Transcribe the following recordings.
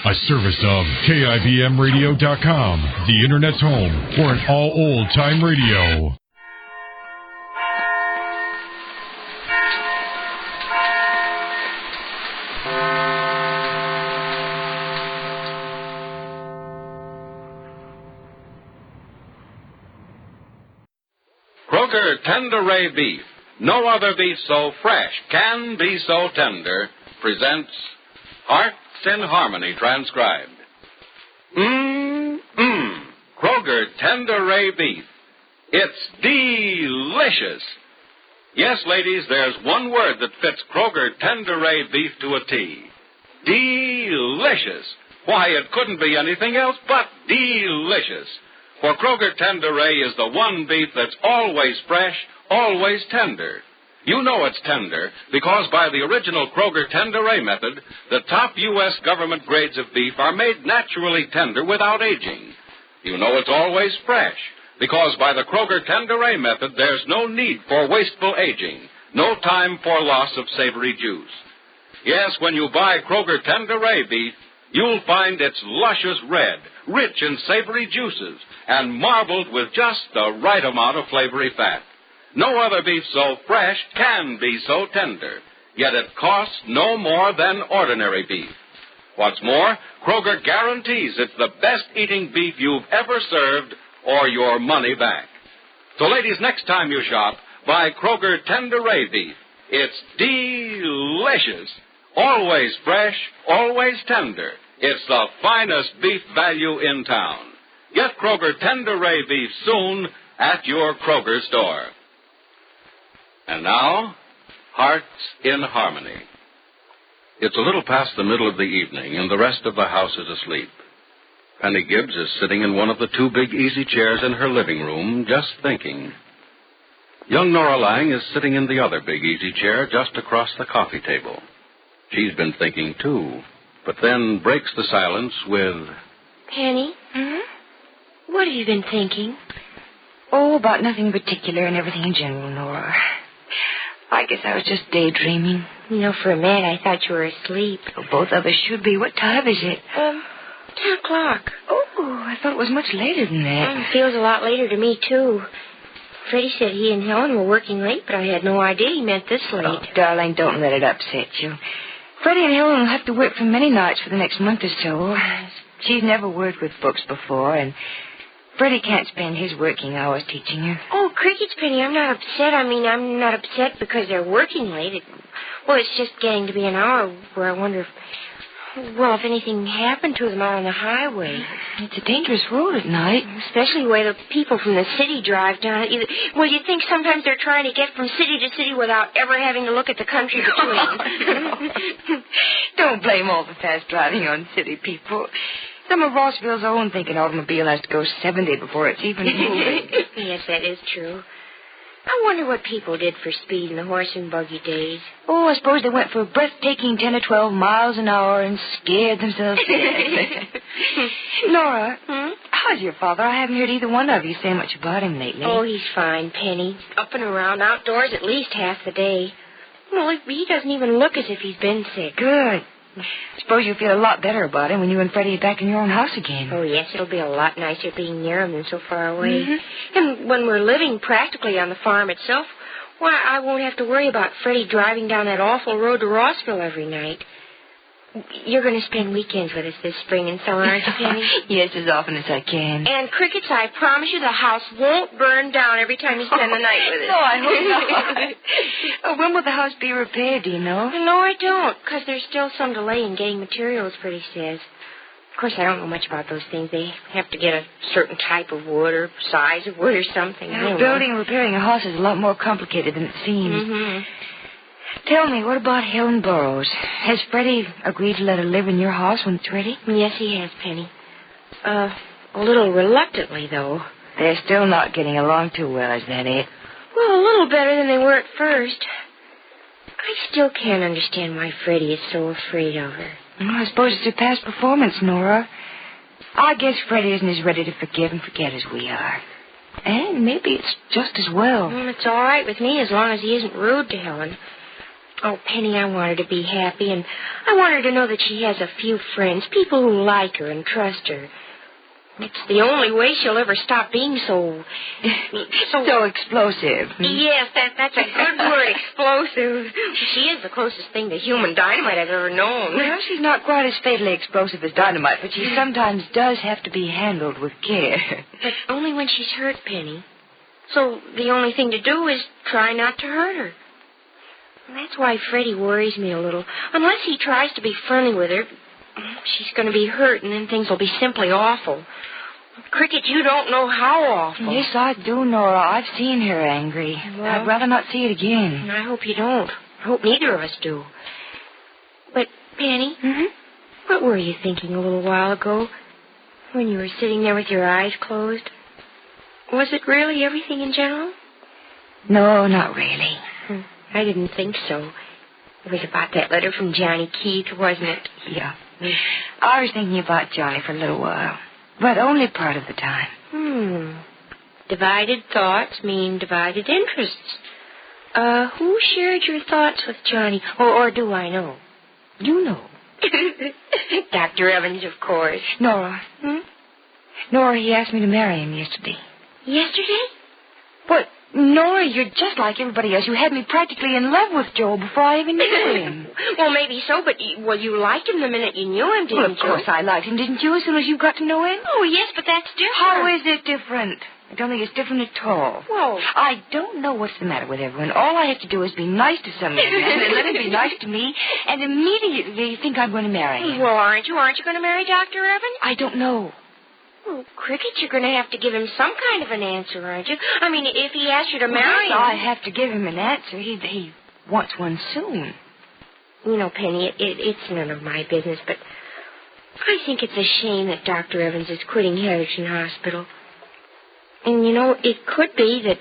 A service of KIBMradio.com, the Internet's home for an all old-time radio. Kroger Tender Ray Beef, no other beef so fresh can be so tender, presents Hearts in Harmony transcribed. Kroger Tender Ray Beef. It's delicious. Yes, ladies, there's one word that fits Kroger Tender Ray Beef to a T. Delicious. Why, it couldn't be anything else but delicious. For Kroger Tender Ray is the one beef that's always fresh, always tender. You know it's tender because by the original Kroger Tender Ray method, the top U.S. government grades of beef are made naturally tender without aging. You know it's always fresh because by the Kroger Tender Ray method, there's no need for wasteful aging, no time for loss of savory juice. Yes, when you buy Kroger Tender Ray beef, you'll find its luscious red, rich in savory juices, and marbled with just the right amount of flavory fat. No other beef so fresh can be so tender, yet it costs no more than ordinary beef. What's more, Kroger guarantees it's the best eating beef you've ever served or your money back. So, ladies, next time you shop, buy Kroger Tender Ray beef. It's delicious. Always fresh, always tender. It's the finest beef value in town. Get Kroger Tender Ray beef soon at your Kroger store. And now, Hearts in Harmony. It's a little past the middle of the evening, and the rest of the house is asleep. Penny Gibbs is sitting in one of the two big easy chairs in her living room, just thinking. Young Nora Lang is sitting in the other big easy chair just across the coffee table. She's been thinking, too, but then breaks the silence with... Penny? What have you been thinking? Oh, about nothing particular and everything in general, Nora. I guess I was just daydreaming. You know, for a minute I thought you were asleep. Oh, both of us should be. What time is it? 10 o'clock. Oh, I thought it was much later than that. It feels a lot later to me, too. Freddie said he and Helen were working late, but I had no idea he meant this late. Oh, darling, don't let it upset you. Freddie and Helen will have to work for many nights for the next month or so. She's never worked with books before, and Freddie can't spend his working hours teaching her. Oh, crickets, Penny, I'm not upset. I mean, I'm not upset because they're working late. It's just getting to be an hour where I wonder if anything happened to them out on the highway. It's a dangerous road at night. Especially the way the people from the city drive down it. Well, you think sometimes they're trying to get from city to city without ever having to look at the country between. Don't blame all the fast driving on city people. Some of Rossville's own think an automobile has to go 70 before it's even moving. Yes, that is true. I wonder what people did for speed in the horse and buggy days. Oh, I suppose they went for a breathtaking 10 or 12 miles an hour and scared themselves to death. Nora, how's your father? I haven't heard either one of you say much about him lately. Oh, he's fine, Penny. Up and around outdoors at least half the day. Well, he doesn't even look as if he's been sick. Good. Suppose you'll feel a lot better about it when you and Freddie are back in your own house again. Oh, yes, it'll be a lot nicer being near him than so far away. And when we're living practically on the farm itself, why, I won't have to worry about Freddie driving down that awful road to Rossville every night. You're going to spend weekends with us this spring and summer, aren't you, Penny? Yes, as often as I can. And, Crickets, I promise you the house won't burn down every time you spend the night with us. No, I hope not. When will the house be repaired, do you know? No, I don't, because there's still some delay in getting materials, Freddie says. Of course, I don't know much about those things. They have to get a certain type of wood or size of wood or something. Building and repairing a house is a lot more complicated than it seems. Tell me, what about Helen Burroughs? Has Freddie agreed to let her live in your house when it's ready? Yes, he has, Penny. A little reluctantly, though. They're still not getting along too well, is that it? Well, a little better than they were at first. I still can't understand why Freddie is so afraid of her. Well, I suppose it's her past performance, Nora. I guess Freddie isn't as ready to forgive and forget as we are. And maybe it's just as well. It's all right with me as long as he isn't rude to Helen. Oh, Penny, I want her to be happy, and I want her to know that she has a few friends, people who like her and trust her. It's the only way she'll ever stop being so explosive. Yes, that's a good word, explosive. She is the closest thing to human dynamite I've ever known. Well, she's not quite as fatally explosive as dynamite, but she sometimes does have to be handled with care. But only when she's hurt, Penny. So the only thing to do is try not to hurt her. And that's why Freddie worries me a little. Unless he tries to be friendly with her, she's going to be hurt, and then things will be simply awful. Cricket, you don't know how awful. Yes, I do, Nora. I've seen her angry. Well, I'd rather not see it again. I hope you don't. I hope neither of us do. But, Penny, what were you thinking a little while ago when you were sitting there with your eyes closed? Was it really everything in general? No, not really. I didn't think so. It was about that letter from Johnny Keith, wasn't it? Yeah. I was thinking about Johnny for a little while, but only part of the time. Divided thoughts mean divided interests. Who shared your thoughts with Johnny? Or do I know? You know. Dr. Evans, of course. Nora. Nora, he asked me to marry him yesterday. Yesterday? But, Nora, you're just like everybody else. You had me practically in love with Joe before I even knew him. Well, maybe so, but, you liked him the minute you knew him, didn't you? Well, of course I liked him, didn't you, as soon as you got to know him? Oh, yes, but that's different. How is it different? I don't think it's different at all. Well, I don't know what's the matter with everyone. All I have to do is be nice to somebody, and let him be nice to me, and immediately they think I'm going to marry him. Well, aren't you? Aren't you going to marry Dr. Evans? I don't know. Well, Cricket, you're going to have to give him some kind of an answer, aren't you? I mean, if he asks you to marry him... I have to give him an answer. He wants one soon. You know, Penny, it's none of my business, but I think it's a shame that Dr. Evans is quitting Harrington Hospital. And, it could be that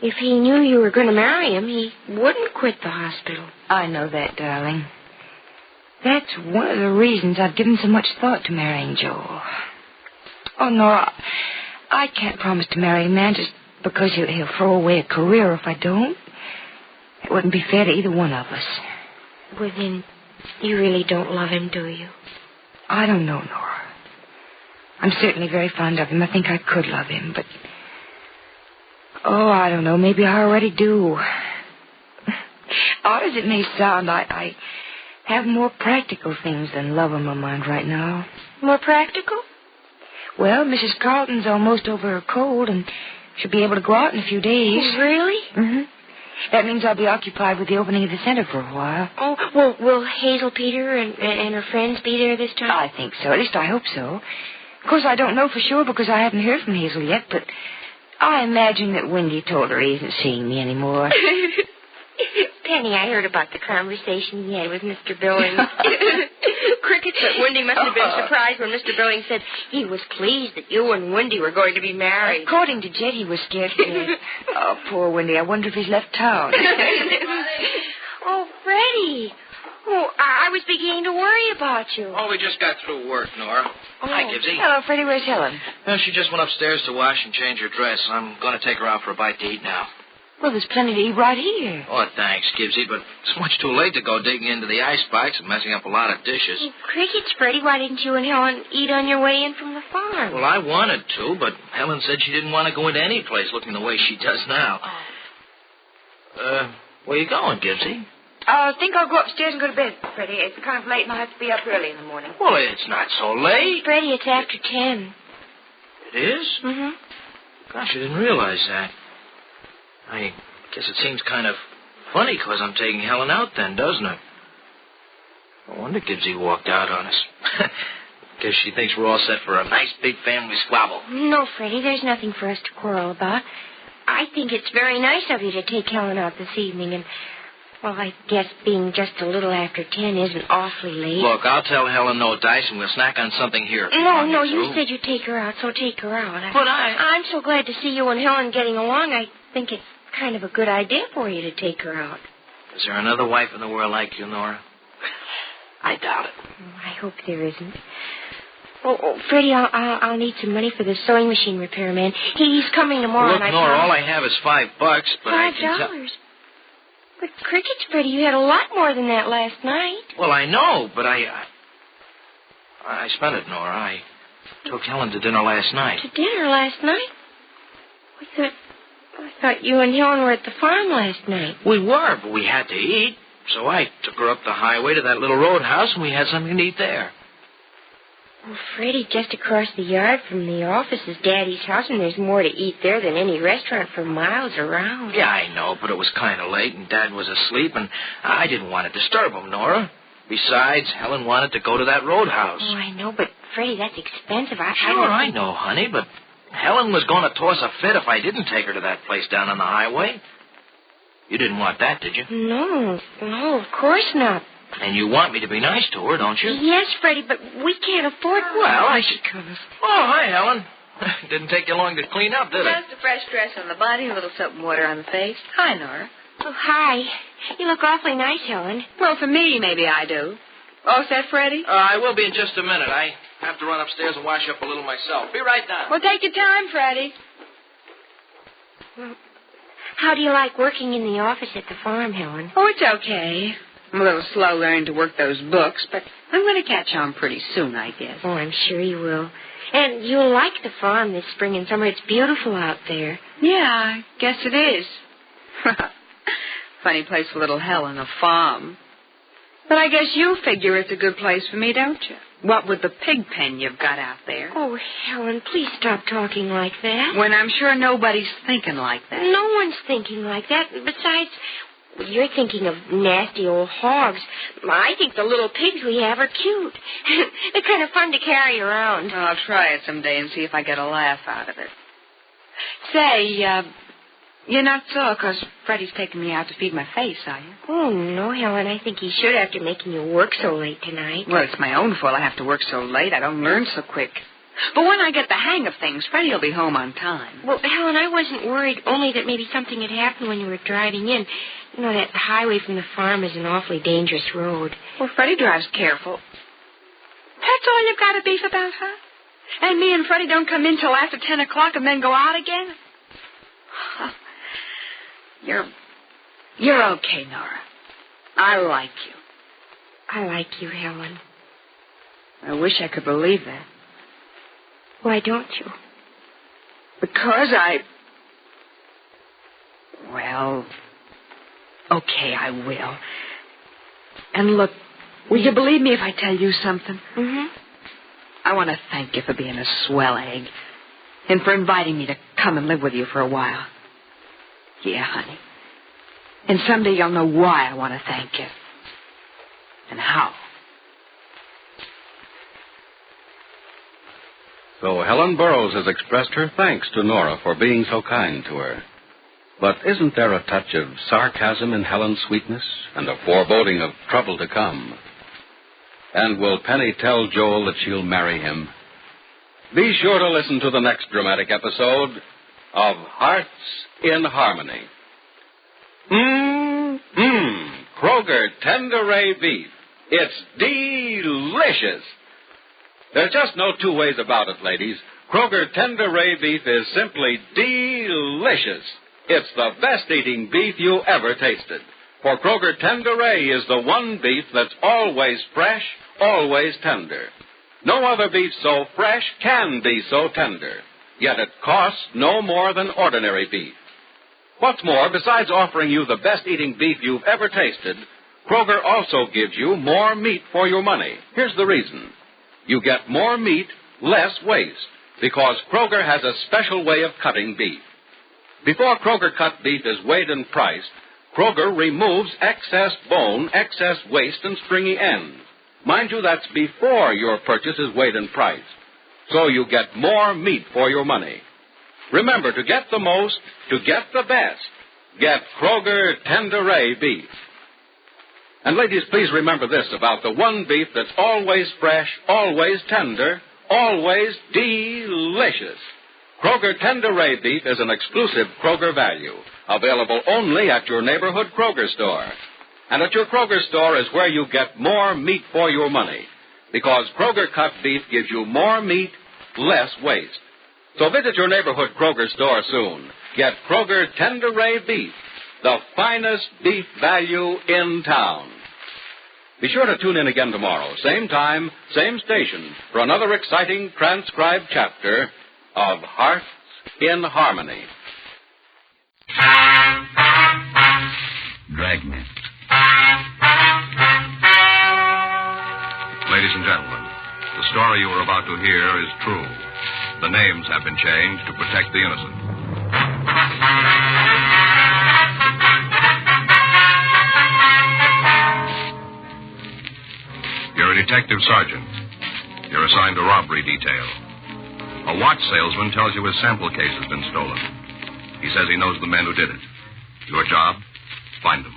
if he knew you were going to marry him, he wouldn't quit the hospital. I know that, darling. That's one of the reasons I've given so much thought to marrying Joe. Oh, Nora, I can't promise to marry a man just because he'll throw away a career if I don't. It wouldn't be fair to either one of us. Well, then, you really don't love him, do you? I don't know, Nora. I'm certainly very fond of him. I think I could love him, but... Oh, I don't know. Maybe I already do. Odd as it may sound, I have more practical things than love on my mind right now. More practical? Well, Mrs. Carlton's almost over her cold, and she'll be able to go out in a few days. Oh, really? That means I'll be occupied with the opening of the center for a while. Oh, well, will Hazel Peter and her friends be there this time? I think so. At least I hope so. Of course, I don't know for sure because I haven't heard from Hazel yet, but I imagine that Wendy told her he isn't seeing me anymore. Penny, I heard about the conversation he had with Mr. Billings. Cricket, but Wendy must have been surprised when Mr. Billings said he was pleased that you and Wendy were going to be married. According to Jet, he was scared to death. Oh, poor Wendy. I wonder if he's left town. Oh, Freddie. Oh, I was beginning to worry about you. Oh, we just got through work, Nora. Hi, Gibbsy. Hello, Freddie. Where's Helen? Well, she just went upstairs to wash and change her dress. I'm going to take her out for a bite to eat now. Well, there's plenty to eat right here. Oh, thanks, Gibbsy, but it's much too late to go digging into the icebox and messing up a lot of dishes. Hey, Crickets, Freddie, why didn't you and Helen eat on your way in from the farm? Well, I wanted to, but Helen said she didn't want to go into any place looking the way she does now. Where you going, Gibbsy? I think I'll go upstairs and go to bed, Freddie. It's kind of late and I'll have to be up early in the morning. Well, it's not so late. Freddie, it's after 10. It is? Gosh, I didn't realize that. I guess it seems kind of funny because I'm taking Helen out then, doesn't it? No wonder Gibbsy walked out on us. Guess she thinks we're all set for a nice big family squabble. No, Freddie, there's nothing for us to quarrel about. I think it's very nice of you to take Helen out this evening, and, well, I guess being just a little after 10 isn't awfully late. Look, I'll tell Helen no dice, and we'll snack on something here. No, you said you'd take her out, so take her out. But I'm so glad to see you and Helen getting along. I think it's kind of a good idea for you to take her out. Is there another wife in the world like you, Nora? I doubt it. I hope there isn't. Oh, Freddie, I'll need some money for the sewing machine repairman. He's coming tomorrow. Look, and Nora, all I have is $5, but $5? But crickets, Freddie, you had a lot more than that last night. Well, I know, but I spent it, Nora. I took Helen to dinner last night. To dinner last night? I thought you and Helen were at the farm last night. We were, but we had to eat. So I took her up the highway to that little roadhouse, and we had something to eat there. Well, Freddie, just across the yard from the office is Daddy's house, and there's more to eat there than any restaurant for miles around. Yeah, I know, but it was kind of late, and Dad was asleep, and I didn't want to disturb him, Nora. Besides, Helen wanted to go to that roadhouse. Oh, I know, but, Freddie, that's expensive. Sure, I know, honey, but Helen was going to toss a fit if I didn't take her to that place down on the highway. You didn't want that, did you? No, of course not. And you want me to be nice to her, don't you? Yes, Freddie, but we can't afford... Well, I should come. Oh, hi, Helen. Didn't take you long to clean up, did it? Just a fresh dress on the body, a little soap and water on the face. Hi, Nora. Oh, hi. You look awfully nice, Helen. Well, for me, maybe I do. All set, Freddie? I will be in just a minute. I have to run upstairs and wash up a little myself. Be right down. Well, take your time, Freddie. Well, how do you like working in the office at the farm, Helen? Oh, it's okay. I'm a little slow learning to work those books, but I'm going to catch on pretty soon, I guess. Oh, I'm sure you will. And you'll like the farm this spring and summer. It's beautiful out there. Yeah, I guess it is. Funny place for little Helen, a farm. But I guess you figure it's a good place for me, don't you? What with the pig pen you've got out there? Oh, Helen, please stop talking like that. When I'm sure nobody's thinking like that. No one's thinking like that. Besides, you're thinking of nasty old hogs. I think the little pigs we have are cute. They're kind of fun to carry around. I'll try it someday and see if I get a laugh out of it. Say, you're not sore because Freddie's taking me out to feed my face, are you? Oh, no, Helen. I think he should after making you work so late tonight. Well, it's my own fault I have to work so late. I don't learn so quick. But when I get the hang of things, Freddie will be home on time. Well, Helen, I wasn't worried, only that maybe something had happened when you were driving in. You know, that highway from the farm is an awfully dangerous road. Well, Freddie drives careful. That's all you've got to beef about, huh? And me and Freddie don't come in till after 10 o'clock and then go out again? You're okay, Nora. I like you. I like you, Helen. I wish I could believe that. Why don't you? Because Well, okay, I will. And look, will you believe me if I tell you something? Mm-hmm. I want to thank you for being a swell egg and for inviting me to come and live with you for a while. Yeah, honey. And someday you'll know why I want to thank you. And how. So Helen Burroughs has expressed her thanks to Nora for being so kind to her. But isn't there a touch of sarcasm in Helen's sweetness and a foreboding of trouble to come? And will Penny tell Joel that she'll marry him? Be sure to listen to the next dramatic episode of Hearts in Harmony. Kroger Tenderay Beef. It's delicious. There's just no two ways about it, ladies. Kroger Tenderay Beef is simply delicious. It's the best eating beef you ever tasted. For Kroger Tenderay is the one beef that's always fresh, always tender. No other beef so fresh can be so tender. Yet it costs no more than ordinary beef. What's more, besides offering you the best eating beef you've ever tasted, Kroger also gives you more meat for your money. Here's the reason. You get more meat, less waste, because Kroger has a special way of cutting beef. Before Kroger cut beef is weighed and priced, Kroger removes excess bone, excess waste, and stringy ends. Mind you, that's before your purchase is weighed and priced. So you get more meat for your money. Remember, to get the most, to get the best, get Kroger Tenderay Beef. And ladies, please remember this about the one beef that's always fresh, always tender, always delicious. Kroger Tenderay Beef is an exclusive Kroger value, available only at your neighborhood Kroger store. And at your Kroger store is where you get more meat for your money, because Kroger cut beef gives you more meat, less waste. So visit your neighborhood Kroger store soon. Get Kroger Tenderay Beef. the finest beef value in town. Be sure to tune in again tomorrow, same time, same station, for another exciting transcribed chapter of Hearts in Harmony. Dragnet. Ladies and gentlemen, the story you are about to hear is true. The names have been changed to protect the innocent. You're a detective sergeant. You're assigned to robbery detail. A watch salesman tells you his sample case has been stolen. He says he knows the men who did it. Your job? Find them.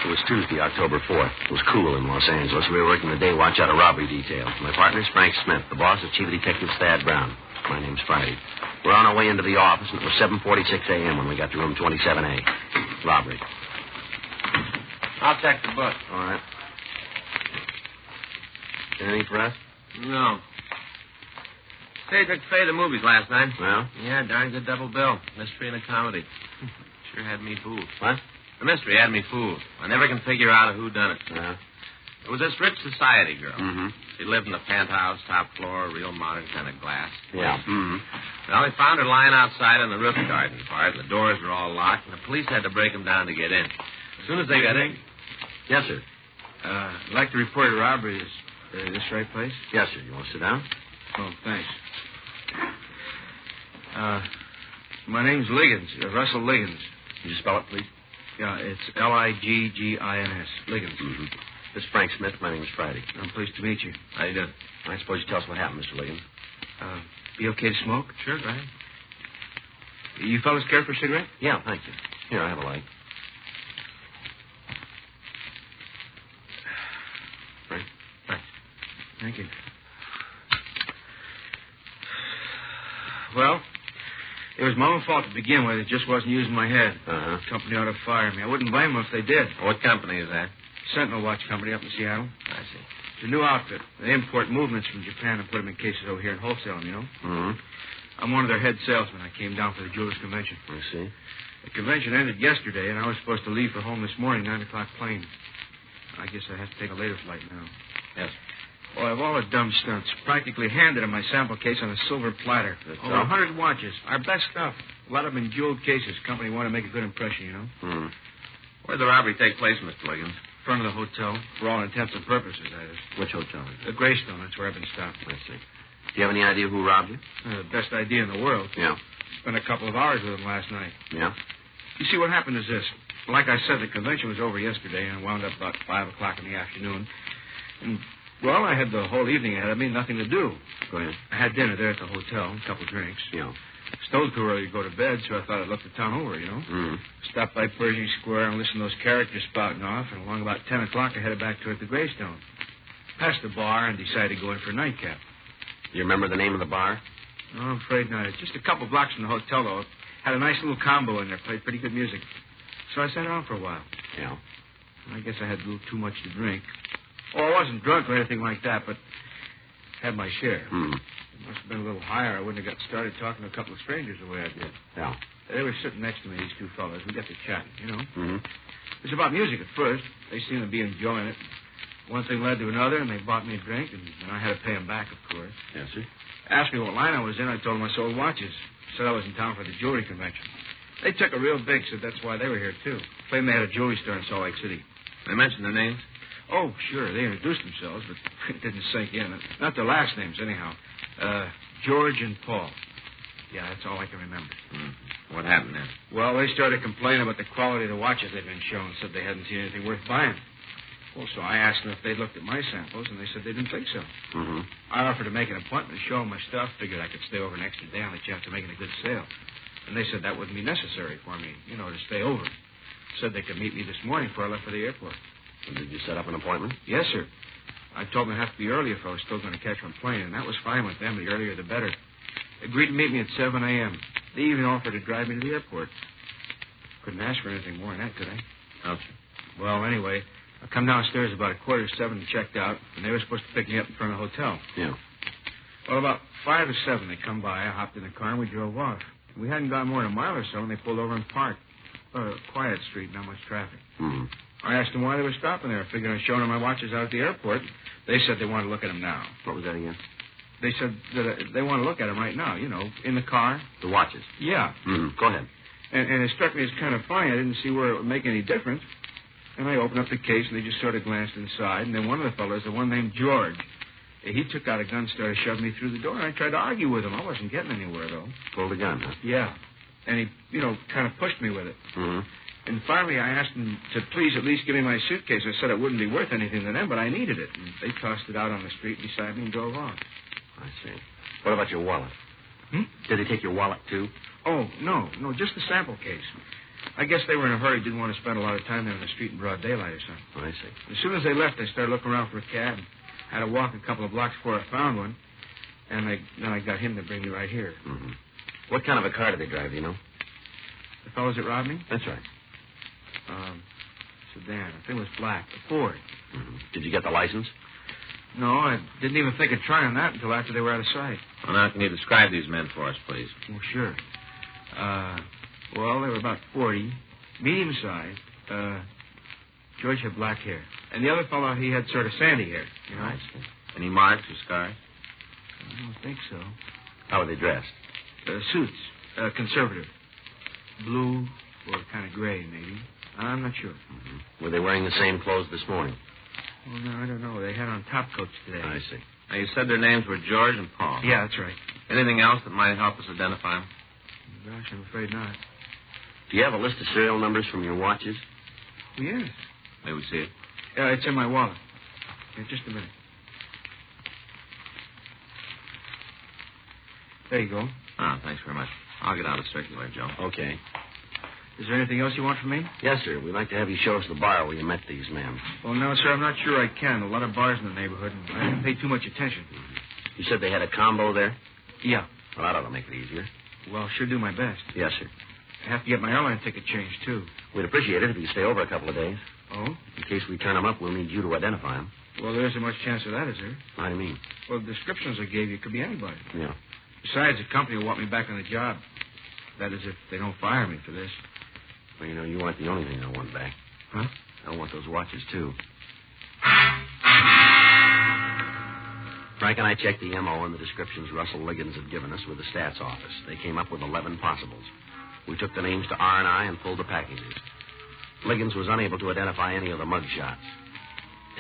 It was Tuesday, October 4th. It was cool in Los Angeles. We were working the day watch out of robbery detail. My partner is Frank Smith. The boss is Chief Detective Thad Brown. My name's Friday. We're on our way into the office, and it was 7:46 a.m. when we got to room 27A. Robbery. I'll check the book. All right. Anything for us? No. Say, took Faye to the movies last night. Well? Yeah, darn good double bill. Mystery and a comedy. Sure had me fooled. What? The mystery had me fooled. I never can figure out who done it. Yeah. It was this rich society girl. Mm-hmm. She lived in a penthouse, top floor, real modern kind of glass. Yeah. Mm-hmm. Well, we found her lying outside in the roof garden part, and the doors were all locked, and the police had to break them down to get in. As soon as they got in... Yes, sir. I'd like to report a robbery. Is this the right place? Yes, sir. You want to sit down? Oh, thanks. My name's Liggins, Russell Liggins. Can you spell it, please? Yeah, it's Liggins. Liggins. Mm-hmm. This is Frank Smith. My name is Friday. I'm pleased to meet you. How you doing? I suppose you tell us what happened, Mr. Liggins. Be okay to smoke? Sure, go ahead. You fellas care for a cigarette? Yeah, thank you. Here, I have a light. Frank? Thanks. Thank you. Well, it was my own fault to begin with. It just wasn't using my head. Uh-huh. The company ought to fire me. I wouldn't blame them if they did. What company is that? Sentinel Watch Company up in Seattle. I see. It's a new outfit. They import movements from Japan and put them in cases over here and wholesale them, you know? Mm-hmm. I'm one of their head salesmen. I came down for the Jewelers Convention. I see. The convention ended yesterday, and I was supposed to leave for home this morning, 9 o'clock plane. I guess I have to take a later flight now. Yes. Well, of all the dumb stunts, practically handed him my sample case on a silver platter. Over 100 watches. Our best stuff. A lot of them in jeweled cases. Company wanted to make a good impression, you know? Hmm. Where'd the robbery take place, Mr. Liggins? Front of the hotel. For all intents and purposes, that is. Which hotel is it? The Greystone. That's where I've been stopped. I see. Do you have any idea who robbed you? The best idea in the world. Yeah. Spent a couple of hours with him last night. Yeah? You see, what happened is this. Like I said, the convention was over yesterday and wound up about 5 o'clock in the afternoon. And, well, I had the whole evening ahead of me, nothing to do. Go ahead. I had dinner there at the hotel, a couple of drinks. Yeah. Stove too early to go to bed, so I thought I'd look the town over, you know? Mm-hmm. Stopped by Pershing Square and listened to those characters spouting off, and along about 10 o'clock I headed back toward the Greystone. Passed the bar and decided to go in for a nightcap. Do you remember the name of the bar? No, I'm afraid not. It's just a couple blocks from the hotel, though. It had a nice little combo in there, played pretty good music. So I sat around for a while. Yeah. I guess I had a little too much to drink. Oh, I wasn't drunk or anything like that, but had my share. Hmm. It must have been a little higher. I wouldn't have got started talking to a couple of strangers the way I did. Yeah. They were sitting next to me, these two fellas. We got to chatting, you know. Mm-hmm. It was about music at first. They seemed to be enjoying it. One thing led to another, and they bought me a drink, and I had to pay them back, of course. Yes, sir. Asked me what line I was in. I told them I sold watches. Said I was in town for the jewelry convention. They took a real big, said that's why they were here, too. Claimed they had a jewelry store in Salt Lake City. They mentioned their names? Oh, sure. They introduced themselves, but it didn't sink in. Not their last names, anyhow. George and Paul. Yeah, that's all I can remember. What happened then? Well, they started complaining about the quality of the watches they'd been shown. Said they hadn't seen anything worth buying. Well, so I asked them if they'd looked at my samples, and they said they didn't think so. Mm-hmm. I offered to make an appointment to show them my stuff. Figured I could stay over an extra day on the chance of making a good sale. And they said that wouldn't be necessary for me, you know, to stay over. Said they could meet me this morning before I left for the airport. And did you set up an appointment? Yes, sir. I told them it'd have to be early if I was still going to catch my plane, and that was fine with them. The earlier, the better. They agreed to meet me at 7 a.m. They even offered to drive me to the airport. Couldn't ask for anything more than that, could I? Okay. Well, anyway, I come downstairs about 6:45 and checked out, and they were supposed to pick me up in front of the hotel. Yeah. Well, about 5 or 7, they come by. I hopped in the car, and we drove off. We hadn't gone more than a mile or so when they pulled over and parked. Quiet street, not much traffic. Hmm. I asked them why they were stopping there. I figured on showing them my watches out at the airport. They said they wanted to look at them now. What was that again? They said that they want to look at them right now, in the car. The watches? Yeah. Mm-hmm. Go ahead. And it struck me as kind of funny. I didn't see where it would make any difference. And I opened up the case, and they just sort of glanced inside. And then one of the fellows, the one named George, he took out a gun, started shoving me through the door, and I tried to argue with him. I wasn't getting anywhere, though. Pulled a gun, huh? Yeah. And he, kind of pushed me with it. Mm-hmm. And finally, I asked him to please at least give me my suitcase. I said it wouldn't be worth anything to them, but I needed it. And they tossed it out on the street beside me and drove off. I see. What about your wallet? Did they take your wallet, too? Oh, no, just the sample case. I guess they were in a hurry, didn't want to spend a lot of time there in the street in broad daylight or something. Oh, I see. As soon as they left, I started looking around for a cab. I had to walk a couple of blocks before I found one. And then I got him to bring me right here. Mm-hmm. What kind of a car did they drive, do you know? The fellows that robbed me? That's right. Sedan. I think it was black. A Ford. Mm-hmm. Did you get the license? No, I didn't even think of trying that until after they were out of sight. Well, now, can you describe these men for us, please? Well, sure. Well, they were about 40, medium-sized. George had black hair. And the other fellow, he had sort of sandy hair, I see. Any marks or scars? I don't think so. How were they dressed? Suits. Conservative. Blue or kind of gray, maybe. I'm not sure. Mm-hmm. Were they wearing the same clothes this morning? Well, no, I don't know. They had on top coats today. I see. Now, you said their names were George and Paul. Yeah, that's right. Anything else that might help us identify them? Gosh, I'm afraid not. Do you have a list of serial numbers from your watches? Oh, yes. May we see it? Yeah, it's in my wallet. Yeah, just a minute. There you go. Oh, thanks very much. I'll get out of circular, Joe. Okay. Is there anything else you want from me? Yes, sir. We'd like to have you show us the bar where you met these men. Well, no, sir, I'm not sure I can. A lot of bars in the neighborhood, and I didn't pay too much attention. You said they had a combo there? Yeah. Well, that ought to make it easier. Well, I'll sure do my best. Yes, sir. I have to get my airline ticket changed, too. We'd appreciate it if you stay over a couple of days. Oh? In case we turn them up, we'll need you to identify them. Well, there isn't much chance of that, is there? How do you mean? Well, the descriptions I gave you could be anybody. Yeah. Besides, the company will want me back on the job. That is, if they don't fire me for this. Well, you aren't the only thing I want back. Huh? I want those watches, too. Frank and I checked the M.O. and the descriptions Russell Liggins had given us with the stats office. They came up with 11 possibles. We took the names to R&I and pulled the packages. Liggins was unable to identify any of the mug shots.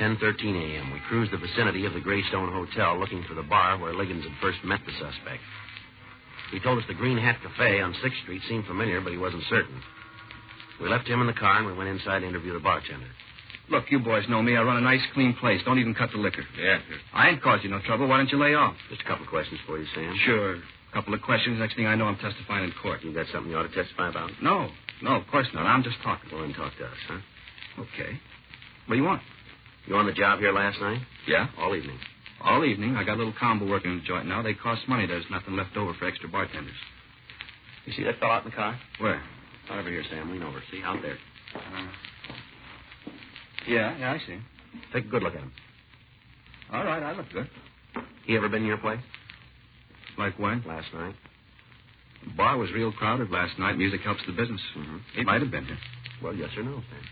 10:13 a.m., we cruised the vicinity of the Greystone Hotel looking for the bar where Liggins had first met the suspect. He told us the Green Hat Cafe on 6th Street seemed familiar, but he wasn't certain. We left him in the car and we went inside to interview the bartender. Look, you boys know me. I run a nice, clean place. Don't even cut the liquor. Yeah, sure. I ain't caused you no trouble. Why don't you lay off? Just a couple of questions for you, Sam. Sure. A couple of questions. Next thing I know, I'm testifying in court. You got something you ought to testify about? No, of course not. I'm just talking. Go and talk to us, huh? Okay. What do you want? You on the job here last night? Yeah. All evening. All evening. I got a little combo working in the joint now. They cost money. There's nothing left over for extra bartenders. You see that fellow out in the car? Where? Right over here, Sam. Lean over. See? Out there. Yeah, I see. Take a good look at him. All right, I look good. He ever been to your place? Like when? Last night. The bar was real crowded last night. Music helps the business. Mm-hmm. He might have been here. Well, yes or no, Sam?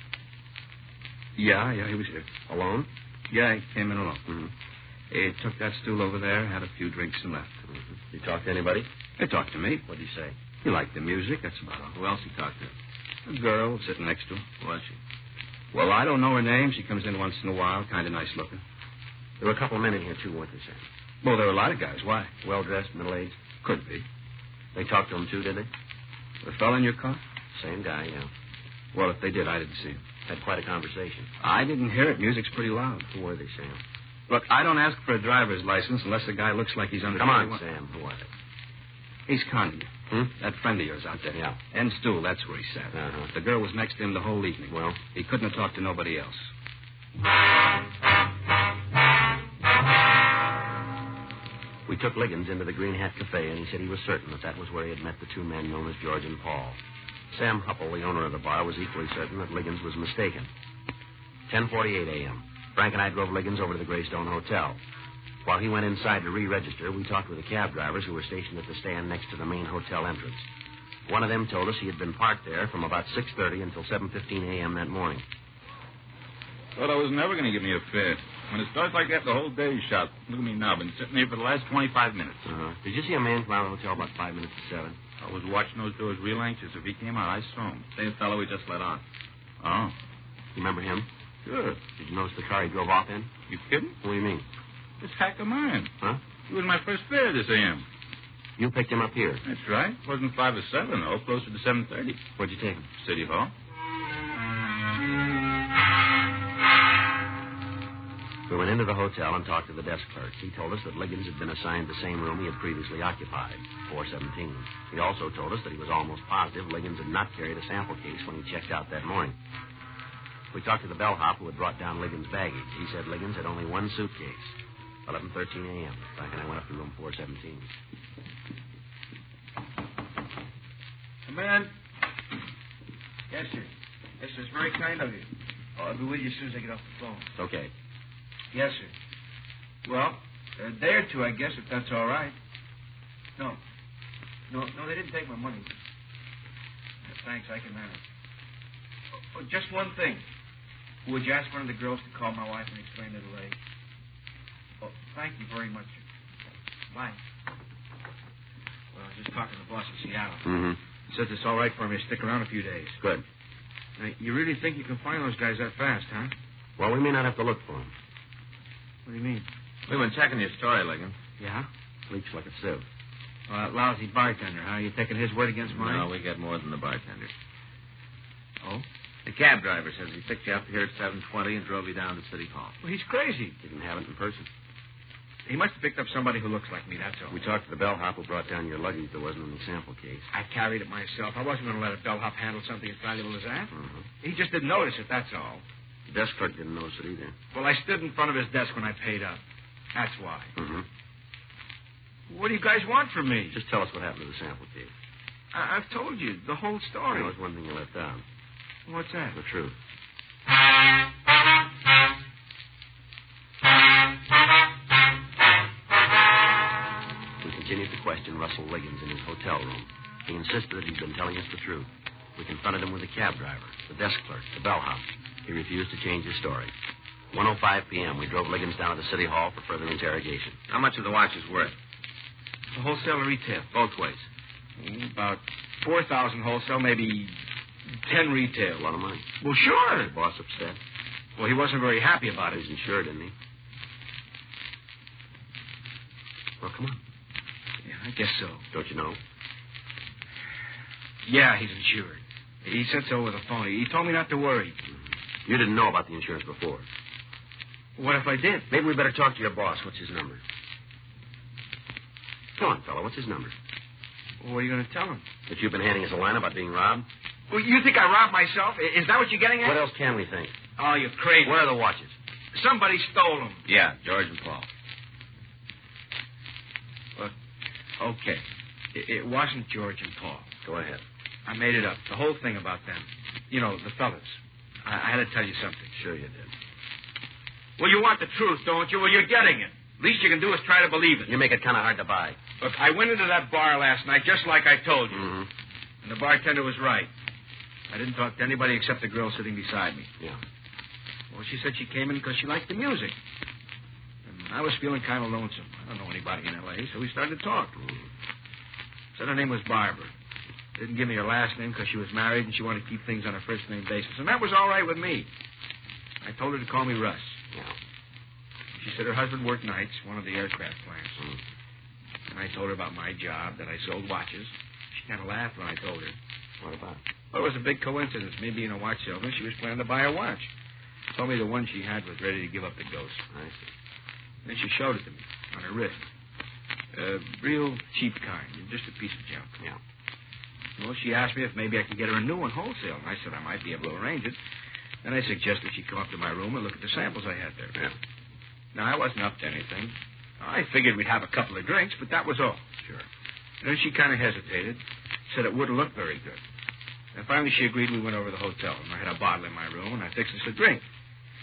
Yeah, he was here. Alone? Yeah, he came in alone. Mm-hmm. He took that stool over there, had a few drinks, and left. Mm-hmm. Did he talk to anybody? He talked to me. What'd he say? He liked the music, that's about all. Who else he talked to? A girl sitting next to him. Who was she? Well, I don't know her name. She comes in once in a while, kind of nice looking. There were a couple of men in here, too, weren't there, Sam? Well, there were a lot of guys. Why? Well-dressed, middle-aged? Could be. They talked to him, too, did they? The fellow in your car? Same guy, yeah. Well, if they did, I didn't see him. Had quite a conversation. I didn't hear it. Music's pretty loud. Who were they, Sam? Look, I don't ask for a driver's license unless the guy looks like he's under... Come on, 21. Sam. Who are they? He's conning you. Hmm? That friend of yours out there. Yeah. End stool, that's where he sat. Uh-huh. The girl was next to him the whole evening. Well? He couldn't have talked to nobody else. We took Liggins into the Green Hat Cafe, and he said he was certain that was where he had met the two men known as George and Paul. Sam Hupple, the owner of the bar, was equally certain that Liggins was mistaken. 10:48 a.m. Frank and I drove Liggins over to the Greystone Hotel. While he went inside to re-register, we talked with the cab drivers who were stationed at the stand next to the main hotel entrance. One of them told us he had been parked there from about 6:30 until 7:15 a.m. that morning. Thought I was never going to give me a fare. When it starts like that, the whole day's shot. Look at me now. Been sitting here for the last 25 minutes. Did you see a man come out of the hotel about 5 minutes to 7? I was watching those doors real anxious. If he came out, I saw him. Same fellow we just let on. Oh. You remember him? Sure. Did you notice the car he drove off in? You kidding? What do you mean? This hack of mine. Huh? He was my first fare this AM. You picked him up here. That's right. Wasn't 5 or 7, though. Closer to 7:30. Where'd you take him? City Hall. We went into the hotel and talked to the desk clerk. He told us that Liggins had been assigned the same room he had previously occupied, 417. He also told us that he was almost positive Liggins had not carried a sample case when he checked out that morning. We talked to the bellhop who had brought down Liggins' baggage. He said Liggins had only one suitcase. 11:13 a.m. Back and I went up to room 417. Come in. Yes, sir. Yes, sir. It's very kind of you. Oh, I'll be with you as soon as I get off the phone. It's okay. Yes, sir. Well, a day or two, I guess, if that's all right. No, they didn't take my money. Thanks, I can manage. Oh, just one thing. Would you ask one of the girls to call my wife and explain the delay? Oh, thank you very much. Bye. Well, I was just talking to the boss in Seattle. Mm-hmm. He says it's all right for me to stick around a few days. Good. Now, you really think you can find those guys that fast, huh? Well, we may not have to look for them. What do you mean? We've been checking your story, Ligon. Yeah? Leaks like a sieve. Well, that lousy bartender, huh? You taking his word against mine? No, we get more than the bartender. Oh? The cab driver says he picked you up here at 7:20 and drove you down to City Hall. Well, he's crazy. Didn't have it in person. He must have picked up somebody who looks like me, that's all. We talked to the bellhop who brought down your luggage. There wasn't any sample case. I carried it myself. I wasn't going to let a bellhop handle something as valuable as that. Mm-hmm. He just didn't notice it, that's all. The desk clerk didn't notice it either. Well, I stood in front of his desk when I paid up. That's why. Mm-hmm. What do you guys want from me? Just tell us what happened to the sample case. I've told you the whole story. There was one thing you left out. What's that? The truth. We continued to question Russell Liggins in his hotel room. He insisted that he'd been telling us the truth. We confronted him with the cab driver, the desk clerk, the bellhop. He refused to change his story. 1:05 p.m., we drove Liggins down to the City Hall for further interrogation. How much are the watches worth? The wholesale or retail? Both ways. About 4,000 wholesale, maybe 10 retail. A lot of money. Well, sure. The boss upset. Well, he wasn't very happy about it. He's insured, isn't he? Well, come on. Yeah, I guess so. Don't you know? Yeah, he's insured. He said so over the phone. He told me not to worry. You didn't know about the insurance before. What if I did? Maybe we better talk to your boss. What's his number? Come on, fella. What's his number? What are you going to tell him? That you've been handing us a line about being robbed? Well, you think I robbed myself? Is that what you're getting at? What else can we think? Oh, you're crazy. Where are the watches? Somebody stole them. Yeah, George and Paul. Look, okay. It wasn't George and Paul. Go ahead. I made it up. The whole thing about them. You know, the fellas. I had to tell you something. Sure you did. Well, you want the truth, don't you? Well, you're getting it. Least you can do is try to believe it. You make it kind of hard to buy. Look, I went into that bar last night just like I told you. Mm-hmm. And the bartender was right. I didn't talk to anybody except the girl sitting beside me. Yeah. Well, she said she came in because she liked the music. And I was feeling kind of lonesome. I don't know anybody in L.A., so we started to talk. Said her name was Barbara. Didn't give me her last name because she was married and she wanted to keep things on a first-name basis. And that was all right with me. I told her to call me Russ. Yeah. She said her husband worked nights, one of the aircraft plants. And I told her about my job, that I sold watches. She kind of laughed when I told her. What about? Well, it was a big coincidence. Me being a watch salesman, she was planning to buy a watch. Told me the one she had was ready to give up the ghost. I see. Then she showed it to me on her wrist. A real cheap kind, just a piece of junk. Yeah. Well, she asked me if maybe I could get her a new one wholesale. And I said I might be able to arrange it. Then I suggested she come up to my room and look at the samples I had there. Yeah. Now, I wasn't up to anything. I figured we'd have a couple of drinks, but that was all. Sure. And then she kind of hesitated, said it wouldn't look very good. And finally she agreed. We went over to the hotel, and I had a bottle in my room, and I fixed us a drink.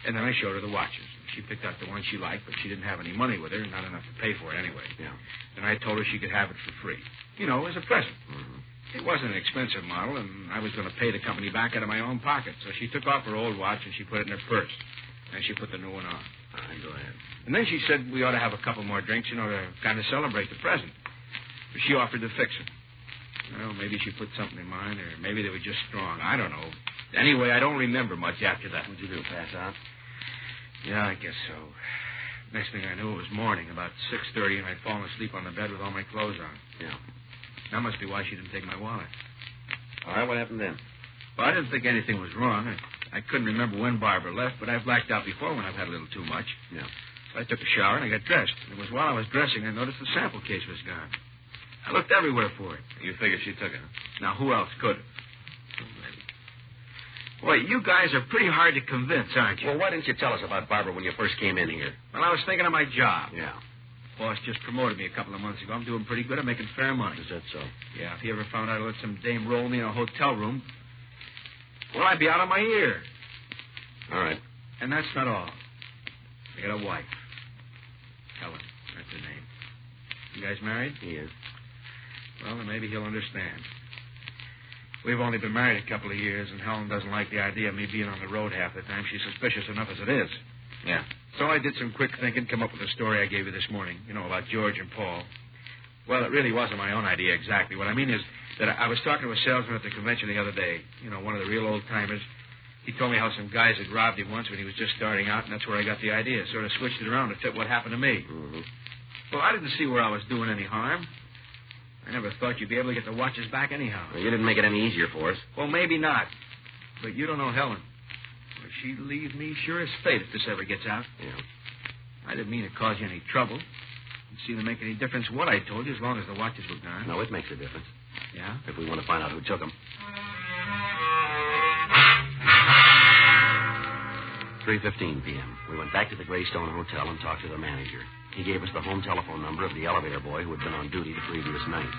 And then I showed her the watches. She picked out the one she liked, but she didn't have any money with her, not enough to pay for it anyway. Yeah. And I told her she could have it for free. You know, as a present. Mm-hmm. It wasn't an expensive model, and I was going to pay the company back out of my own pocket. So she took off her old watch and she put it in her purse. And she put the new one on. All right, go ahead. And then she said we ought to have a couple more drinks, to kind of celebrate the present. But she offered to fix it. Well, maybe she put something in mine, or maybe they were just strong. I don't know. Anyway, I don't remember much after that. What'd you do, pass out? Yeah, I guess so. Next thing I knew, it was morning, about 6:30, and I'd fallen asleep on the bed with all my clothes on. Yeah. That must be why she didn't take my wallet. All right, what happened then? Well, I didn't think anything was wrong. I couldn't remember when Barbara left, but I've blacked out before when I've had a little too much. Yeah. So I took a shower and I got dressed. It was while I was dressing I noticed the sample case was gone. I looked everywhere for it. You figure she took it? Now, who else could have? Boy, you guys are pretty hard to convince, aren't you? Well, why didn't you tell us about Barbara when you first came in here? Well, I was thinking of my job. Yeah. Boss just promoted me a couple of months ago. I'm doing pretty good. I'm making fair money. Is that so? Yeah, if he ever found out I let some dame roll me in a hotel room, well, I'd be out of my ear. All right. And that's not all. I got a wife. Helen, that's her name. You guys married? He is. Well, then maybe he'll understand. We've only been married a couple of years, and Helen doesn't like the idea of me being on the road half the time. She's suspicious enough as it is. Yeah. So I did some quick thinking, come up with the story I gave you this morning, about George and Paul. Well, it really wasn't my own idea exactly. What I mean is that I was talking to a salesman at the convention the other day, one of the real old-timers. He told me how some guys had robbed him once when he was just starting out, and that's where I got the idea. Sort of switched it around to fit what happened to me. Mm-hmm. Well, I didn't see where I was doing any harm. I never thought you'd be able to get the watches back anyhow. Well, you didn't make it any easier for us. Well, maybe not. But you don't know Helen. Well, she'd leave me sure as fate if this ever gets out. Yeah. I didn't mean to cause you any trouble. It seemed to make any difference what I told you as long as the watches were gone. No, it makes a difference. Yeah? If we want to find out who took them. 3:15 p.m. We went back to the Greystone Hotel and talked to the manager. He gave us the home telephone number of the elevator boy who had been on duty the previous night.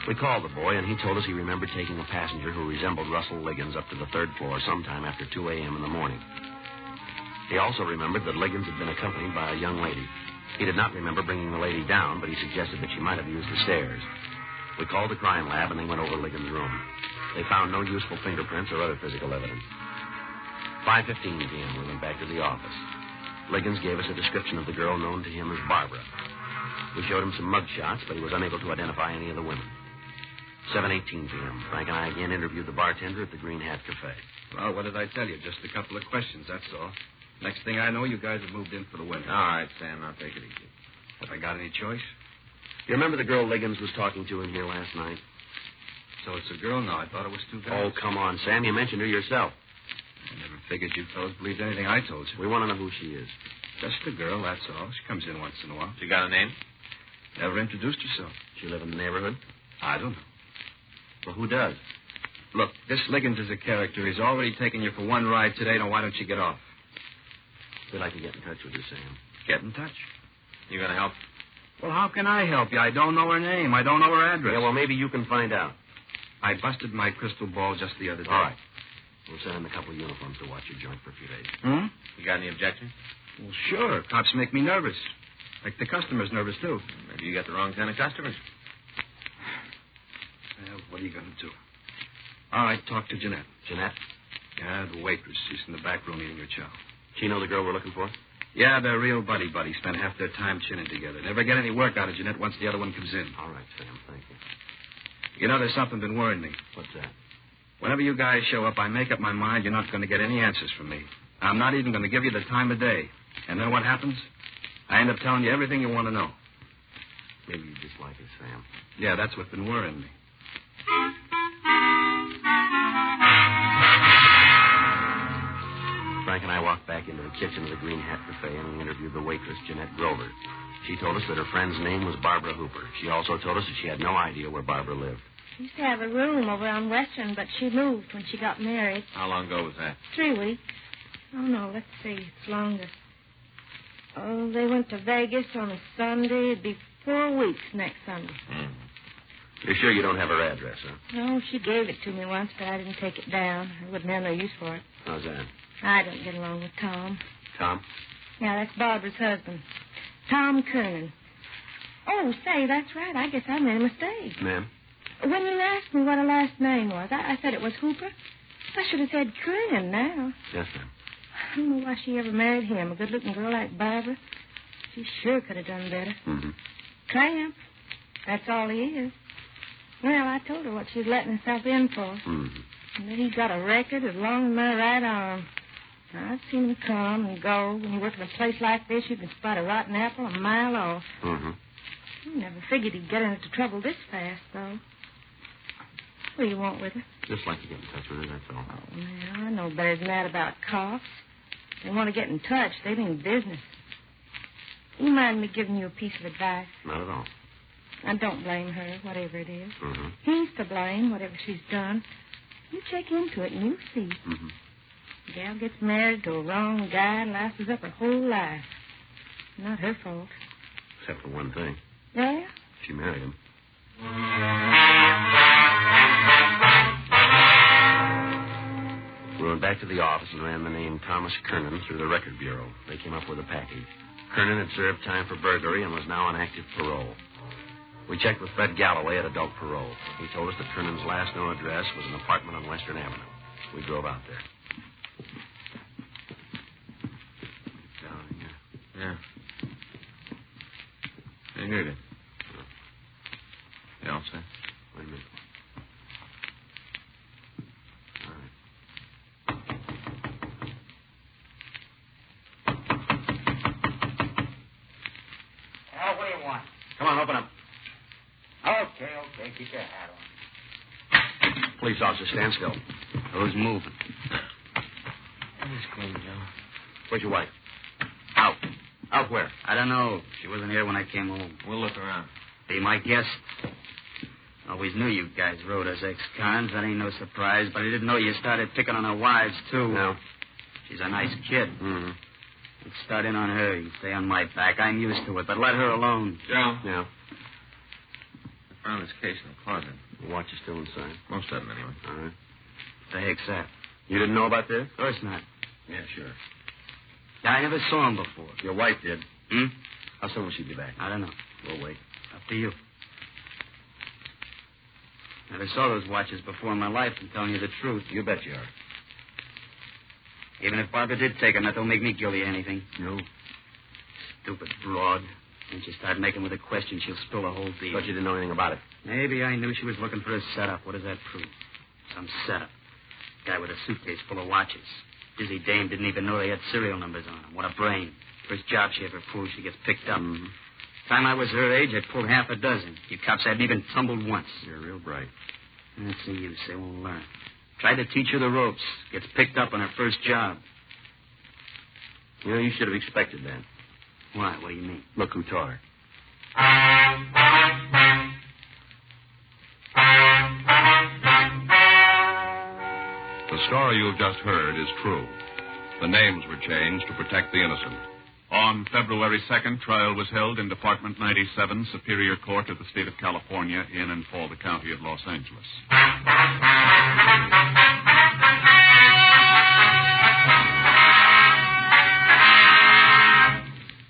We called the boy, and he told us he remembered taking a passenger who resembled Russell Liggins up to the third floor sometime after 2 a.m. in the morning. He also remembered that Liggins had been accompanied by a young lady. He did not remember bringing the lady down, but he suggested that she might have used the stairs. We called the crime lab, and they went over Liggins' room. They found no useful fingerprints or other physical evidence. 5:15 p.m., we went back to the office. Liggins gave us a description of the girl known to him as Barbara. We showed him some mug shots, but he was unable to identify any of the women. 7:18 p.m., Frank and I again interviewed the bartender at the Green Hat Cafe. Well, what did I tell you? Just a couple of questions, that's all. Next thing I know, you guys have moved in for the winter. All right, Sam, now take it easy. Have I got any choice? You remember the girl Liggins was talking to in here last night? So it's a girl now. I thought it was two guys. Oh, come on, Sam. You mentioned her yourself. I never figured you fellas believed anything I told you. We want to know who she is. Just a girl, that's all. She comes in once in a while. She got a name? Never introduced herself. She live in the neighborhood? I don't know. Well, who does? Look, this Liggins is a character. He's already taken you for one ride today. Now, why don't you get off? We'd like to get in touch with you, Sam. Get in touch. You gonna help? Well, how can I help you? I don't know her name. I don't know her address. Yeah, well, maybe you can find out. I busted my crystal ball just the other day. All right. We'll send in a couple of uniforms to watch your joint for a few days. Hmm? You got any objections? Well, sure. Cops make me nervous. Like the customers nervous, too. Maybe you got the wrong kind of customers. Well, what are you going to do? All right, talk to Jeanette. Jeanette? Yeah, the waitress. She's in the back room eating her chow. She know the girl we're looking for? Yeah, they're real buddy-buddy. Spend half their time chinning together. Never get any work out of Jeanette once the other one comes in. All right, Sam. Thank you. You know, there's something been worrying me. What's that? Whenever you guys show up, I make up my mind you're not going to get any answers from me. I'm not even going to give you the time of day. And then what happens? I end up telling you everything you want to know. Maybe you dislike us, Sam. Yeah, that's what's been worrying me. Frank and I walked back into the kitchen of the Green Hat Cafe, and we interviewed the waitress, Jeanette Grover. She told us that her friend's name was Barbara Hooper. She also told us that she had no idea where Barbara lived. She used to have a room over on Western, but she moved when she got married. How long ago was that? 3 weeks. Oh, no, let's see. It's longer. Oh, they went to Vegas on a Sunday. It'd be 4 weeks next Sunday. You're sure you don't have her address, huh? No, she gave it to me once, but I didn't take it down. I wouldn't have no use for it. How's that? I don't get along with Tom. Tom? Yeah, that's Barbara's husband. Tom Kernan. Oh, say, that's right. I guess I made a mistake. Ma'am? When you asked me what her last name was, I said it was Hooper. I should have said Kernan now. Yes, ma'am. I don't know why she ever married him, a good-looking girl like Barbara. She sure could have done better. Mm-hmm. Tramp. That's all he is. Well, I told her what she's letting herself in for. Mm-hmm. And then he got a record as long as my right arm. I've seen him come and go. When you work in a place like this, you can spot a rotten apple a mile off. Mm-hmm. I never figured he'd get into trouble this fast, though. What do you want with her? Just like to get in touch with her, that's all. Oh, now, I know better than that about cops. They want to get in touch. They mean business. You mind me giving you a piece of advice? Not at all. I don't blame her, whatever it is. Mm-hmm. He's to blame, whatever she's done. You check into it and you'll see. Mm-hmm. The gal gets married to a wrong guy and lasts up her whole life. Not her fault. Except for one thing. Yeah? She married him. We went back to the office and ran the name Thomas Kernan through the record bureau. They came up with a package. Kernan had served time for burglary and was now on active parole. We checked with Fred Galloway at adult parole. He told us that Kernan's last known address was an apartment on Western Avenue. We drove out there. Down here. Yeah. Hey, heard it. You all set? Wait a minute. All right. Oh, what do you want? Come on, open up. Okay, keep your hat on. Police officer, stand still. Who's moving? It's clean, Joe. Where's your wife? Out. Out where? I don't know. She wasn't here when I came home. We'll look around. Be my guest. Always knew you guys rode as ex-cons. That ain't no surprise, but I didn't know you started picking on her wives, too. No. She's a nice kid. Mm-hmm. You'd start in on her. You'd stay on my back. I'm used to it, but let her alone. Joe? Yeah. I found this case in the closet. The watch is still inside. Most of them, anyway. All right. What the heck's that? You didn't know about this? Of course not. Yeah, sure. I never saw him before. Your wife did. Hmm? How soon will she be back? I don't know. We'll wait. Up to you. Never saw those watches before in my life, I'm telling you the truth. You bet you are. Even if Barbara did take them, that don't make me guilty of anything. No. Stupid broad. When she started making with a question, she'll spill the whole deal. Thought you didn't know anything about it. Maybe I knew she was looking for a setup. What does that prove? Some setup. Guy with a suitcase full of watches. Dizzy dame didn't even know they had serial numbers on them. What a brain. First job she ever pulled, she gets picked up. Mm-hmm. Time I was her age, I'd pulled half a dozen. You cops hadn't even tumbled once. You're real bright. That's the use. They won't learn. Tried to teach her the ropes. Gets picked up on her first job. You know, you should have expected that. Why? What do you mean? Look who taught her. The story you have just heard is true. The names were changed to protect the innocent. On February 2nd, trial was held in Department 97, Superior Court of the State of California, in and for the County of Los Angeles.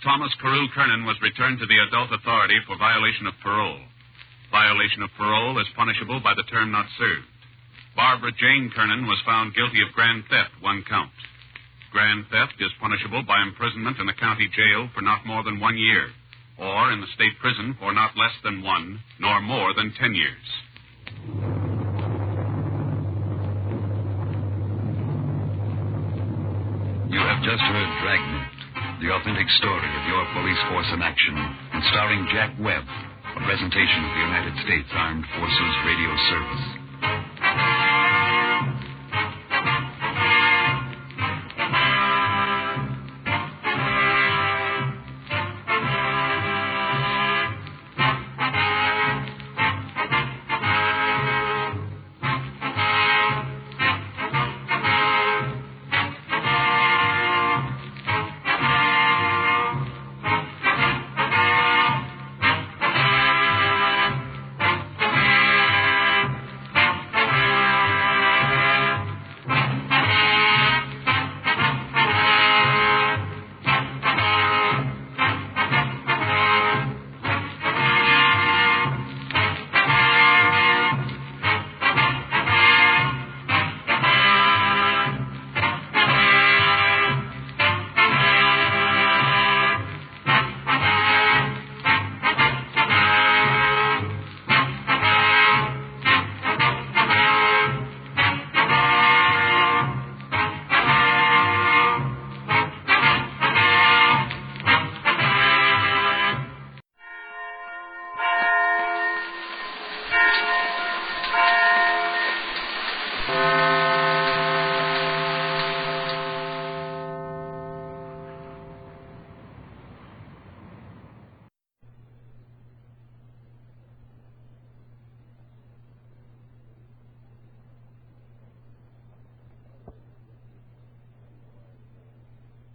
Thomas Carew Kernan was returned to the adult authority for violation of parole. Violation of parole is punishable by the term not served. Barbara Jane Kernan was found guilty of grand theft, 1 count. Grand theft is punishable by imprisonment in the county jail for not more than 1 year, or in the state prison for not less than 1, nor more than 10 years. You have just heard Dragnet, the authentic story of your police force in action, and starring Jack Webb, a presentation of the United States Armed Forces Radio Service.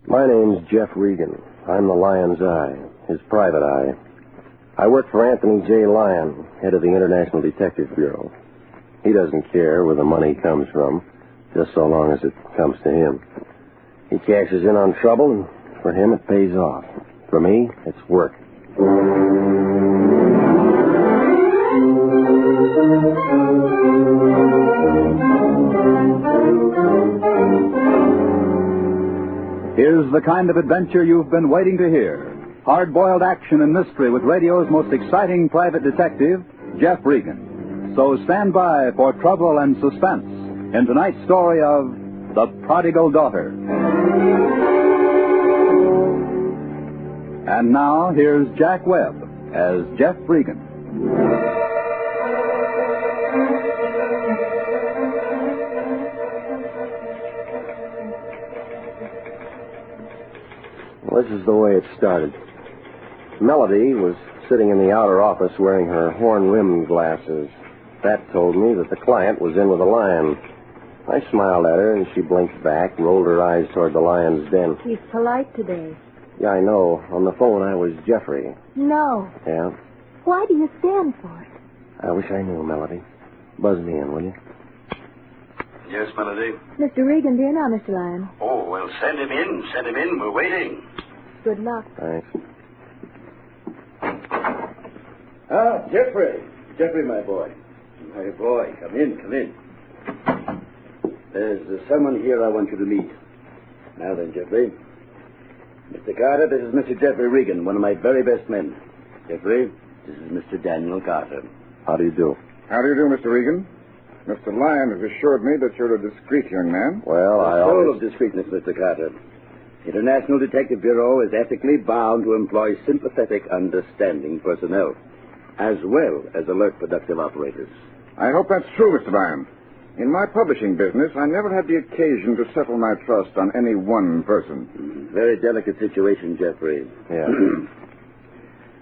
My name's Jeff Regan. I'm the Lion's Eye, his private eye. I work for Anthony J. Lyon, head of the International Detective Bureau. He doesn't care where the money comes from, just so long as it comes to him. He cashes in on trouble, and for him it pays off. For me, it's work. Here's the kind of adventure you've been waiting to hear. Hard-boiled action and mystery with radio's most exciting private detective, Jeff Regan. So stand by for trouble and suspense in tonight's story of The Prodigal Daughter. And now, here's Jack Webb as Jeff Regan. Well, this is the way it started. Melody was sitting in the outer office wearing her horn-rimmed glasses. That told me that the client was in with a lion. I smiled at her, and she blinked back, rolled her eyes toward the lion's den. He's polite today. Yeah, I know. On the phone, I was Jeffrey. No. Yeah? Why do you stand for it? I wish I knew, Melody. Buzz me in, will you? Yes, Melody. Mr. Regan, dear, now, Mr. Lyon. Oh, well, send him in. Send him in. We're waiting. Good luck. Thanks. Ah, Jeffrey. Jeffrey, my boy. My boy, come in, come in. There's someone here I want you to meet. Now then, Jeffrey. Mr. Carter, this is Mr. Jeffrey Regan, one of my very best men. Jeffrey, this is Mr. Daniel Carter. How do you do? How do you do, Mr. Regan? Mr. Lyon has assured me that you're a discreet young man. Well, The soul of discreetness, Mr. Carter. The International Detective Bureau is ethically bound to employ sympathetic, understanding personnel, as well as alert, productive operators. I hope that's true, Mr. Lyon. In my publishing business, I never had the occasion to settle my trust on any one person. Very delicate situation, Jeffrey. Yeah.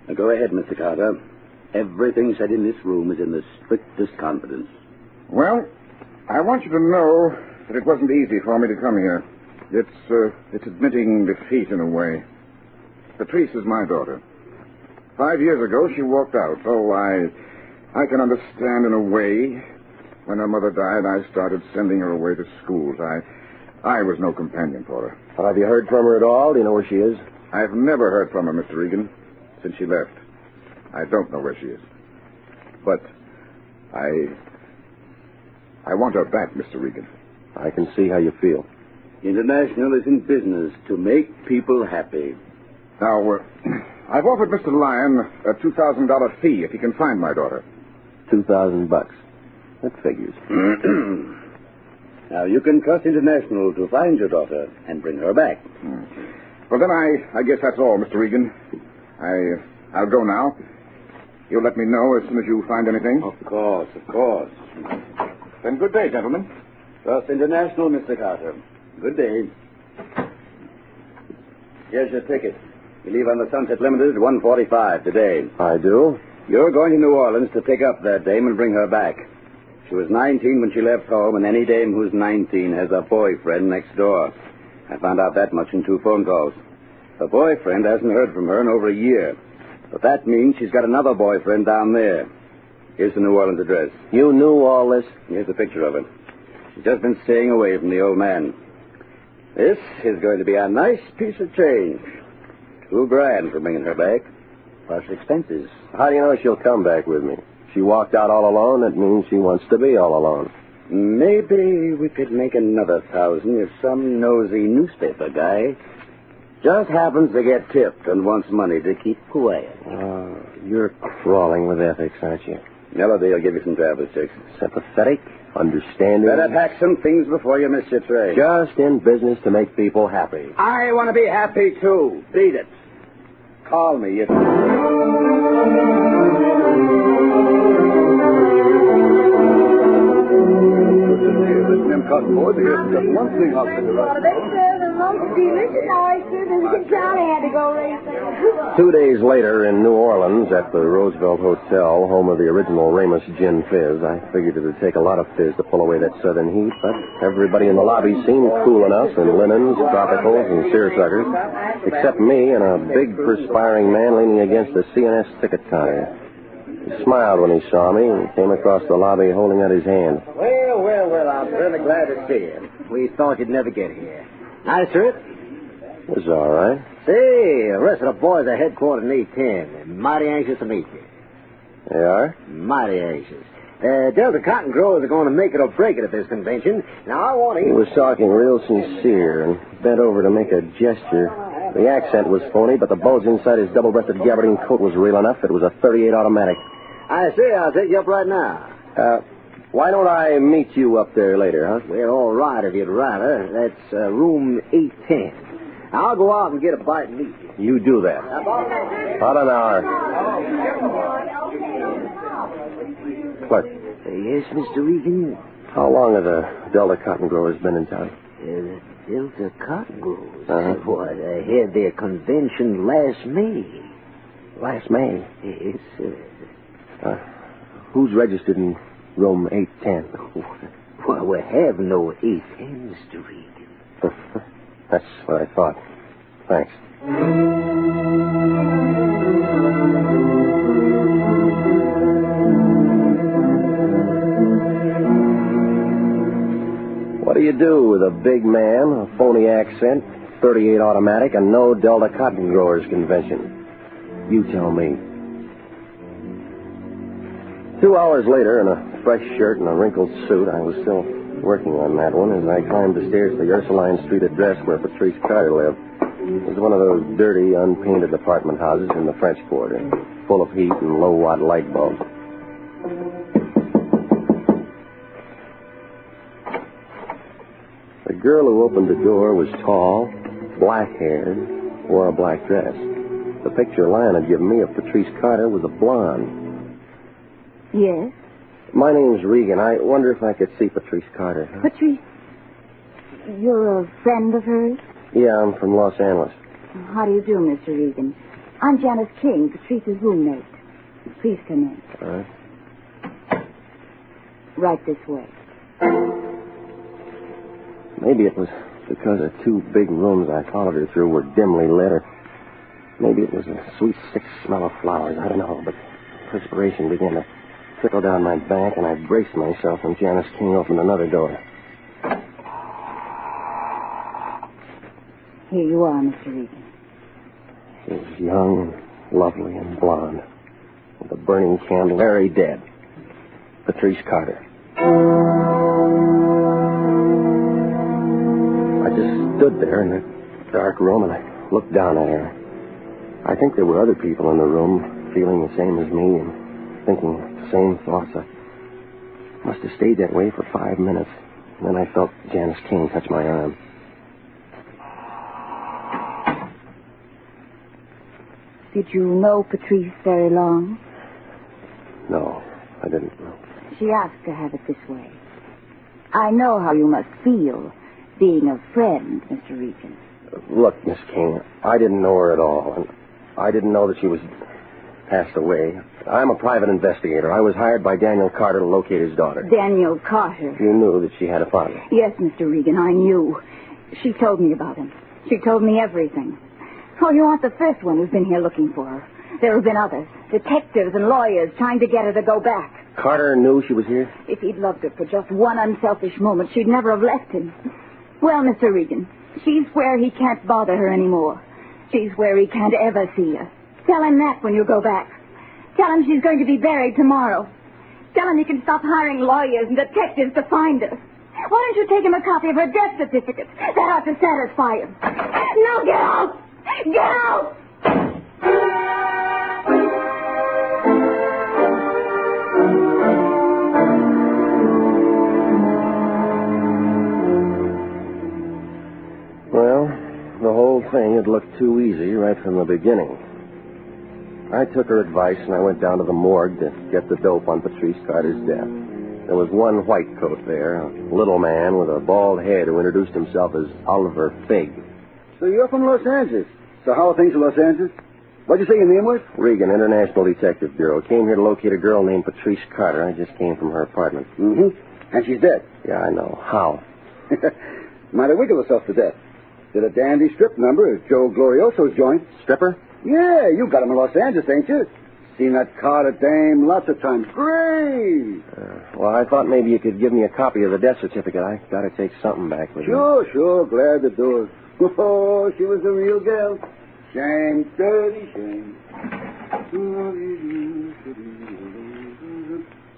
Now, go ahead, Mr. Carter. Everything said in this room is in the strictest confidence. Well, I want you to know that it wasn't easy for me to come here. It's admitting defeat in a way. Patrice is my daughter. 5 years ago, she walked out. Oh, I can understand in a way. When her mother died, I started sending her away to schools. I was no companion for her. Well, have you heard from her at all? Do you know where she is? I've never heard from her, Mr. Regan, since she left. I don't know where she is. But I want her back, Mr. Regan. I can see how you feel. International is in business to make people happy. Now, I've offered Mr. Lyon a $2,000 fee if he can find my daughter. $2,000. That figures. Now, you can trust International to find your daughter and bring her back. Well, then I guess that's all, Mr. Regan. I'll go now. You'll let me know as soon as you find anything? Of course, of course. Then good day, gentlemen. Trust International, Mr. Carter. Good day. Here's your ticket. You leave on the Sunset Limited at 1:45 today. I do? You're going to New Orleans to pick up that dame and bring her back. She was 19 when she left home, and any dame who's 19 has a boyfriend next door. I found out that much in 2 phone calls. Her boyfriend hasn't heard from her in over a year. But that means she's got another boyfriend down there. Here's the New Orleans address. You knew all this? Here's a picture of her. She's just been staying away from the old man. This is going to be a nice piece of change. $2,000 for bringing her back, plus expenses. How do you know she'll come back with me? She walked out all alone. That means she wants to be all alone. Maybe we could make another 1,000 if some nosy newspaper guy just happens to get tipped and wants money to keep quiet. You're crawling with ethics, aren't you? Melody will give you some travel checks. Sympathetic, understanding. Better pack some things before you miss your train. Just in business to make people happy. I want to be happy, too. Beat it. Call me if... Well, they serve the most delicious oysters as you can try at to go racing? 2 days later in New Orleans at the Roosevelt Hotel, home of the original Ramus Gin Fizz, I figured it would take a lot of fizz to pull away that southern heat, but everybody in the lobby seemed cool enough in linens, tropicals, and seersuckers, except me and a big perspiring man leaning against the CNS ticket counter. He smiled when he saw me and came across the lobby holding out his hand. Well, I'm really glad to see you. We thought you'd never get here. Nice trip? It was all right. See, the rest of the boys are headquartered in E10. They're mighty anxious to meet you. They are? Mighty anxious. Delta Cotton Growers are going to make it or break it at this convention. Now, I want to... He was talking real sincere and bent over to make a gesture. The accent was phony, but the bulge inside his double-breasted gabardine coat was real enough. It was a .38 automatic. I say, I'll take you up right now. Why don't I meet you up there later, huh? Well, all right, if you'd rather. That's room 810. I'll go out and get a bite and meet you. You do that. About an hour. Clerk. Yes, Mr. Regan? How long have the Delta Cotton Growers been in town? The Delta Cotton Growers? Boy, they had their convention last May. Last May? Yes, sir. Who's registered in room 810? Well, we have no 810, Mr. Regan. That's what I thought. Thanks. What do you do with a big man, a phony accent, .38 automatic, and no Delta Cotton Growers convention? You tell me. 2 hours later, in a fresh shirt and a wrinkled suit, I was still working on that one as I climbed the stairs to the Ursuline Street address where Patrice Carter lived. It was one of those dirty, unpainted apartment houses in the French Quarter, full of heat and low-watt light bulbs. The girl who opened the door was tall, black-haired, wore a black dress. The picture Lion had given me of Patrice Carter was a blonde. Yes? My name's Regan. I wonder if I could see Patrice Carter. Huh? Patrice, you're a friend of hers? Yeah, I'm from Los Angeles. How do you do, Mr. Regan? I'm Janice King, Patrice's roommate. Please come in. All right. Right this way. Maybe it was because the 2 big rooms I followed her through were dimly lit, or maybe it was a sweet, sick smell of flowers. I don't know, but perspiration began to trickle down my back, and I braced myself when Janice King opened another door. Here you are, Mr. Regan. She was young and lovely and blonde, with a burning candle, very dead. Patrice Carter. I just stood there in that dark room, and I looked down at her. I think there were other people in the room feeling the same as me and thinking the same thoughts. I must have stayed that way for 5 minutes. And then I felt Janice King touch my arm. Did you know Patrice very long? No, I didn't. She asked to have it this way. I know how you must feel being a friend, Mr. Regan. Look, Miss King, I didn't know her at all, and I didn't know that she was passed away. I'm a private investigator. I was hired by Daniel Carter to locate his daughter. Daniel Carter? You knew that she had a father? Yes, Mr. Regan, I knew. She told me about him. She told me everything. Oh, you aren't the first one who's been here looking for her. There have been others, detectives and lawyers trying to get her to go back. Carter knew she was here? If he'd loved her for just one unselfish moment, she'd never have left him. Well, Mr. Regan, she's where he can't bother her anymore. She's where he can't ever see her. Tell him that when you go back. Tell him she's going to be buried tomorrow. Tell him he can stop hiring lawyers and detectives to find her. Why don't you take him a copy of her death certificate? That ought to satisfy him. Now get out! Get out! Well, the whole thing had looked too easy right from the beginning. I took her advice and I went down to the morgue to get the dope on Patrice Carter's death. There was one white coat there, a little man with a bald head who introduced himself as Oliver Fig. So you're from Los Angeles. So how are things in Los Angeles? What'd you say your name was? Regan, International Detective Bureau. Came here to locate a girl named Patrice Carter. I just came from her apartment. Mm-hmm. And she's dead. Yeah, I know. How? Might have wiggled herself to death. Did a dandy strip number at Joe Glorioso's joint. Stripper? Yeah, you got him in Los Angeles, ain't you? Seen that Carter dame lots of times. Great. Well, I thought maybe you could give me a copy of the death certificate. I got to take something back with me. Sure. Glad to do it. Oh, she was a real girl. Shame, dirty shame.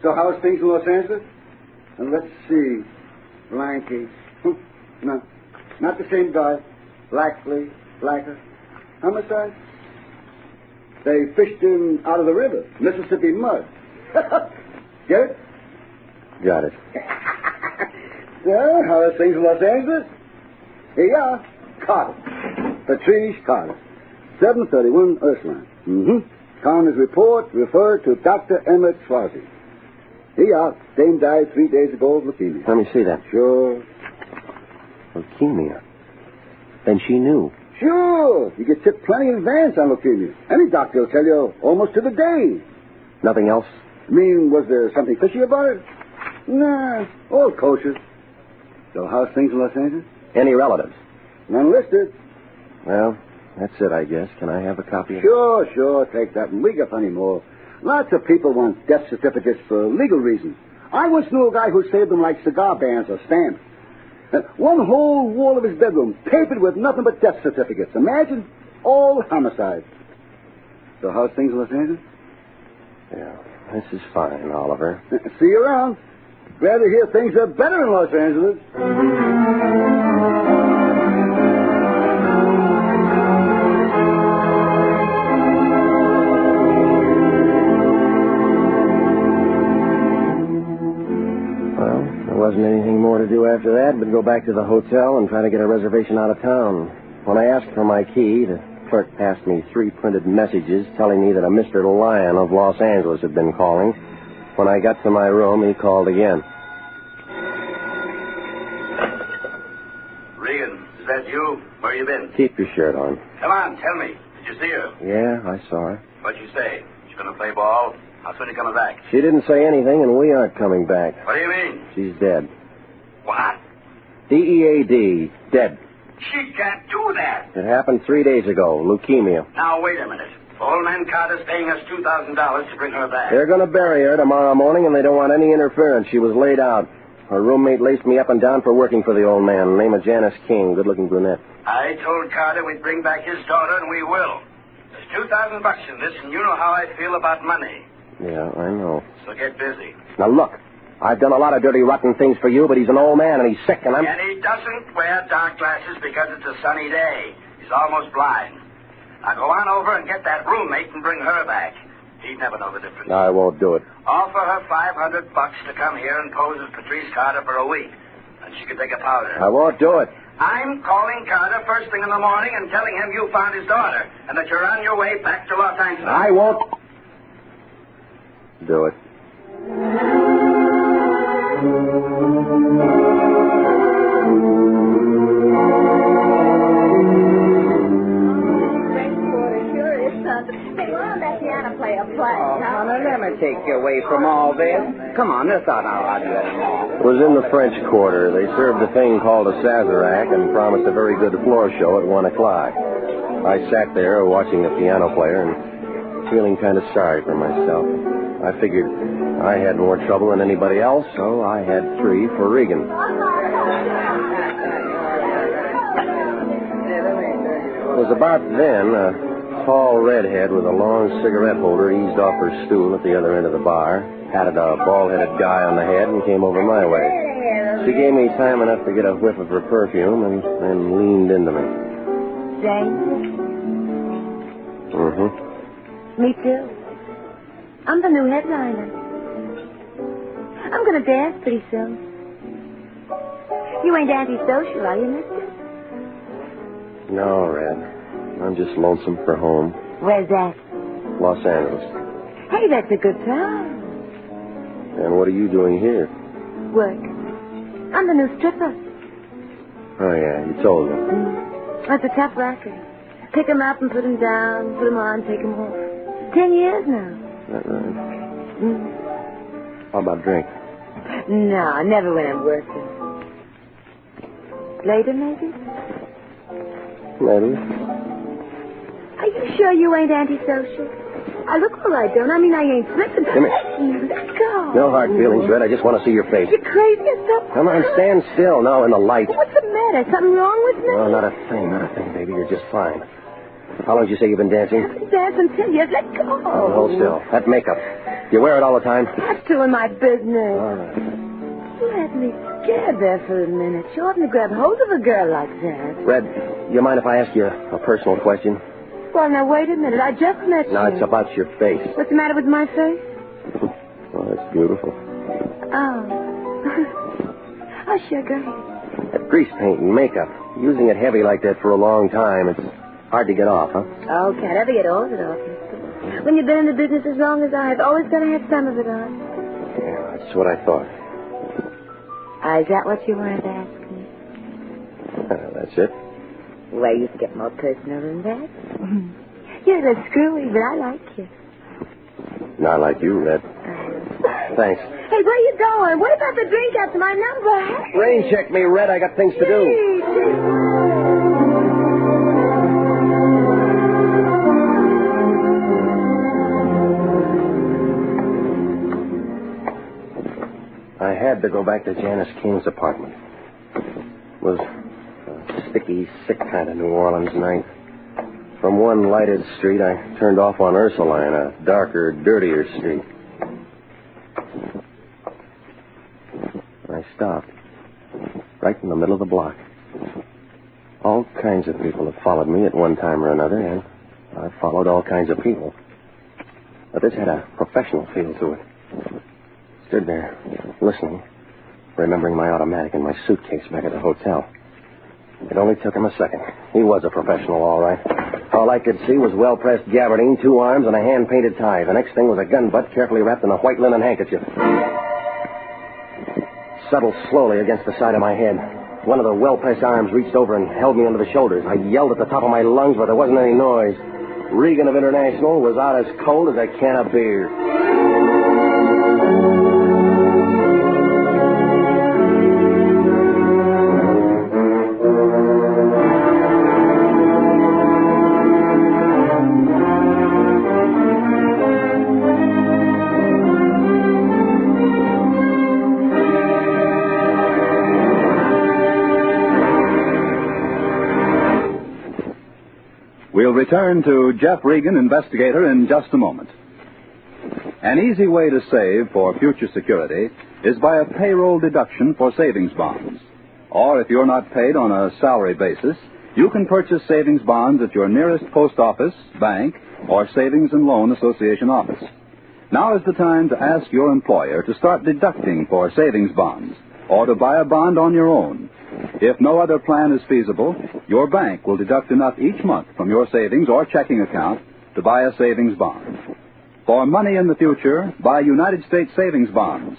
So how's things in Los Angeles? And let's see. Blanky. No, not the same guy. Blacker. Homicide? They fished him out of the river. Mississippi mud. Get it? Got it. So, how are things in Los Angeles? Here you are. Carter. Patrice Carter. 731 Ursuline. Mm-hmm. Coroner's report referred to Dr. Emmett Swarzy. Here you are. Dame died 3 days ago of leukemia. Let me see that. Sure. Leukemia? Then she knew. Sure. You get tipped plenty in advance on leukemia. Any doctor will tell you almost to the day. Nothing else? I mean, was there something fishy about it? Nah, all kosher. So how's things in Los Angeles? Any relatives? None listed. Well, that's it, I guess. Can I have a copy of it? Sure. Take that, and we got plenty more. Lots of people want death certificates for legal reasons. I once knew a guy who saved them like cigar bands or stamps. One whole wall of his bedroom papered with nothing but death certificates. Imagine, all homicides. So how's things in Los Angeles? Yeah, this is fine, Oliver. See you around. Glad to hear things are better in Los Angeles. Wasn't anything more to do after that but go back to the hotel and try to get a reservation out of town. When I asked for my key, the clerk passed me 3 printed messages telling me that a Mr. Lyon of Los Angeles had been calling. When I got to my room, he called again. Regan, is that you? Where you been? Keep your shirt on. Come on, tell me. Did you see her? Yeah, I saw her. What'd you say? She's gonna play ball? How soon are you coming back? She didn't say anything, and we aren't coming back. What do you mean? She's dead. What? D-E-A-D. Dead. She can't do that. It happened 3 days ago. Leukemia. Now, wait a minute. Old man Carter's paying us $2,000 to bring her back. They're going to bury her tomorrow morning, and they don't want any interference. She was laid out. Her roommate laced me up and down for working for the old man. Name of Janice King. Good-looking brunette. I told Carter we'd bring back his daughter, and we will. There's $2,000 in this, and you know how I feel about money. Yeah, I know. So get busy. Now, look. I've done a lot of dirty, rotten things for you, but he's an old man, and he's sick, and I'm... And he doesn't wear dark glasses because it's a sunny day. He's almost blind. Now go on over and get that roommate and bring her back. He'd never know the difference. I won't do it. Offer her $500 to come here and pose as Patrice Carter for a week. And she can take a powder. I won't do it. I'm calling Carter first thing in the morning and telling him you found his daughter and that you're on your way back to Los Angeles. I won't do it. Let me take you away from all this. Come on, let's not argue anymore. It was in the French Quarter. They served a thing called a Sazerac and promised a very good floor show at 1 o'clock. I sat there watching the piano player and feeling kind of sorry for myself. I figured I had more trouble than anybody else, so I had 3 for Regan. It was about then a tall redhead with a long cigarette holder eased off her stool at the other end of the bar, patted a bald-headed guy on the head, and came over my way. She gave me time enough to get a whiff of her perfume and then leaned into me. Jane? Mm-hmm. Me too. I'm the new headliner. I'm going to dance pretty soon. You ain't antisocial, are you, mister? No, Red. I'm just lonesome for home. Where's that? Los Angeles. Hey, that's a good time. And what are you doing here? Work. I'm the new stripper. Oh, yeah, you told me. That's a tough racket. Pick 'em up and put 'em down, put 'em on, take 'em off. 10 years now. How about drink? No, never when I'm working. Later, maybe? Maybe. Are you sure you ain't antisocial? I look all right, don't I? I mean, I ain't slipping. Come here. Let go. No hard feelings, Red. I just want to see your face. You crazy or something? Come on, stand still now in the light. What's the matter? Something wrong with me? No, not a thing, baby. You're just fine. How long did you say you've been dancing? I've been dancing 10 years. Let go. Oh, hold still. That makeup. You wear it all the time? That's doing my business. All right. You had me scared there for a minute. You oughtn't to grab hold of a girl like that. Red, you mind if I ask you a personal question? Well, now, wait a minute. I just met you. No, it's about your face. What's the matter with my face? Oh, it's beautiful. Oh. Oh, sure, go ahead. That grease paint and makeup. Using it heavy like that for a long time, it's hard to get off, huh? Oh, can't ever get all of it off, mister. When you've been in the business as long as I have, always got to have some of it on. Yeah, that's what I thought. Is that what you wanted to ask me? That's it. Well, you can get more personal than that. You're a little screwy, but I like you. Not like you, Red. Thanks. Hey, where you going? What about the drink after my number? Rain check me, Red. I got things to do. I had to go back to Janice King's apartment. It was a sticky, sick kind of New Orleans night. From one lighted street, I turned off on Ursuline, a darker, dirtier street. I stopped right in the middle of the block. All kinds of people have followed me at one time or another, and I've followed all kinds of people. But this had a professional feel to it. Stood there, listening, remembering my automatic and my suitcase back at the hotel. It only took him a second. He was a professional, all right. All I could see was well-pressed gabardine, 2 arms, and a hand-painted tie. The next thing was a gun butt carefully wrapped in a white linen handkerchief. Settled slowly against the side of my head. One of the well-pressed arms reached over and held me under the shoulders. I yelled at the top of my lungs, but there wasn't any noise. Regan of International was out as cold as a can of beer. We'll return to Jeff Regan, Investigator, in just a moment. An easy way to save for future security is by a payroll deduction for savings bonds. Or if you're not paid on a salary basis, you can purchase savings bonds at your nearest post office, bank, or Savings and Loan Association office. Now is the time to ask your employer to start deducting for savings bonds or to buy a bond on your own. If no other plan is feasible, your bank will deduct enough each month from your savings or checking account to buy a savings bond. For money in the future, buy United States savings bonds.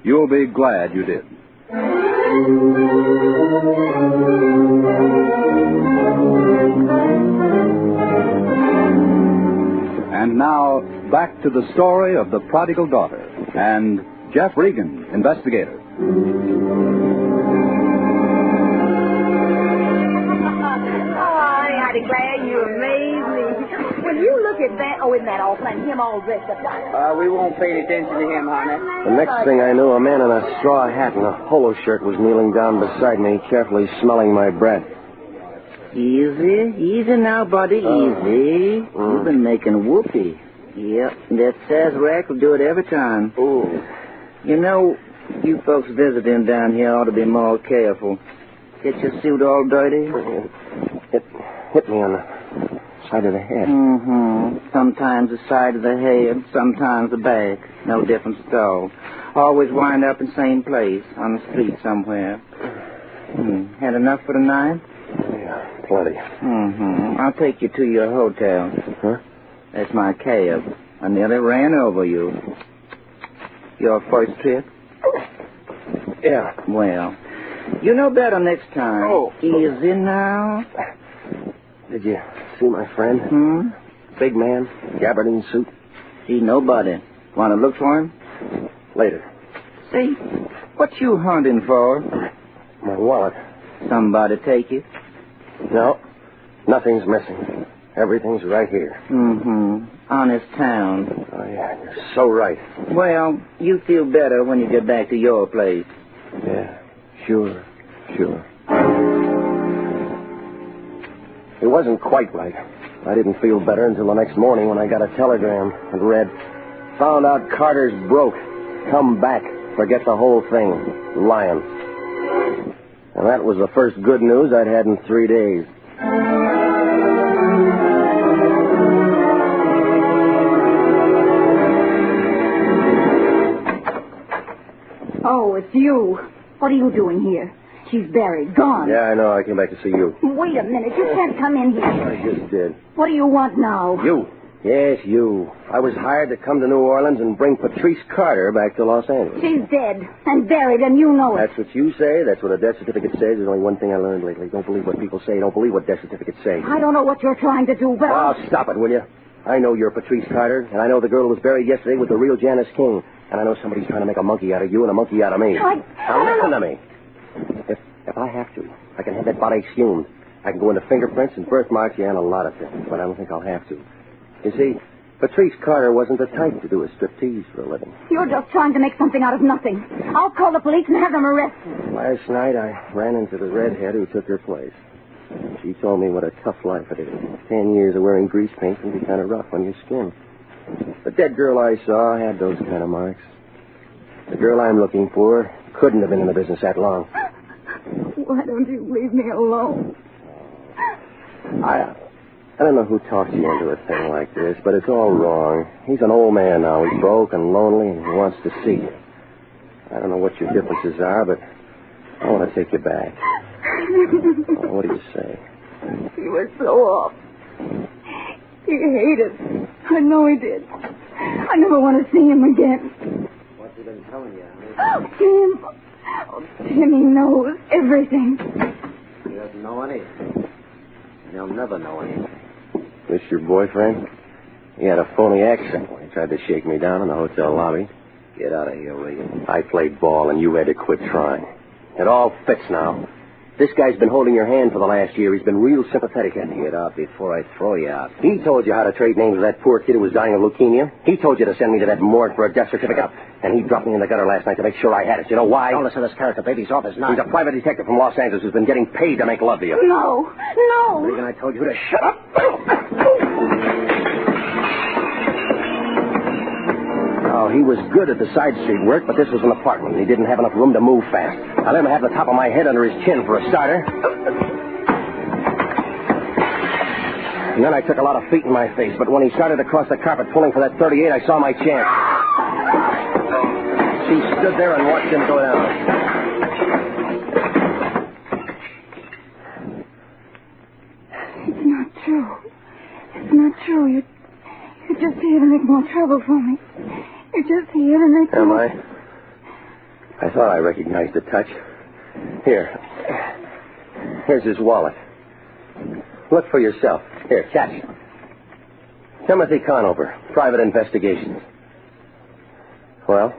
You'll be glad you did. And now, back to the story of the Prodigal Daughter and Jeff Regan, Investigator. I declare you amaze me. When you look at that, isn't that all plain? Him all dressed up like We won't pay any attention to him, honey. The next thing I knew, a man in a straw hat and a polo shirt was kneeling down beside me, carefully smelling my breath. Easy now, buddy, easy. You've been making whoopee. Yep, that Sazerac will do it every time. Ooh. You know, you folks visiting down here ought to be more careful. Get your suit all dirty? It hit me on the side of the head. Mm-hmm. Sometimes the side of the head, sometimes the back. No difference at all. Always wind up in the same place, on the street somewhere. Had enough for the night? Yeah, plenty. Mm-hmm. I'll take you to your hotel. Huh? That's my cab. I nearly ran over you. Your first trip? Yeah. Well, you know better next time. Oh. Easy now. Did you See my friend? Big man, gabardine suit. See nobody. Want to look for him? Later. Say, what you hunting for? My wallet. Somebody take it? No, nothing's missing. Everything's right here. Honest town. Oh, yeah, you're so right. Well, you feel better when you get back to your place. Yeah, sure. It wasn't quite right. I didn't feel better until the next morning when I got a telegram and read, "Found out Carter's broke. Come back. Forget the whole thing. Lion." And that was the first good news I'd had in 3 days. Oh, it's you. What are you doing here? She's buried, gone. Yeah, I know. I came back to see you. Wait a minute. You can't come in here. I just did. What do you want now? You. Yes, you. I was hired to come to New Orleans and bring Patrice Carter back to Los Angeles. She's dead and buried, and you know it. That's what you say. That's what a death certificate says. There's only one thing I learned lately. Don't believe what people say. Don't believe what death certificates say. I don't know what you're trying to do, but... Oh, stop it, will you? I know you're Patrice Carter, and I know the girl who was buried yesterday was the real Janice King. And I know somebody's trying to make a monkey out of you and a monkey out of me. Now listen to me. If I have to, I can have that body exhumed. I can go into fingerprints and birthmarks, yeah, and a lot of things. But I don't think I'll have to. You see, Patrice Carter wasn't the type to do a striptease for a living. You're just trying to make something out of nothing. I'll call the police and have them arrested. Last night, I ran into the redhead who took her place. She told me what a tough life it is. 10 years of wearing grease paint can be kind of rough on your skin. The dead girl I saw had those kind of marks. The girl I'm looking for couldn't have been in the business that long. Why don't you leave me alone? I don't know who talked you into a thing like this, but it's all wrong. He's an old man now. He's broke and lonely, and he wants to see you. I don't know what your differences are, but I want to take you back. What do you say? He was so off. He hated. I know he did. I never want to see him again. What's he been telling you? Oh, Tim. Oh, Tim, he knows everything. He doesn't know anything. He'll never know anything. This your boyfriend? He had a phony accent when he tried to shake me down in the hotel lobby. Get out of here, Regan. I played ball, and you had to quit trying. It all fits now. This guy's been holding your hand for the last year. He's been real sympathetic at me. Get out before I throw you out. He told you how to trade names with that poor kid who was dying of leukemia. He told you to send me to that morgue for a death certificate. And he dropped me in the gutter last night to make sure I had it. You know why? Don't listen to this character. Baby's off his nut. He's a private detective from Los Angeles who's been getting paid to make love to you. No. Regan, I told you to shut up. Oh, he was good at the side street work, but this was an apartment. He didn't have enough room to move fast. I let him have the top of my head under his chin for a starter. And then I took a lot of feet in my face, but when he started to cross the carpet pulling for that 38, I saw my chance. She stood there and watched him go down. It's not true. It's not true. You're just here to make more trouble for me. You're just here to make... Am I? I thought I recognized the touch. Here. Here's his wallet. Look for yourself. Here, catch. Timothy Conover, Private Investigations. Well?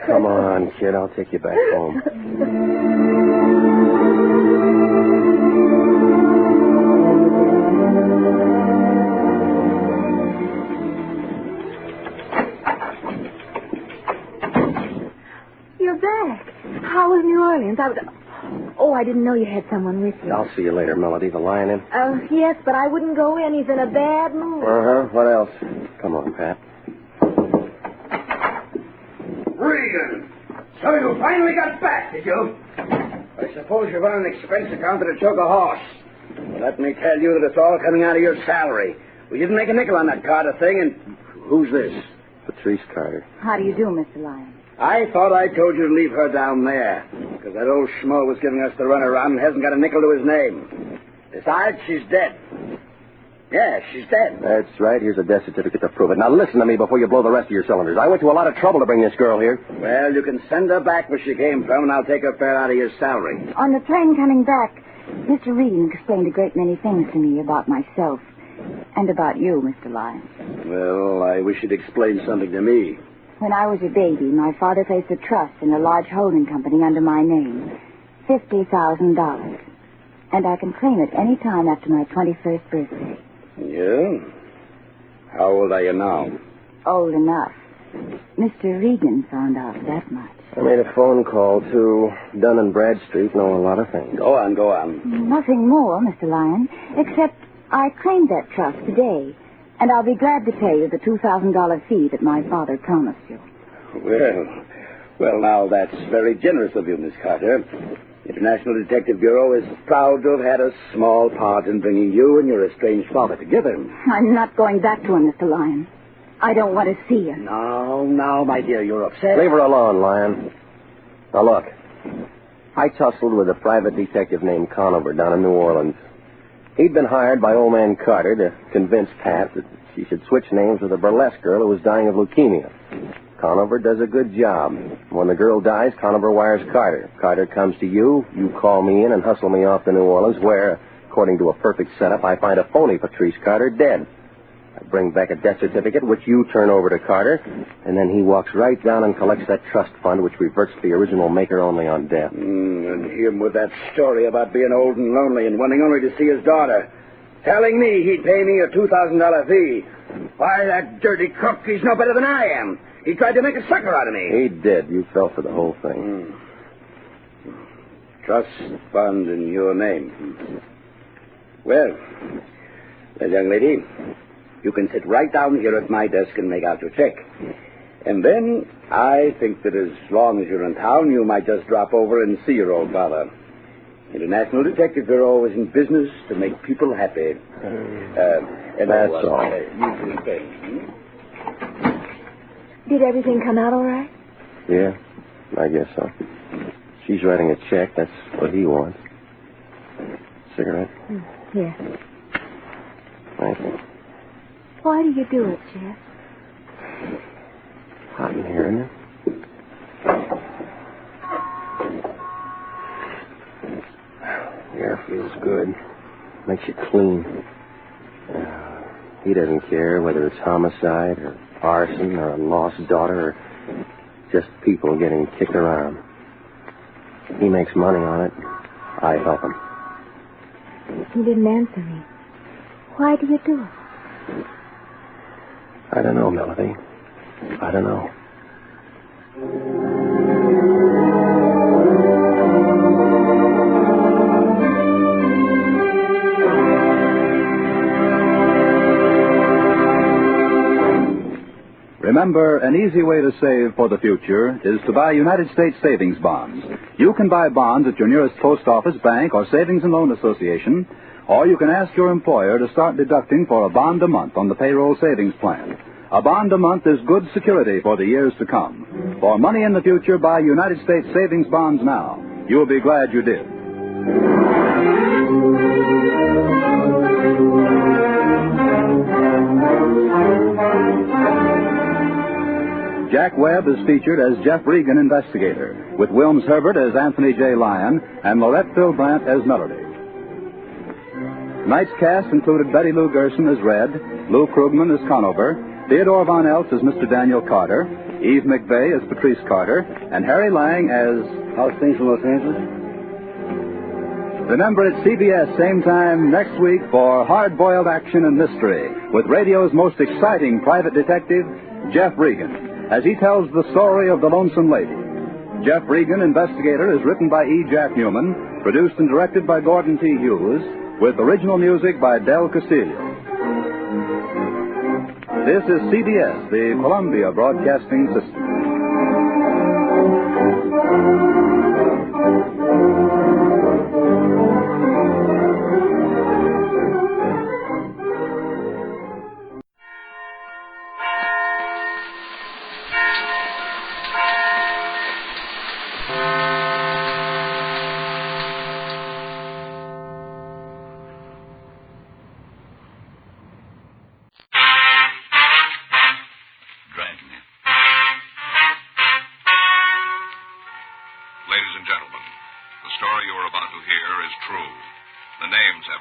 Come on, kid. I'll take you back home. You're back. How was New Orleans? Oh, I didn't know you had someone with you. I'll see you later, Melody. The lion in? Yes, but I wouldn't go in. He's in a bad mood. What else? Come on, Pat. Regan! So you finally got back, did you? I suppose you've on an expense account that took a horse. Well, let me tell you that it's all coming out of your salary. We didn't make a nickel on that Carter thing, and who's this? Patrice Carter. How do you do, Mr. Lyon? I thought I told you to leave her down there, because that old schmo was giving us the runaround and hasn't got a nickel to his name. Besides, she's dead. Yeah, she's dead. That's right. Here's a death certificate to prove it. Now listen to me before you blow the rest of your cylinders. I went to a lot of trouble to bring this girl here. Well, you can send her back where she came from, and I'll take her fare out of your salary. On the train coming back, Mr. Regan explained a great many things to me about myself and about you, Mr. Lyon. Well, I wish you'd explain something to me. When I was a baby, my father placed a trust in a large holding company under my name. $50,000. And I can claim it any time after my 21st birthday. Yeah? How old are you now? Old enough. Mr. Regan found out that much. I made a phone call to Dun & Bradstreet, know a lot of things. Go on. Nothing more, Mr. Lyon, except I claimed that trust today, and I'll be glad to pay you the $2,000 fee that my father promised you. Well, now, that's very generous of you, Miss Carter. The International Detective Bureau is proud to have had a small part in bringing you and your estranged father together. I'm not going back to him, Mr. Lyon. I don't want to see you. Now, my dear, you're upset. Leave her alone, Lyon. Now, look. I tussled with a private detective named Conover down in New Orleans. He'd been hired by old man Carter to convince Pat that she should switch names with a burlesque girl who was dying of leukemia. Conover does a good job. When the girl dies, Conover wires Carter. Carter comes to you, you call me in and hustle me off to New Orleans, where, according to a perfect setup, I find a phony Patrice Carter dead. I bring back a death certificate, which you turn over to Carter, and then he walks right down and collects that trust fund, which reverts to the original maker only on death. And him with that story about being old and lonely and wanting only to see his daughter. Telling me he'd pay me a $2,000 fee. Why, that dirty crook, he's no better than I am. He tried to make a sucker out of me. He did. You fell for the whole thing. Trust fund in your name. Well, young lady, you can sit right down here at my desk and make out your check. And then I think that as long as you're in town, you might just drop over and see your old father. International Detective Bureau is in business to make people happy. That's all. You pay. Did everything come out all right? Yeah, I guess so. She's writing a check. That's what he wants. Cigarette? Here. Thank you. Why do you do it, Jeff? Hot in here, isn't it? The air feels good. Makes you clean. He doesn't care whether it's homicide or arson or a lost daughter or just people getting kicked around. He makes money on it. I help him. You didn't answer me. Why do you do it? I don't know, Melody. I don't know. Remember, an easy way to save for the future is to buy United States savings bonds. You can buy bonds at your nearest post office, bank, or savings and loan association, or you can ask your employer to start deducting for a bond a month on the payroll savings plan. A bond a month is good security for the years to come. For money in the future, buy United States savings bonds now. You'll be glad you did. Jack Webb is featured as Jeff Regan, Investigator, with Wilms Herbert as Anthony J. Lyon and Lorette Philbrandt as Melody. Tonight's cast included Betty Lou Gerson as Red, Lou Krugman as Conover, Theodore Von Eltz as Mr. Daniel Carter, Eve McVeigh as Patrice Carter, and Harry Lang as... How's things in Los Angeles? Remember, it's CBS same time next week for hard-boiled action and mystery with radio's most exciting private detective, Jeff Regan, as he tells the story of the Lonesome Lady. Jeff Regan, Investigator, is written by E. Jack Newman, produced and directed by Gordon T. Hughes, with original music by Del Castillo. This is CBS, the Columbia Broadcasting System. Ladies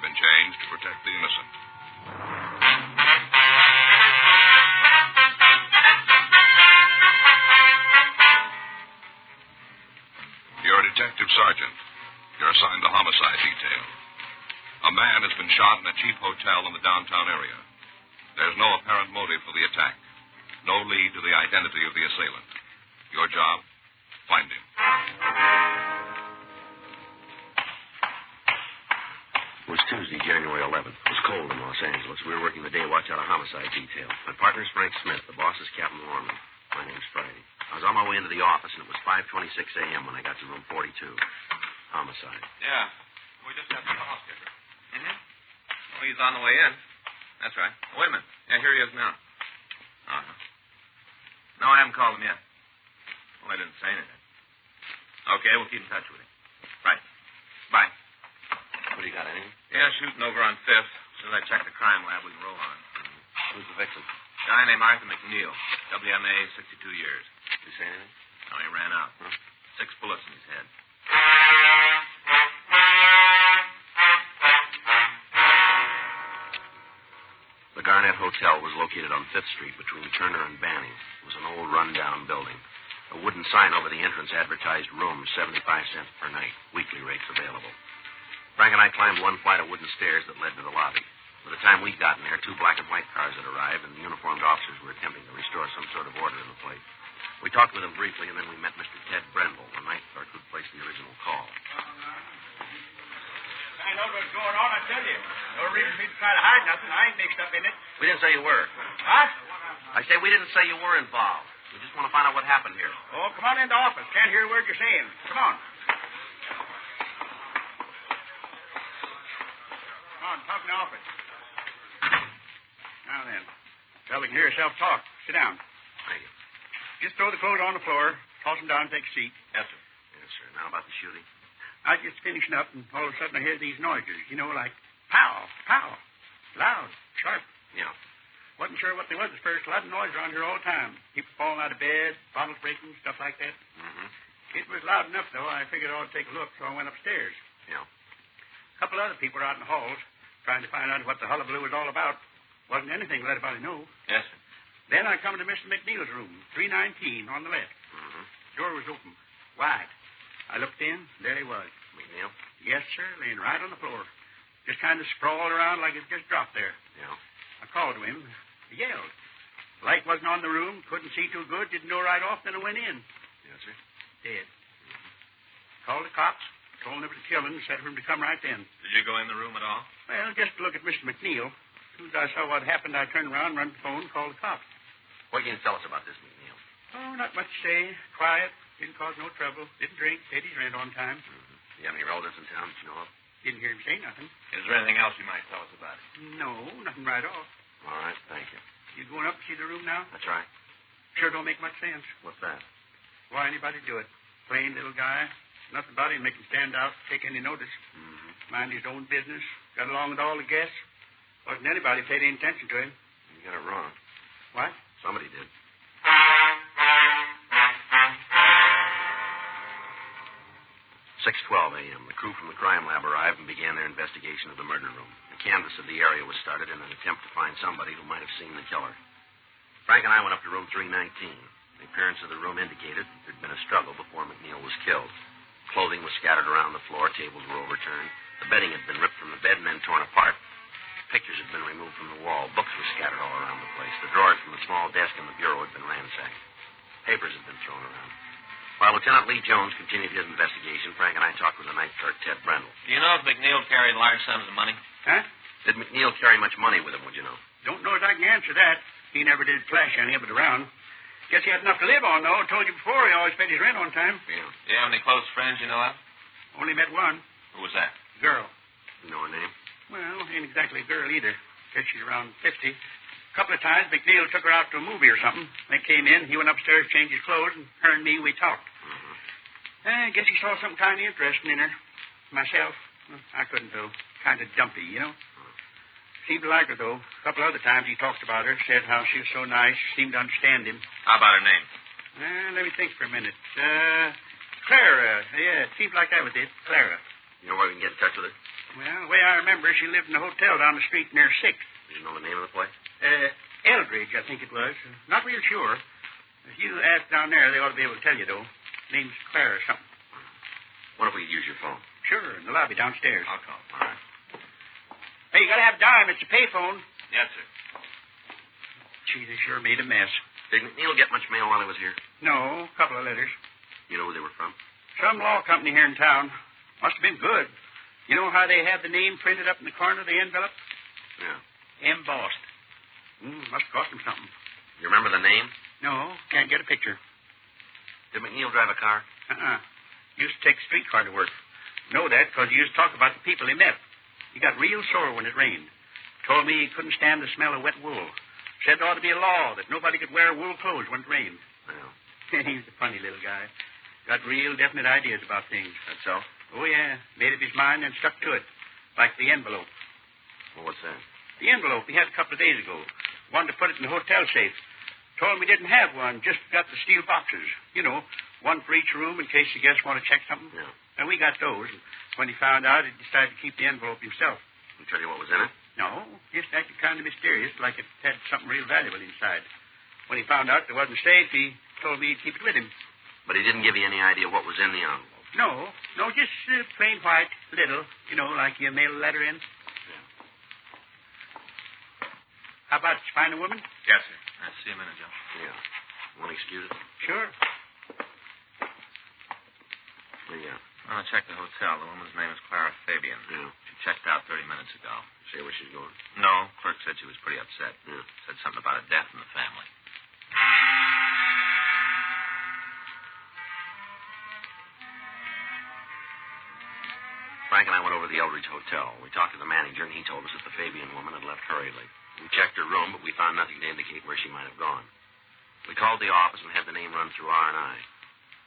been changed to protect the innocent. You're a detective sergeant. You're assigned to homicide detail. A man has been shot in a cheap hotel in the downtown area. There's no apparent motive for the attack. No lead to the identity of the assailant. Your job? Find him. It was Tuesday, January 11th. It was cold in Los Angeles. We were working the day watch out of homicide detail. My partner's Frank Smith. The boss is Captain Lorman. My name's Friday. I was on my way into the office, and it was 5:26 a.m. when I got to room 42. Homicide. Yeah. We just got the call, Skipper. Mm-hmm. Oh, he's on the way in. That's right. Oh, wait a minute. Yeah, here he is now. Uh-huh. No, I haven't called him yet. Well, I didn't say anything. Okay, we'll keep in touch with him. Right. Bye. What do you got, anything? Yeah, shooting over on 5th. As soon as I check the crime lab, we can roll on. Who's the victim? Guy named Arthur McNeil. WMA, 62 years. Did you say anything? No, he ran out. Huh? 6 bullets in his head. The Dragnet Hotel was located on 5th Street between Turner and Banning. It was an old, run-down building. A wooden sign over the entrance advertised rooms, 75 cents per night. Weekly rates available. Frank and I climbed one flight of wooden stairs that led to the lobby. By the time we'd gotten there, 2 black and white cars had arrived, and the uniformed officers were attempting to restore some sort of order in the place. We talked with them briefly, and then we met Mr. Ted Brendel, the night clerk who'd placed the original call. I know what's going on, I tell you. No reason for me to try to hide nothing. I ain't mixed up in it. We didn't say you were. What? I say we didn't say you were involved. We just want to find out what happened here. Oh, come on in the office. Can't hear a word you're saying. Come on. Come on, talk in the office. Now then. Well, we can hear yourself talk. Sit down. Thank you. Just throw the clothes on the floor, toss them down, and take a seat. Yes, sir. Yes, sir. Now about the shooting. I was just finishing up, and all of a sudden I hear these noises, you know, like pow, pow. Loud, sharp. Yeah. Wasn't sure what they was at first. A lot of noise around here all the time. People falling out of bed, bottles breaking, stuff like that. Mm-hmm. It was loud enough, though. I figured I ought to take a look, so I went upstairs. Yeah. A couple other people were out in the halls trying to find out what the hullabaloo was all about. Wasn't anything to let anybody know. Yes, sir. Then I come to Mr. McNeil's room, 319 on the left. Mm-hmm. Door was open, wide. I looked in. There he was. McNeil? Yes, sir, laying right on the floor. Just kind of sprawled around like it just dropped there. Yeah. I called to him. He yelled. Light wasn't on the room. Couldn't see too good. Didn't know right off. Then I went in. Yes, sir. Dead. Called the cops. Told them it was a killing. Said for him to come right then. Did you go in the room at all? Well, just to look at Mr. McNeil. As soon as I saw what happened, I turned around, run to the phone, called the cops. What can you tell us about this McNeil? Oh, not much to say. Quiet. Didn't cause no trouble. Didn't drink. Paid his rent on time. Mm-hmm. Do you have any relatives in town that you know of? Didn't hear him say nothing. Is there anything else you might tell us about it? No, nothing right off. All right, thank you. You going up to see the room now? That's right. Sure don't make much sense. What's that? Why anybody do it? Plain little guy. Nothing about him make him stand out, take any notice. Mm-hmm. Mind his own business. Got along with all the guests. Wasn't anybody paid any attention to him. You got it wrong. What? Somebody did. 6:12 a.m. The crew from the crime lab arrived and began their investigation of the murder room. A canvass of the area was started in an attempt to find somebody who might have seen the killer. Frank and I went up to room 319. The appearance of the room indicated there'd been a struggle before McNeil was killed. Clothing was scattered around the floor. Tables were overturned. The bedding had been ripped from the bed and then torn apart. Pictures had been removed from the wall. Books were scattered all around the place. The drawers from the small desk in the bureau had been ransacked. Papers had been thrown around. While Lieutenant Lee Jones continued his investigation, Frank and I talked with the night clerk, Ted Brendel. Do you know if McNeil carried large sums of money? Huh? Did McNeil carry much money with him, would you know? Don't know if I can answer that. He never did flash any of it around. Guess he had enough to live on, though. I told you before, he always paid his rent on time. Yeah. Do you have any close friends you know of? Only met one. Who was that? Girl. You know her name? Well, ain't exactly a girl either. Guess she's around 50. A couple of times, McNeil took her out to a movie or something. They came in. He went upstairs, changed his clothes, and her and me, we talked. Mm-hmm. I guess he saw something kind of interesting in her. Myself, I couldn't, though. Kind of dumpy, you know. Seemed to like her, though. A couple other times he talked about her, said how she was so nice, seemed to understand him. How about her name? Let me think for a minute. Clara. Yeah, it seemed like that was it. Clara. You know where we can get in touch with her? Well, the way I remember, she lived in a hotel down the street near 6th. Do you know the name of the place? Eldridge, I think it was. Not real sure. If you ask down there, they ought to be able to tell you, though. Name's Claire or something. What if we use your phone? Sure, in the lobby downstairs. I'll call. All right. Hey, you gotta have dime. It's a payphone. Yes, sir. Gee, they sure made a mess. Did McNeil get much mail while he was here? No, a couple of letters. You know who they were from? Some law company here in town. Must have been good. You know how they have the name printed up in the corner of the envelope? Yeah. Embossed. Must cost them something. You remember the name? No, can't get a picture. Did McNeil drive a car? Used to take a streetcar to work. Know that because he used to talk about the people he met. He got real sore when it rained. Told me he couldn't stand the smell of wet wool. Said there ought to be a law that nobody could wear wool clothes when it rained. Well. He's a funny little guy. Got real definite ideas about things. That's so? Oh, yeah. Made up his mind and stuck to it. Like the envelope. Well, what's that? The envelope he had a couple of days ago. Wanted to put it in the hotel safe. Told him he didn't have one, just got the steel boxes. You know, one for each room in case the guests want to check something. Yeah. And we got those. When he found out, he decided to keep the envelope himself. He tell you what was in it? No, just acted kind of mysterious, like it had something real valuable inside. When he found out it wasn't safe, he told me he'd keep it with him. But he didn't give you any idea what was in the envelope? No, just plain white, little, like you mail a letter in. Yeah. How about you find a woman? Yes, sir. I'll see you in a minute, Joe. Yeah. Want to excuse it? Sure. Yeah. I'll check the hotel. The woman's name is Clara Fabian. Yeah. She checked out 30 minutes ago. See where she's going? No. Clerk said she was pretty upset. Yeah. Said something about a death in the family. Frank and I went over to the Eldridge Hotel. We talked to the manager, and he told us that the Fabian woman had left hurriedly. We checked her room, but we found nothing to indicate where she might have gone. We called the office and had the name run through R&I.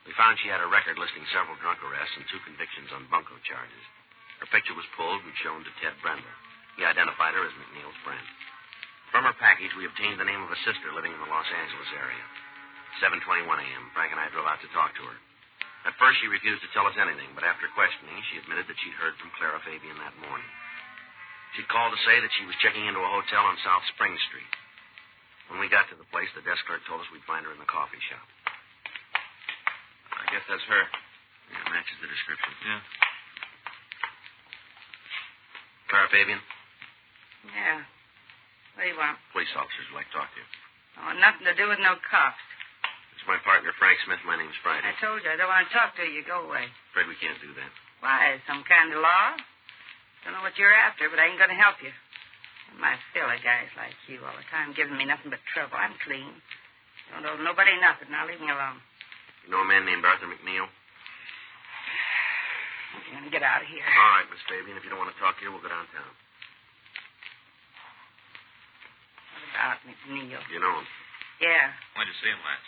We found she had a record listing several drunk arrests and 2 convictions on bunco charges. Her picture was pulled and shown to Ted Brendel. He identified her as McNeil's friend. From her package, we obtained the name of a sister living in the Los Angeles area. 7:21 a.m., Frank and I drove out to talk to her. At first, she refused to tell us anything, but after questioning, she admitted that she'd heard from Clara Fabian that morning. She'd called to say that she was checking into a hotel on South Spring Street. When we got to the place, the desk clerk told us we'd find her in the coffee shop. I guess that's her. Yeah, matches the description. Yeah. Clara Fabian? Yeah. What do you want? Police officers would like to talk to you. Oh, nothing to do with no cops. It's my partner, Frank Smith. My name's Friday. I told you I don't want to talk to you. Go away. Afraid we can't do that. Why? Some kind of law? Don't know what you're after, but I ain't going to help you. My fill of guys like you all the time giving me nothing but trouble. I'm clean. Don't owe nobody nothing. Now leave me alone. You know a man named Arthur McNeil? I'm going to get out of here. All right, Miss Fabian. If you don't want to talk here, we'll go downtown. What about McNeil? You know him? Yeah. When'd you see him last?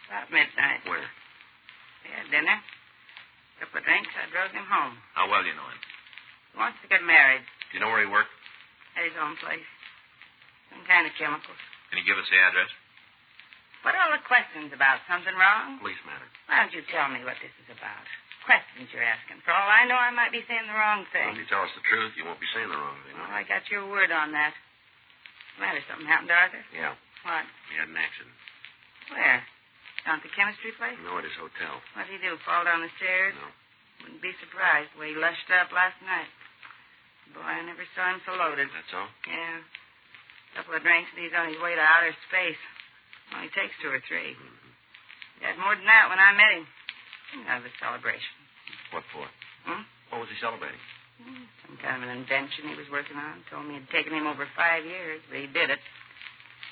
About midnight. Where? We had dinner. Couple of drinks. I drove him home. How well do you know him? He wants to get married. Do you know where he worked? At his own place. Some kind of chemicals. Can you give us the address? What are all the questions about? Something wrong? Police matter. Why don't you tell me what this is about? Questions you're asking. For all I know, I might be saying the wrong Well, thing. if you tell us the truth, you won't be saying the wrong thing. Well, I got your word on that. What's the matter? Something happened to Arthur? Yeah. What? He had an accident. Where? Down at the chemistry place? No, at his hotel. What'd he do? Fall down the stairs? No. Wouldn't be surprised the way he lushed up last night. Boy, I never saw him so loaded. That's all? Yeah. A couple of drinks and he's on his way to outer space. Only takes 2 or 3. Mm-hmm. He had more than that when I met him. Some kind of a celebration. What for? Hmm? What was he celebrating? Some kind of an invention he was working on. Told me it had taken him over 5 years, but he did it.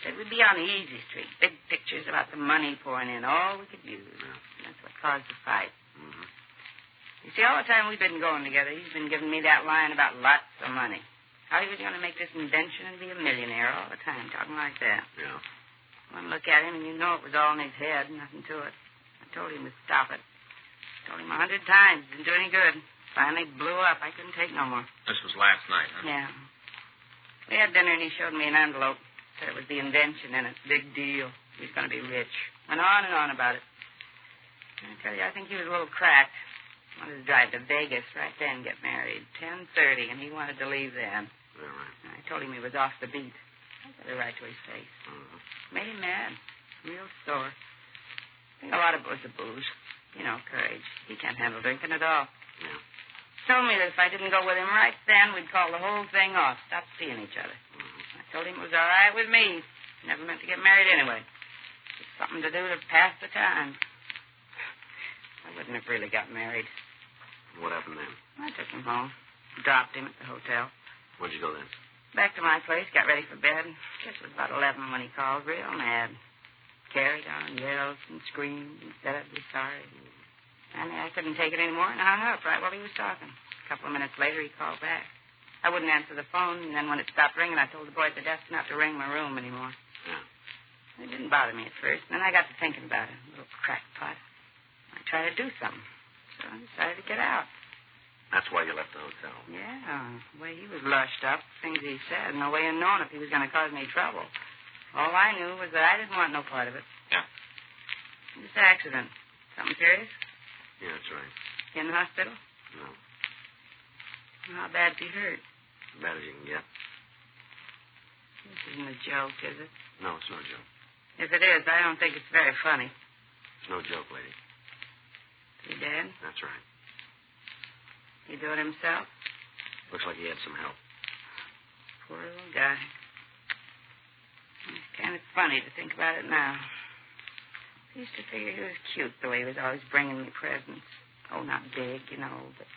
Said we'd be on the easy street. Big pictures about the money pouring in. All we could use. Yeah. That's what caused the fight. Mm-hmm. You see, all the time we've been going together, he's been giving me that line about lots of money. How he was going to make this invention and be a millionaire all the time, talking like that. Yeah. One look at him and you know it was all in his head, nothing to it. I told him to stop it. Told him 100 times. Didn't do any good. Finally blew up. I couldn't take no more. This was last night, huh? Yeah. We had dinner and he showed me an envelope. Said it was the invention in it. Big deal. He was going to be rich. Went on and on about it. I tell you, I think he was a little cracked. Wanted to drive to Vegas right then, get married. 10:30, and he wanted to leave then. Yeah, right. I told him he was off the beat. I got it right to his face. Made him mad. Real sore. I think a lot of it was the booze. You know, courage. He can't handle drinking at all. Yeah. Told me that if I didn't go with him right then, we'd call the whole thing off. Stop seeing each other. I told him it was all right with me. Never meant to get married anyway. Just something to do to pass the time. I wouldn't have really got married. What happened then? I took him home. Dropped him at the hotel. Where'd you go then? Back to my place, got ready for bed. Guess it was about 11 when he called, real mad. Carried on, yelled and screamed and said I'd be sorry. And I couldn't take it anymore and hung up right while he was talking. A couple of minutes later, he called back. I wouldn't answer the phone, and then when it stopped ringing, I told the boy at the desk not to ring my room anymore. Yeah. It didn't bother me at first, and then I got to thinking about it. A little crackpot. I tried to do something, so I decided to get out. That's why you left the hotel. Yeah, the way he was lushed up, things he said, no way of knowing if he was going to cause me trouble. All I knew was that I didn't want no part of it. Yeah. This accident. Something serious? Yeah, that's right. In the hospital? No. How bad's he hurt? As bad as you can get. This isn't a joke, is it? No, it's no joke. If it is, I don't think it's very funny. It's no joke, lady. He dead? That's right. He do it himself? Looks like he had some help. Poor little guy. It's kind of funny to think about it now. I used to figure he was cute, the way he was always bringing me presents. Oh, not big, you know, but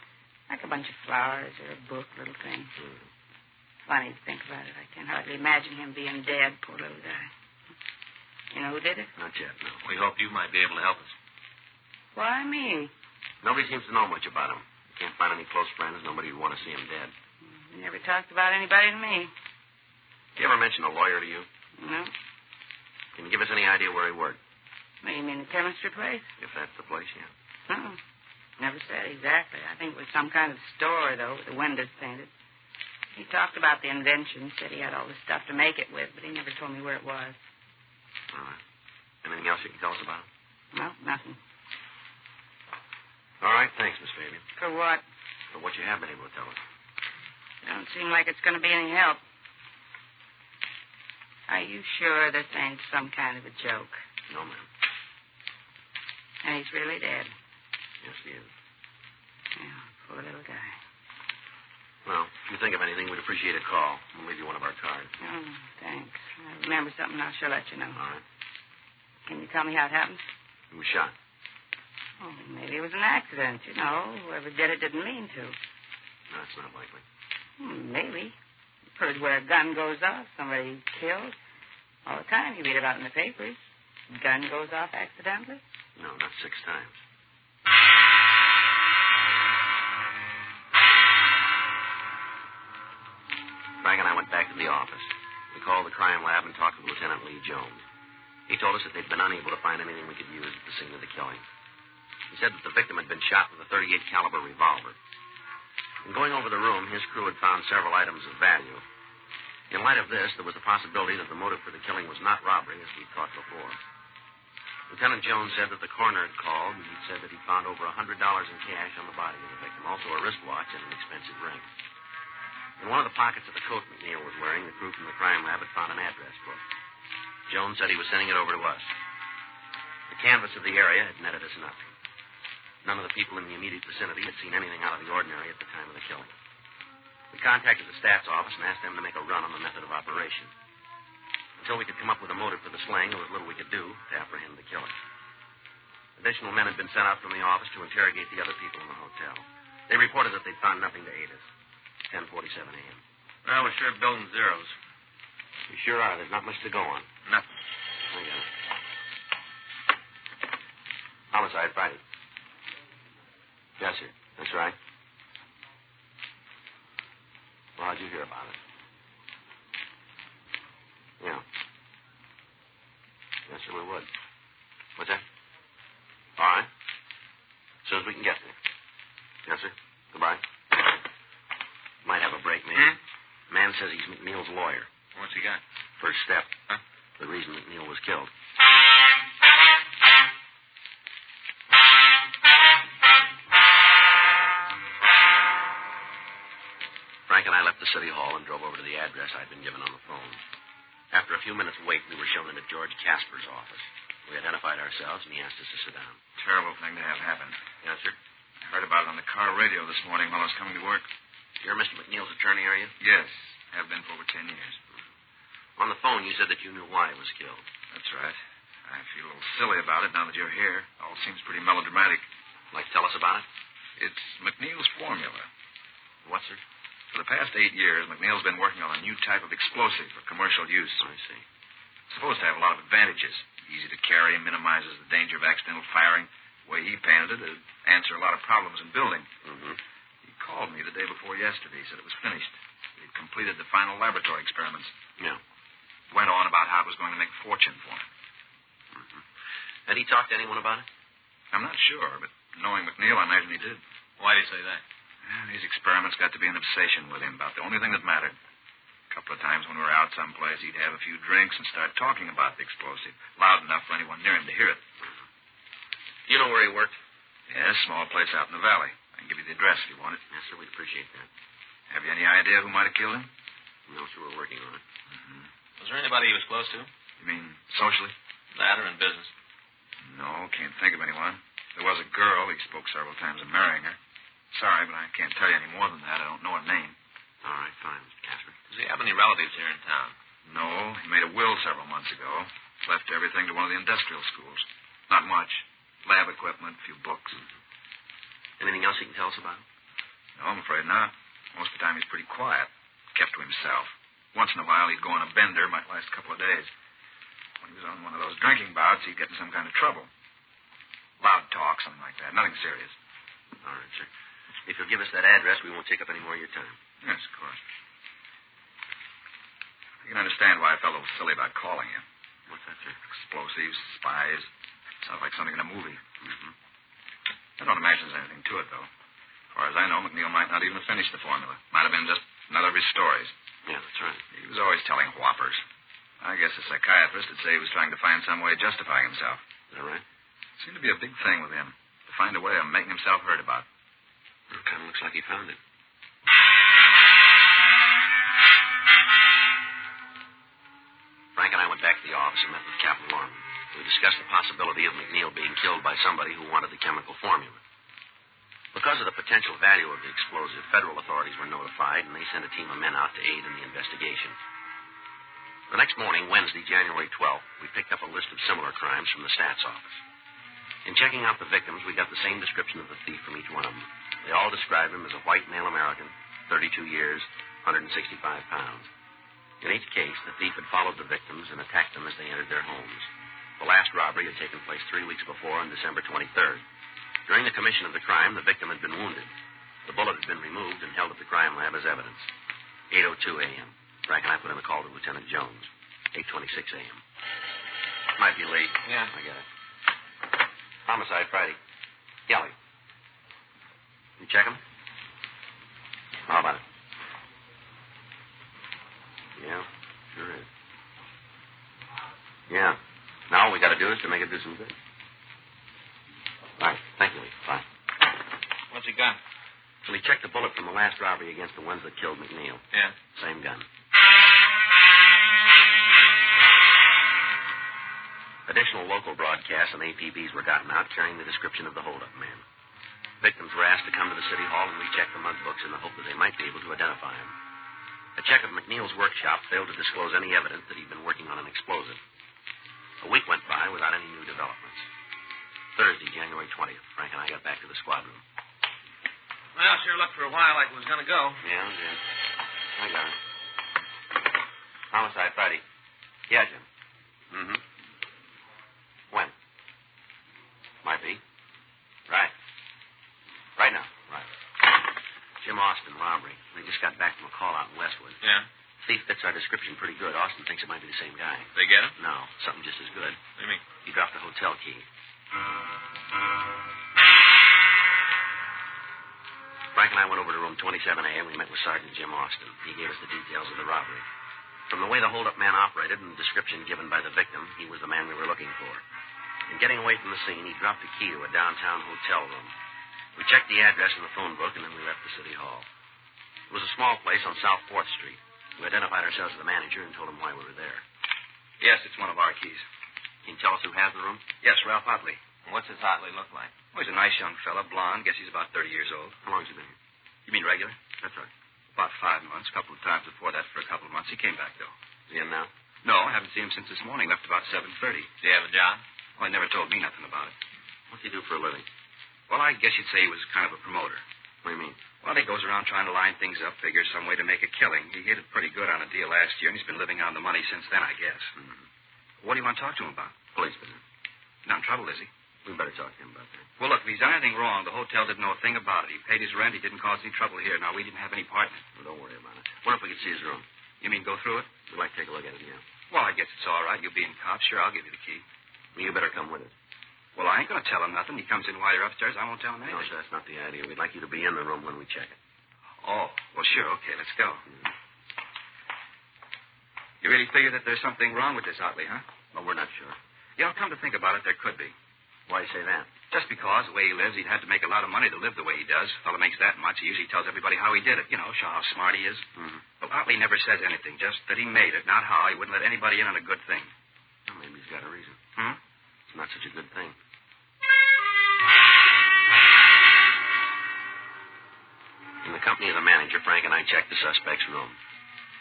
like a bunch of flowers or a book, little thing. Funny to think about it. I can hardly imagine him being dead, poor little guy. You know who did it? Not yet, no. We hope you might be able to help us. Why me? Nobody seems to know much about him. Can't find any close friends. Nobody would want to see him dead. He never talked about anybody to me. Did he ever mention a lawyer to you? No. Can you give us any idea where he worked? What, you mean the chemistry place? If that's the place, yeah. Uh-uh. Never said exactly. I think it was some kind of store, though, with the windows painted. He talked about the invention, said he had all the stuff to make it with, but he never told me where it was. All right. Anything else you can tell us about him? No, nothing. All right, thanks, Miss Fabian. For what? For what you have been able to tell us. It don't seem like it's going to be any help. Are you sure this ain't some kind of a joke? No, ma'am. And he's really dead? Yes, he is. Yeah, poor little guy. Well, if you think of anything, we'd appreciate a call. We'll leave you one of our cards. Oh, thanks. I remember something, I'll sure let you know. All right. Can you tell me how it happened? He was shot. Oh, maybe it was an accident. You know, whoever did it didn't mean to. No, that's not likely. Maybe. You've heard where a gun goes off, somebody killed. All the time you read about it in the papers. Gun goes off accidentally. No, not 6 times. Frank and I went back to the office. We called the crime lab and talked with Lieutenant Lee Jones. He told us that they'd been unable to find anything we could use at the scene of the killing. He said that the victim had been shot with a .38 caliber revolver. In going over the room, his crew had found several items of value. In light of this, there was the possibility that the motive for the killing was not robbery, as we'd thought before. Lieutenant Jones said that the coroner had called, and he'd said that he'd found over $100 in cash on the body of the victim, also a wristwatch and an expensive ring. In one of the pockets of the coat McNeil was wearing, the crew from the crime lab had found an address book. Jones said he was sending it over to us. The canvass of the area had netted us nothing. None of the people in the immediate vicinity had seen anything out of the ordinary at the time of the killing. We contacted the staff's office and asked them to make a run on the method of operation. Until we could come up with a motive for the slaying, there was little we could do to apprehend the killer. Additional men had been sent out from the office to interrogate the other people in the hotel. They reported that they'd found nothing to aid us. 10:47 a.m. Well, we're sure building zeros. We sure are. There's not much to go on. Nothing. I got it. Homicide, Friday. Yes, sir. That's right. Well, how'd you hear about it? Yeah. Yes, sir, we would. What's that? All right. As soon as we can get there. Yes, sir. Goodbye. Might have a break, maybe. Man says he's McNeil's lawyer. What's he got? First step. Huh? The reason McNeil was killed. City Hall and drove over to the address I'd been given on the phone. After a few minutes' wait, we were shown into George Casper's office. We identified ourselves, and he asked us to sit down. Terrible thing to have happen. Yes, sir? I heard about it on the car radio this morning while I was coming to work. You're Mr. McNeil's attorney, are you? Yes. Have been for over 10 years. On the phone, you said that you knew why he was killed. That's right. I feel a little silly about it now that you're here. It all seems pretty melodramatic. Like, tell us about it? It's McNeil's formula. What, sir? For the past 8 years, McNeil's been working on a new type of explosive for commercial use. I see. It's supposed to have a lot of advantages. Easy to carry, minimizes the danger of accidental firing. The way he painted it, it'd answer a lot of problems in building. Mm-hmm. He called me the day before yesterday. He said it was finished. He'd completed the final laboratory experiments. Yeah. Went on about how it was going to make a fortune for him. Mm-hmm. Had he talked to anyone about it? I'm not sure, but knowing McNeil, I imagine he did. Why did he say that? These experiments got to be an obsession with him, about the only thing that mattered. A couple of times when we were out someplace, he'd have a few drinks and start talking about the explosive, loud enough for anyone near him to hear it. You know where he worked? Yes, small place out in the valley. I can give you the address if you want it. Yes, sir, we'd appreciate that. Have you any idea who might have killed him? No, sir, we're working on it. Mm-hmm. Was there anybody he was close to? You mean socially? That or in business? No, can't think of anyone. There was a girl. He spoke several times of marrying her. Sorry, but I can't tell you any more than that. I don't know her name. All right, fine, Mr. Casper. Does he have any relatives here in town? No, he made a will several months ago. Left everything to one of the industrial schools. Not much. Lab equipment, a few books. Mm-hmm. Anything else you can tell us about him? No, I'm afraid not. Most of the time he's pretty quiet. Kept to himself. Once in a while he'd go on a bender. Might last a couple of days. When he was on one of those drinking bouts, he'd get in some kind of trouble. Loud talk, something like that. Nothing serious. All right, sir. If you'll give us that address, we won't take up any more of your time. Yes, of course. I can understand why I felt a little silly about calling you. What's that, sir? Explosives, spies. Sounds like something in a movie. Mm-hmm. I don't imagine there's anything to it, though. As far as I know, McNeil might not even have finished the formula. Might have been just another of his stories. Yeah, that's right. He was always telling whoppers. I guess a psychiatrist would say he was trying to find some way of justifying himself. Is that right? It seemed to be a big thing with him. To find a way of making himself heard about. It kind of looks like he found it. Frank and I went back to the office and met with Captain Lorman. We discussed the possibility of McNeil being killed by somebody who wanted the chemical formula. Because of the potential value of the explosive, federal authorities were notified, and they sent a team of men out to aid in the investigation. The next morning, Wednesday, January 12th, we picked up a list of similar crimes from the stats office. In checking out the victims, we got the same description of the thief from each one of them. They all described him as a white male American, 32 years, 165 pounds. In each case, the thief had followed the victims and attacked them as they entered their homes. The last robbery had taken place 3 weeks before on December 23rd. During the commission of the crime, the victim had been wounded. The bullet had been removed and held at the crime lab as evidence. 8:02 a.m. Frank and I put in a call to Lieutenant Jones. 8:26 a.m. Might be late. Yeah. I get it. Homicide Friday. Kelly. You check him? How about it? Yeah, sure is. Yeah. Now all we got to do is to make it do some good. Right. Thank you, Lee. Bye. What's he got? Well, he checked the bullet from the last robbery against the ones that killed McNeil. Yeah. Same gun. Additional local broadcasts and APBs were gotten out carrying the description of the holdup man. Victims were asked to come to the city hall and recheck the mug books in the hope that they might be able to identify him. A check of McNeil's workshop failed to disclose any evidence that he'd been working on an explosive. A week went by without any new developments. Thursday, January 20th, Frank and I got back to the squad room. Well, sure looked for a while like it was going to go. Yeah, Jim. I got it. Homicide Friday. Yeah, Jim. Mm-hmm. When? Might be. Right. Right now. Right. Jim Austin, robbery. We just got back from a call out in Westwood. Yeah? Thief fits our description pretty good. Austin thinks it might be the same guy. They get him? No, something just as good. What do you mean? He dropped the hotel key. Frank and I went over to room 27A and we met with Sergeant Jim Austin. He gave us the details of the robbery. From the way the hold-up man operated and the description given by the victim, he was the man we were looking for. In getting away from the scene, he dropped the key to a downtown hotel room. We checked the address in the phone book, and then we left the city hall. It was a small place on South 4th Street. We identified ourselves as the manager and told him why we were there. Yes, it's one of our keys. Can you tell us who has the room? Yes, Ralph Otley. What's this Otley look like? Oh, he's a nice young fella, blonde. Guess he's about 30 years old. How long has he been here? You mean regular? That's right. About 5 months. A couple of times before that for a couple of months. He came back, though. Is he in now? No, I haven't seen him since this morning. Left about 7:30. Does he have a job? Well, he never told me nothing about it. What's he do for a living? Well, I guess you'd say he was kind of a promoter. What do you mean? Well, he goes around trying to line things up, figures some way to make a killing. He hit it pretty good on a deal last year, and he's been living on the money since then, I guess. Mm-hmm. What do you want to talk to him about? Police business. Not in trouble, is he? We better talk to him about that. Well, look, if he's done anything wrong, the hotel didn't know a thing about it. He paid his rent. He didn't cause any trouble here. Now, we didn't have any part in it. Well, don't worry about it. What if we could see his room? You mean go through it? We'd like to take a look at it, yeah. Well, I guess it's all right. You'll be in cops. Sure, I'll give you the key. Well, you better come with us. Well, I ain't going to tell him nothing. He comes in while you're upstairs. I won't tell him anything. No, sir, that's not the idea. We'd like you to be in the room when we check it. Oh, well, sure. Okay, let's go. Mm-hmm. You really figure that there's something wrong with this Otley, huh? Well, we're not sure. Yeah, I'll come to think about it, there could be. Why do you say that? Just because the way he lives, he'd had to make a lot of money to live the way he does. A fellow makes that much, he usually tells everybody how he did it. You know, show how smart he is. Mm-hmm. Well, Otley never says anything, just that he made it, not how. He wouldn't let anybody in on a good thing. Well, maybe he's got a reason. Hmm? It's not such a good thing. In the company of the manager, Frank and I checked the suspect's room.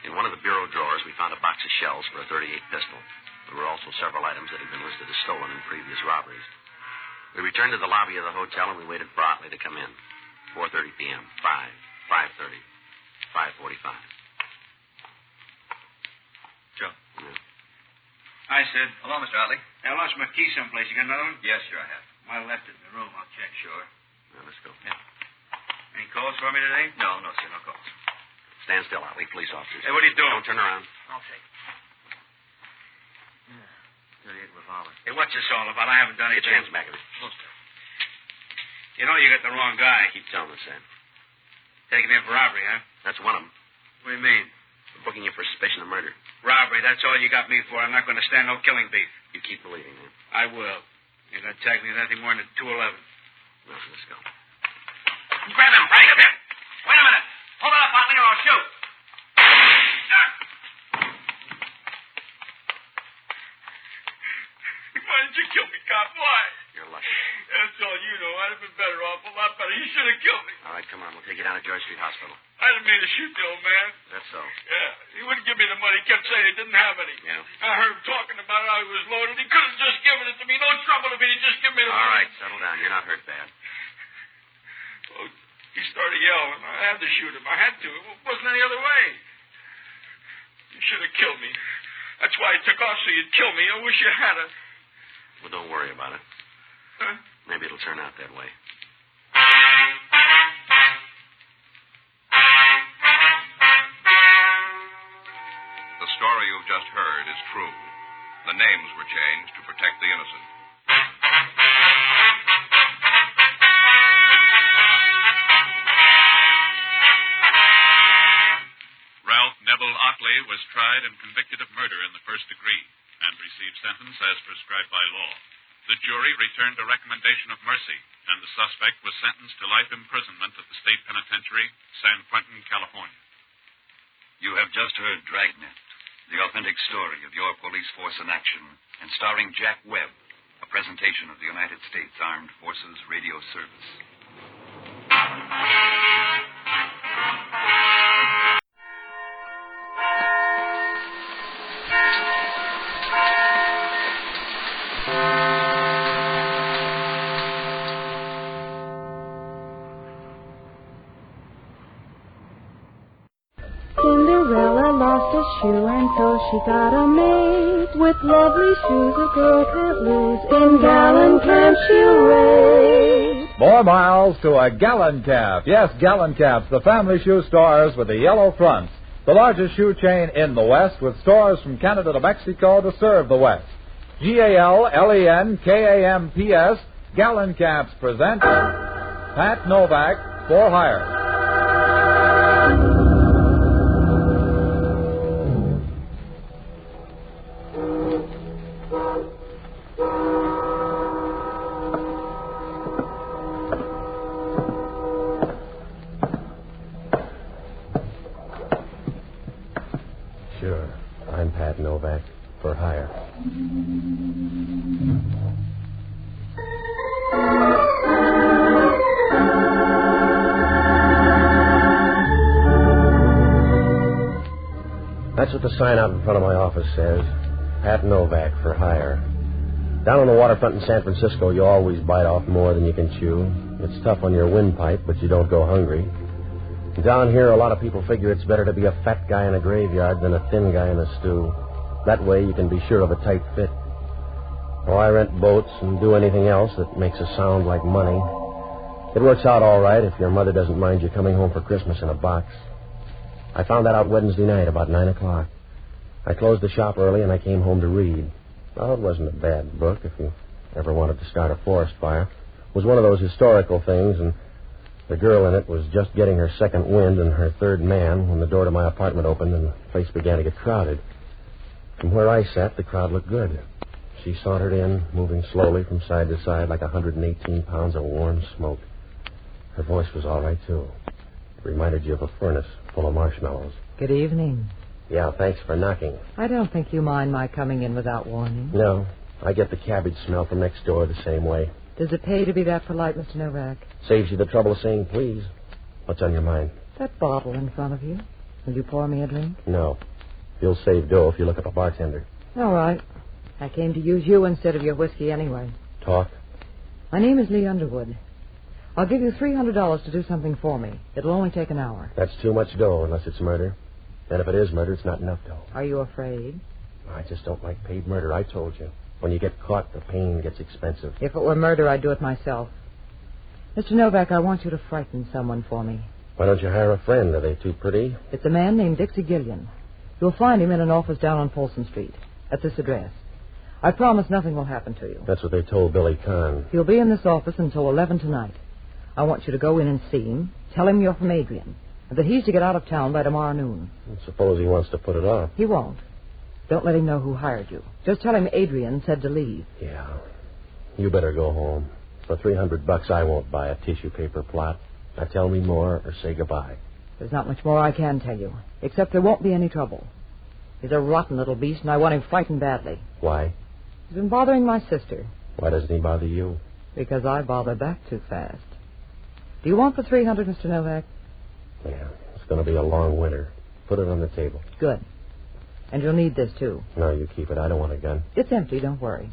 In one of the bureau drawers, we found a box of shells for a .38 pistol. There were also several items that had been listed as stolen in previous robberies. We returned to the lobby of the hotel and we waited for Otley to come in. 4:30 p.m., 5:30, 5:45. Joe. Yeah. Hi, Sid. Hello, Mr. Otley. I lost my key someplace. You got another one? Yes, sure I have. I left it in the room. I'll check, sure. Now, let's go. Yeah. Any calls for me today? No, sir, no calls. Stand still, Otley. Police officers. Hey, what are you doing? Don't turn around. I'll take it. Yeah, .38 revolver. Hey, what's this all about? I haven't done Get anything. your hands back of it. You know you got the wrong guy. Keep telling us that. Taking him in for robbery, huh? That's one of them. What do you mean? We're booking you for suspicion of murder. Robbery, that's all you got me for. I'm not going to stand no killing beef. You keep believing that. I will. You're not tagging me with anything more than 211. Well, let's go. Grab him, Frank. Wait a minute. Hold on up, Otley, or I'll shoot. Why did you kill me, cop? Why? You're lucky. That's all you know. I'd have been better off, a lot better. You should have killed me. All right, come on. We'll take you down to George Street Hospital. I didn't mean to shoot the old man. That's so. Yeah, he wouldn't give me the money. He kept saying he didn't have any. Yeah. I heard him talking about how he was loaded. He could have just given it to me. No trouble if he'd just given me the money. All right, settle down. You're not hurt bad. Well, he started yelling. I had to shoot him. I had to. It wasn't any other way. You should have killed me. That's why he took off, so you'd kill me. I wish you had it. Well, don't worry about it. Huh? Maybe it'll turn out that way. The story you've just heard is true. The names were changed to protect the innocent. Ralph Neville Otley was tried and convicted of murder in the first degree and received sentence as prescribed by law. The jury returned a recommendation of mercy, and the suspect was sentenced to life imprisonment at the State Penitentiary, San Quentin, California. You have just heard Dragnet, the authentic story of your police force in action, and starring Jack Webb, a presentation of the United States Armed Forces Radio Service. Cinderella lost a shoe, and so she got a maid. With lovely shoes a girl can't lose. In gallon cabs she'll race. More miles to a gallon cab. Yes, gallon cabs, the family shoe stores with the yellow fronts. The largest shoe chain in the West, with stores from Canada to Mexico to serve the West. GALLENKAMPS, Gallon Cabs present Pat Novak for Hire. Sure. I'm Pat Novak, for hire. That's what the sign out in front of my office says. Pat Novak, for hire. Down on the waterfront in San Francisco, you always bite off more than you can chew. It's tough on your windpipe, but you don't go hungry. Down here, a lot of people figure it's better to be a fat guy in a graveyard than a thin guy in a stew. That way you can be sure of a tight fit. Oh, I rent boats and do anything else that makes a sound like money. It works out all right if your mother doesn't mind you coming home for Christmas in a box. I found that out Wednesday night about 9 o'clock. I closed the shop early and I came home to read. Oh, it wasn't a bad book if you ever wanted to start a forest fire. It was one of those historical things, and the girl in it was just getting her second wind and her third man when the door to my apartment opened and the place began to get crowded. From where I sat, the crowd looked good. She sauntered in, moving slowly from side to side like 118 pounds of warm smoke. Her voice was all right, too. It reminded you of a furnace full of marshmallows. Good evening. Yeah, thanks for knocking. I don't think you mind my coming in without warning. No, I get the cabbage smell from next door the same way. Does it pay to be that polite, Mr. Novak? Saves you the trouble of saying please. What's on your mind? That bottle in front of you. Will you pour me a drink? No. You'll save dough if you look up a bartender. All right. I came to use you instead of your whiskey anyway. Talk? My name is Lee Underwood. I'll give you $300 to do something for me. It'll only take an hour. That's too much dough unless it's murder. And if it is murder, it's not enough dough. Are you afraid? I just don't like paid murder, I told you. When you get caught, the pain gets expensive. If it were murder, I'd do it myself. Mr. Novak, I want you to frighten someone for me. Why don't you hire a friend? Are they too pretty? It's a man named Dixie Gilian. You'll find him in an office down on Folsom Street, at this address. I promise nothing will happen to you. That's what they told Billy Kahn. He'll be in this office until 11 tonight. I want you to go in and see him. Tell him you're from Adrian, and that he's to get out of town by tomorrow noon. Suppose he wants to put it off. He won't. Don't let him know who hired you. Just tell him Adrian said to leave. Yeah. You better go home. For $300, I won't buy a tissue paper plot. Now tell me more or say goodbye. There's not much more I can tell you, except there won't be any trouble. He's a rotten little beast, and I want him frightened badly. Why? He's been bothering my sister. Why doesn't he bother you? Because I bother back too fast. Do you want the $300, Mr. Novak? Yeah, it's going to be a long winter. Put it on the table. Good. And you'll need this, too. No, you keep it. I don't want a gun. It's empty, don't worry.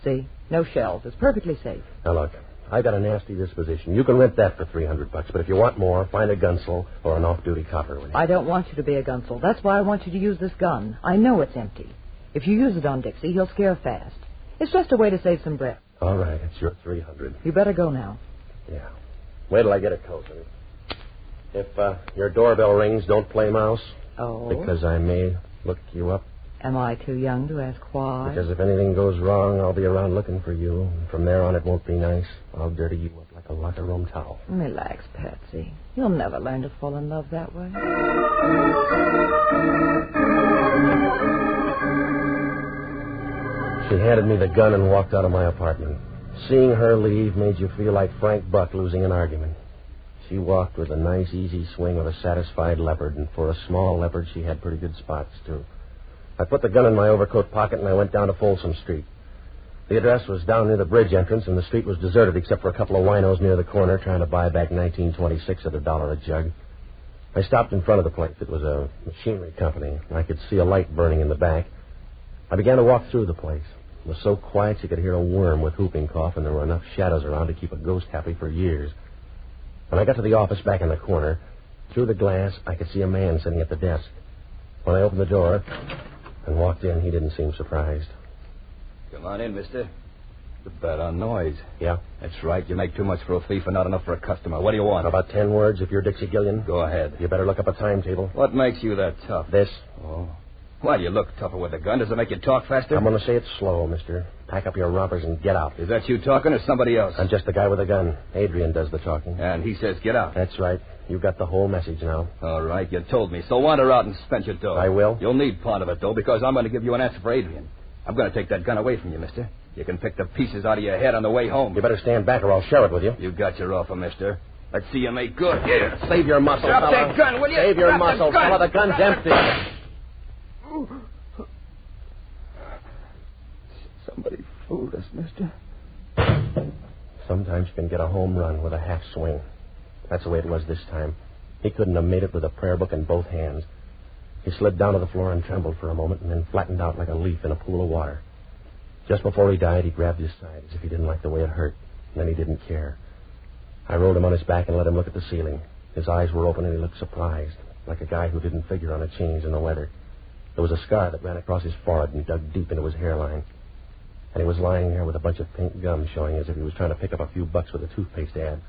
See? No shells. It's perfectly safe. Now, look, I got a nasty disposition. You can rent that for $300, but if you want more, find a gunsel or an off-duty copper. I don't want you to be a gunsel. That's why I want you to use this gun. I know it's empty. If you use it on Dixie, he'll scare fast. It's just a way to save some breath. All right, it's your $300. You better go now. Yeah. Wait till I get a coat. If your doorbell rings, don't play mouse. Oh? Because I may look you up. Am I too young to ask why? Because if anything goes wrong, I'll be around looking for you. And from there on, it won't be nice. I'll dirty you up like a locker room towel. Relax, Patsy. You'll never learn to fall in love that way. She handed me the gun and walked out of my apartment. Seeing her leave made you feel like Frank Buck losing an argument. She walked with a nice, easy swing of a satisfied leopard, and for a small leopard, she had pretty good spots, too. I put the gun in my overcoat pocket, and I went down to Folsom Street. The address was down near the bridge entrance, and the street was deserted except for a couple of winos near the corner trying to buy back 1926 at $1 a jug. I stopped in front of the place. It was a machinery company. I could see a light burning in the back. I began to walk through the place. It was so quiet you could hear a worm with whooping cough, and there were enough shadows around to keep a ghost happy for years. When I got to the office back in the corner, through the glass, I could see a man sitting at the desk. When I opened the door and walked in, he didn't seem surprised. Come on in, mister. The bet on noise. Yeah? That's right. You make too much for a thief and not enough for a customer. What do you want? How about 10 words if you're Dixie Gilian? Go ahead. You better look up a timetable. What makes you that tough? This. Oh. Well, you look tougher with a gun. Does it make you talk faster? I'm going to say it slow, mister. Pack up your rompers and get out. Is that you talking or somebody else? I'm just the guy with a gun. Adrian does the talking. And he says get out. That's right. You got the whole message now. All right, you told me. So wander out and spend your dough. I will. You'll need part of it, though, because I'm going to give you an answer for Adrian. I'm going to take that gun away from you, mister. You can pick the pieces out of your head on the way home. You better stand back or I'll share it with you. You got your offer, mister. Let's see you make good. Yeah. Save your muscle, Drop fella. that gun, will you? Save your Drop muscle, that gun. fella. The gun's empty. fooled us, mister. Sometimes you can get a home run with a half swing. That's the way it was this time. He couldn't have made it with a prayer book in both hands. He slid down to the floor and trembled for a moment and then flattened out like a leaf in a pool of water. Just before he died, he grabbed his side as if he didn't like the way it hurt. And then he didn't care. I rolled him on his back and let him look at the ceiling. His eyes were open and he looked surprised, like a guy who didn't figure on a change in the weather. There was a scar that ran across his forehead and dug deep into his hairline. And he was lying there with a bunch of pink gum showing as if he was trying to pick up a few bucks with a toothpaste ad.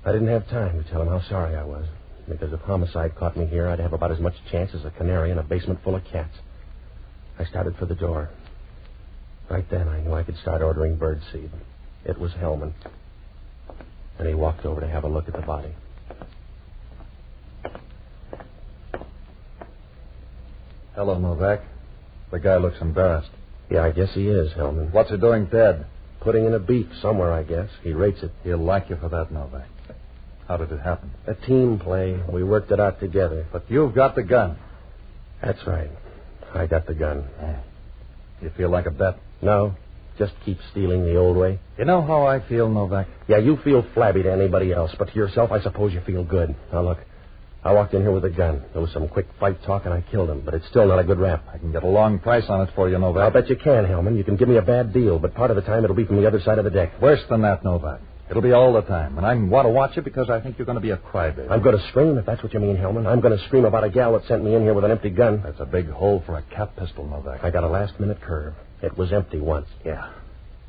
I didn't have time to tell him how sorry I was, because if homicide caught me here, I'd have about as much chance as a canary in a basement full of cats. I started for the door. Right then, I knew I could start ordering birdseed. It was Hellman. And he walked over to have a look at the body. Hello, Novak. The guy looks embarrassed. Yeah, I guess he is, Hellman. What's he doing dead? Putting in a beef somewhere, I guess. He rates it. He'll like you for that, Novak. How did it happen? A team play. We worked it out together. But you've got the gun. That's right. I got the gun. You feel like a bet? No. Just keep stealing the old way. You know how I feel, Novak? Yeah, you feel flabby to anybody else, but to yourself, I suppose you feel good. Now, look, I walked in here with a gun. There was some quick fight talk, and I killed him, but it's still not a good rap. I can get a long price on it for you, Novak. I'll bet you can, Hellman. You can give me a bad deal, but part of the time it'll be from the other side of the deck. Worse than that, Novak. It'll be all the time, and I want to watch it because I think you're going to be a crybaby. I'm going to scream, if that's what you mean, Hellman. I'm going to scream about a gal that sent me in here with an empty gun. That's a big hole for a cap pistol, Novak. I got a last-minute curve. It was empty once. Yeah.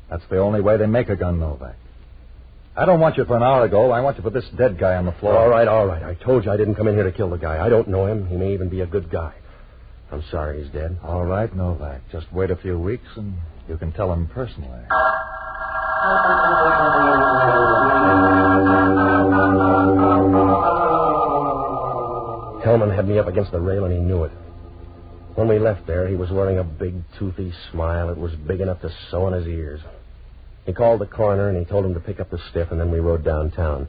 That's the only way they make a gun, Novak. I don't want you for an hour ago. I want you for this dead guy on the floor. All right. I told you I didn't come in here to kill the guy. I don't know him. He may even be a good guy. I'm sorry he's dead. All right, Novak. Just wait a few weeks and you can tell him personally. Hellman had me up against the rail, and he knew it. When we left there, he was wearing a big, toothy smile. It was big enough to sew on his ears. He called the coroner, and he told him to pick up the stiff, and then we rode downtown.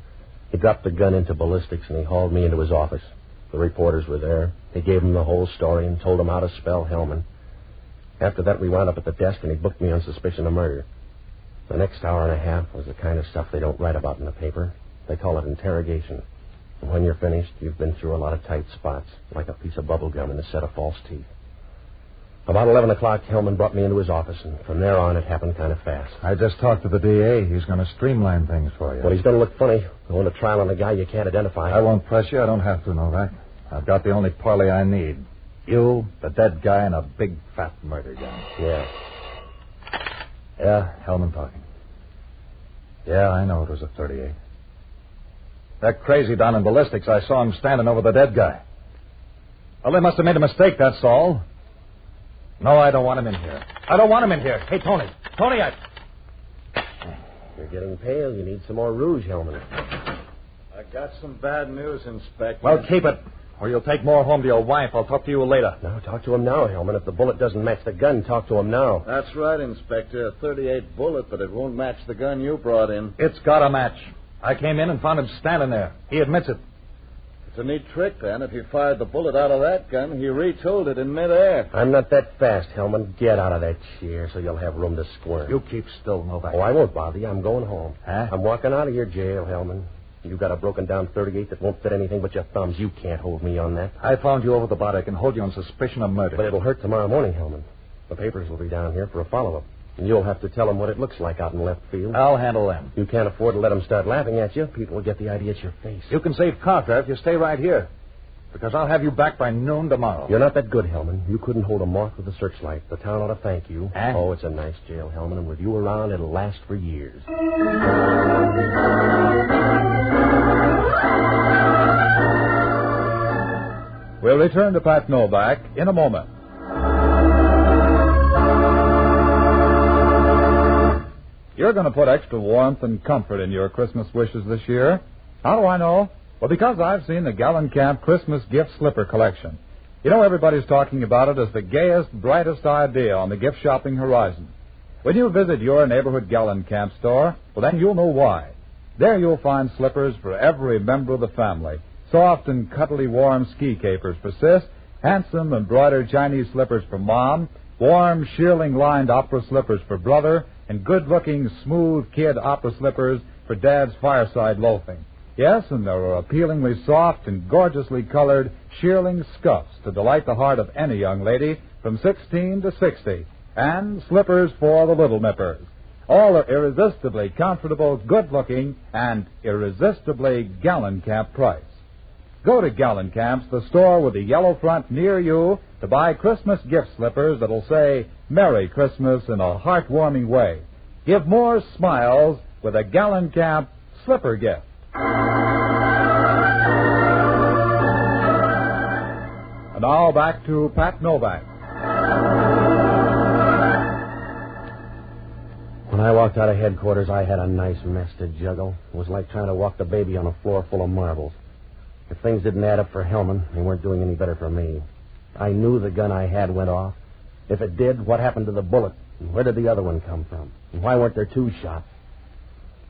He dropped the gun into ballistics, and he hauled me into his office. The reporters were there. He gave them the whole story and told them how to spell Hellman. After that, we wound up at the desk, and he booked me on suspicion of murder. The next hour and a half was the kind of stuff they don't write about in the paper. They call it interrogation. And when you're finished, you've been through a lot of tight spots, like a piece of bubble gum in a set of false teeth. About 11 o'clock, Hellman brought me into his office, and from there on, it happened kind of fast. I just talked to the DA. He's going to streamline things for you. Well, he's going to look funny, going to trial on a guy you can't identify. I won't press you. I don't have to, Novak. I've got the only parley I need. You, the dead guy, and a big, fat murder gun. Yeah. Yeah, Hellman talking. Yeah, I know it was a .38. That crazy down in ballistics, I saw him standing over the dead guy. Well, they must have made a mistake, that's all. No, I don't want him in here. I don't want him in here. Hey, Tony. Tony, You're getting pale. You need some more rouge, Hellman. I got some bad news, Inspector. Well, keep it, or you'll take more home to your wife. I'll talk to you later. No, talk to him now, Hellman. If the bullet doesn't match the gun, talk to him now. That's right, Inspector. A .38 bullet, but it won't match the gun you brought in. It's got a match. I came in and found him standing there. He admits it. It's a neat trick, then. If he fired the bullet out of that gun, he retooled it in midair. I'm not that fast, Hellman. Get out of that chair so you'll have room to squirm. You keep still, Novak. Oh, I won't bother you. I'm going home. Huh? I'm walking out of your jail, Hellman. You've got a broken-down .38 that won't fit anything but your thumbs. You can't hold me on that. I found you over the body. I can hold you on suspicion of murder. But it'll hurt tomorrow morning, Hellman. The papers will be down here for a follow-up. And you'll have to tell them what it looks like out in left field. I'll handle them. You can't afford to let them start laughing at you. People will get the idea it's your face. You can save car fare if you stay right here. Because I'll have you back by noon tomorrow. You're not that good, Hellman. You couldn't hold a moth with a searchlight. The town ought to thank you. Huh? Oh, it's a nice jail, Hellman, and with you around, it'll last for years. We'll return to Pat Novak in a moment. You're going to put extra warmth and comfort in your Christmas wishes this year. How do I know? Well, because I've seen the Gallencamp Christmas gift slipper collection. You know, everybody's talking about it as the gayest, brightest idea on the gift shopping horizon. When you visit your neighborhood Gallencamp store, well, then you'll know why. There you'll find slippers for every member of the family. Soft and cuddly warm ski capers for Sis, handsome embroidered Chinese slippers for Mom, warm shearling-lined opera slippers for Brother, and good-looking, smooth kid opera slippers for Dad's fireside loafing. Yes, and there are appealingly soft and gorgeously colored shearling scuffs to delight the heart of any young lady from 16 to 60, and slippers for the little nippers. All are irresistibly comfortable, good-looking, and irresistibly Gallencamp price. Go to Gallencamp's, the store with the yellow front near you, to buy Christmas gift slippers that'll say Merry Christmas in a heartwarming way. Give more smiles with a Gallencamp slipper gift. And now back to Pat Novak. When I walked out of headquarters, I had a nice mess to juggle. It was like trying to walk the baby on a floor full of marbles. If things didn't add up for Hellman, they weren't doing any better for me. I knew the gun I had went off. If it did, what happened to the bullet? And where did the other one come from? And why weren't there two shots?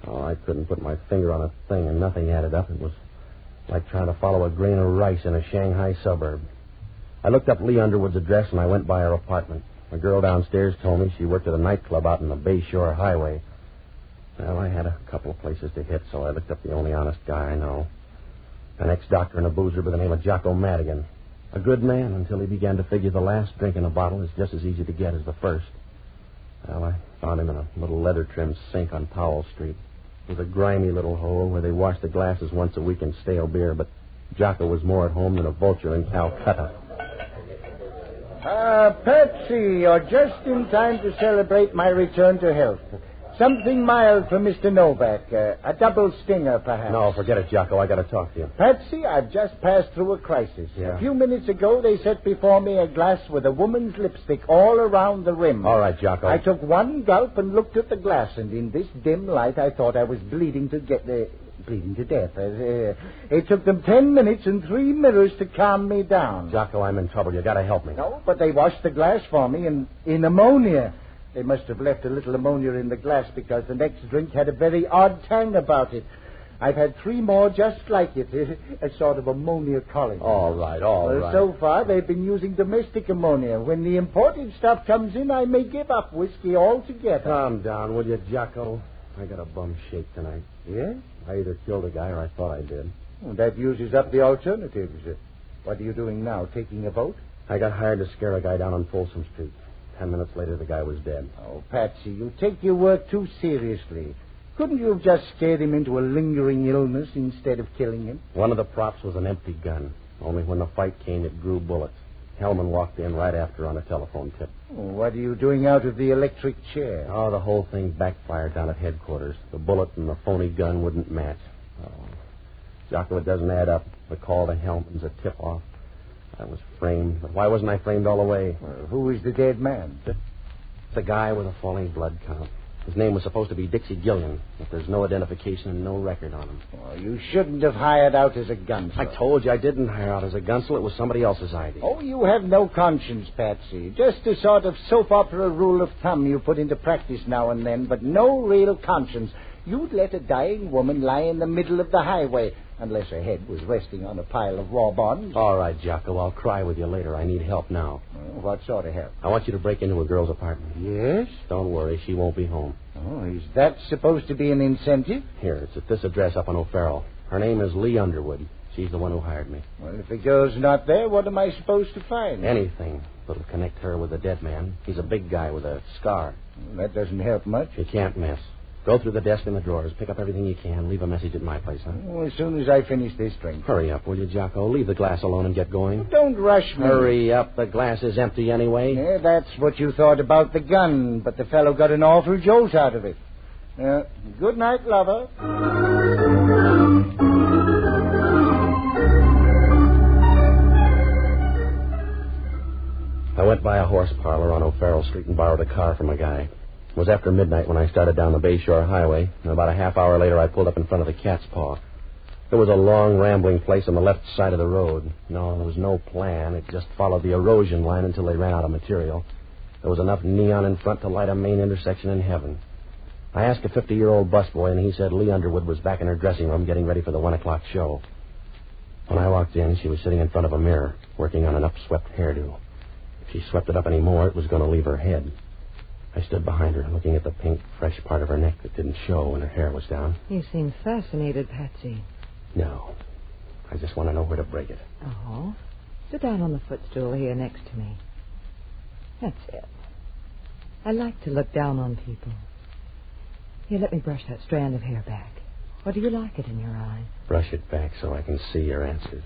Oh, I couldn't put my finger on a thing, and nothing added up. It was like trying to follow a grain of rice in a Shanghai suburb. I looked up Lee Underwood's address, and I went by her apartment. A girl downstairs told me she worked at a nightclub out on the Bayshore Highway. Well, I had a couple of places to hit, so I looked up the only honest guy I know. An ex-doctor and a boozer by the name of Jocko Madigan. A good man until he began to figure the last drink in a bottle is just as easy to get as the first. Well, I found him in a little leather-trimmed sink on Powell Street. It was a grimy little hole where they washed the glasses once a week in stale beer, but Jocko was more at home than a vulture in Calcutta. Patsy, you're just in time to celebrate my return to health. Something mild for Mr. Novak. A double stinger, perhaps. No, forget it, Jocko. I got to talk to you. Patsy, I've just passed through a crisis. Yeah. A few minutes ago, they set before me a glass with a woman's lipstick all around the rim. All right, Jocko. I took one gulp and looked at the glass, and in this dim light, I thought I was bleeding to death. It took them 10 minutes and 3 mirrors to calm me down. Jocko, I'm in trouble. You got to help me. No, but they washed the glass for me in ammonia. They must have left a little ammonia in the glass because the next drink had a very odd tang about it. I've had 3 more just like it, a sort of ammonia colony. All right. So far, they've been using domestic ammonia. When the imported stuff comes in, I may give up whiskey altogether. Calm down, will you, Jocko? I got a bum shake tonight. Yeah? I either killed a guy or I thought I did. Well, that uses up the alternatives. What are you doing now, taking a vote? I got hired to scare a guy down on Folsom Street. 10 minutes later, the guy was dead. Oh, Patsy, you take your work too seriously. Couldn't you have just scared him into a lingering illness instead of killing him? One of the props was an empty gun. Only when the fight came, it grew bullets. Hellman walked in right after on a telephone tip. Oh, what are you doing out of the electric chair? Oh, the whole thing backfired down at headquarters. The bullet and the phony gun wouldn't match. Oh, Jocko, it doesn't add up. The call to Hellman's a tip-off. I was framed, but why wasn't I framed all the way? Well, who is the dead man? The guy with a falling blood count. His name was supposed to be Dixie Gilian, but there's no identification and no record on him. Oh, you shouldn't have hired out as a gunsel. I told you I didn't hire out as a gunsel. It was somebody else's idea. Oh, you have no conscience, Patsy. Just a sort of soap opera rule of thumb you put into practice now and then, but no real conscience. You'd let a dying woman lie in the middle of the highway, unless her head was resting on a pile of war bonds. All right, Jocko, I'll cry with you later. I need help now. What sort of help? I want you to break into a girl's apartment. Yes? Don't worry, she won't be home. Oh, is that supposed to be an incentive? Here, it's at this address up on O'Farrell. Her name is Lee Underwood. She's the one who hired me. Well, if the girl's not there, what am I supposed to find? Anything that'll connect her with the dead man. He's a big guy with a scar. Well, that doesn't help much. You can't miss. Go through the desk and the drawers. Pick up everything you can. Leave a message at my place, huh? Well, as soon as I finish this drink. Hurry up, will you, Jocko? Leave the glass alone and get going. Don't rush me. Hurry up. The glass is empty anyway. Yeah, that's what you thought about the gun, but the fellow got an awful jolt out of it. Good night, lover. I went by a horse parlor on O'Farrell Street and borrowed a car from a guy. It was after midnight when I started down the Bayshore Highway, and about a half hour later I pulled up in front of the Cat's Paw. It was a long, rambling place on the left side of the road. No, there was no plan. It just followed the erosion line until they ran out of material. There was enough neon in front to light a main intersection in heaven. I asked a 50-year-old busboy, and he said Lee Underwood was back in her dressing room getting ready for the 1 o'clock show. When I walked in, she was sitting in front of a mirror, working on an upswept hairdo. If she swept it up any more, it was going to leave her head. I stood behind her, looking at the pink, fresh part of her neck that didn't show when her hair was down. You seem fascinated, Patsy. No. I just want to know where to break it. Oh? Sit down on the footstool here next to me. That's it. I like to look down on people. Here, let me brush that strand of hair back. Or do you like it in your eye? Brush it back so I can see your answers.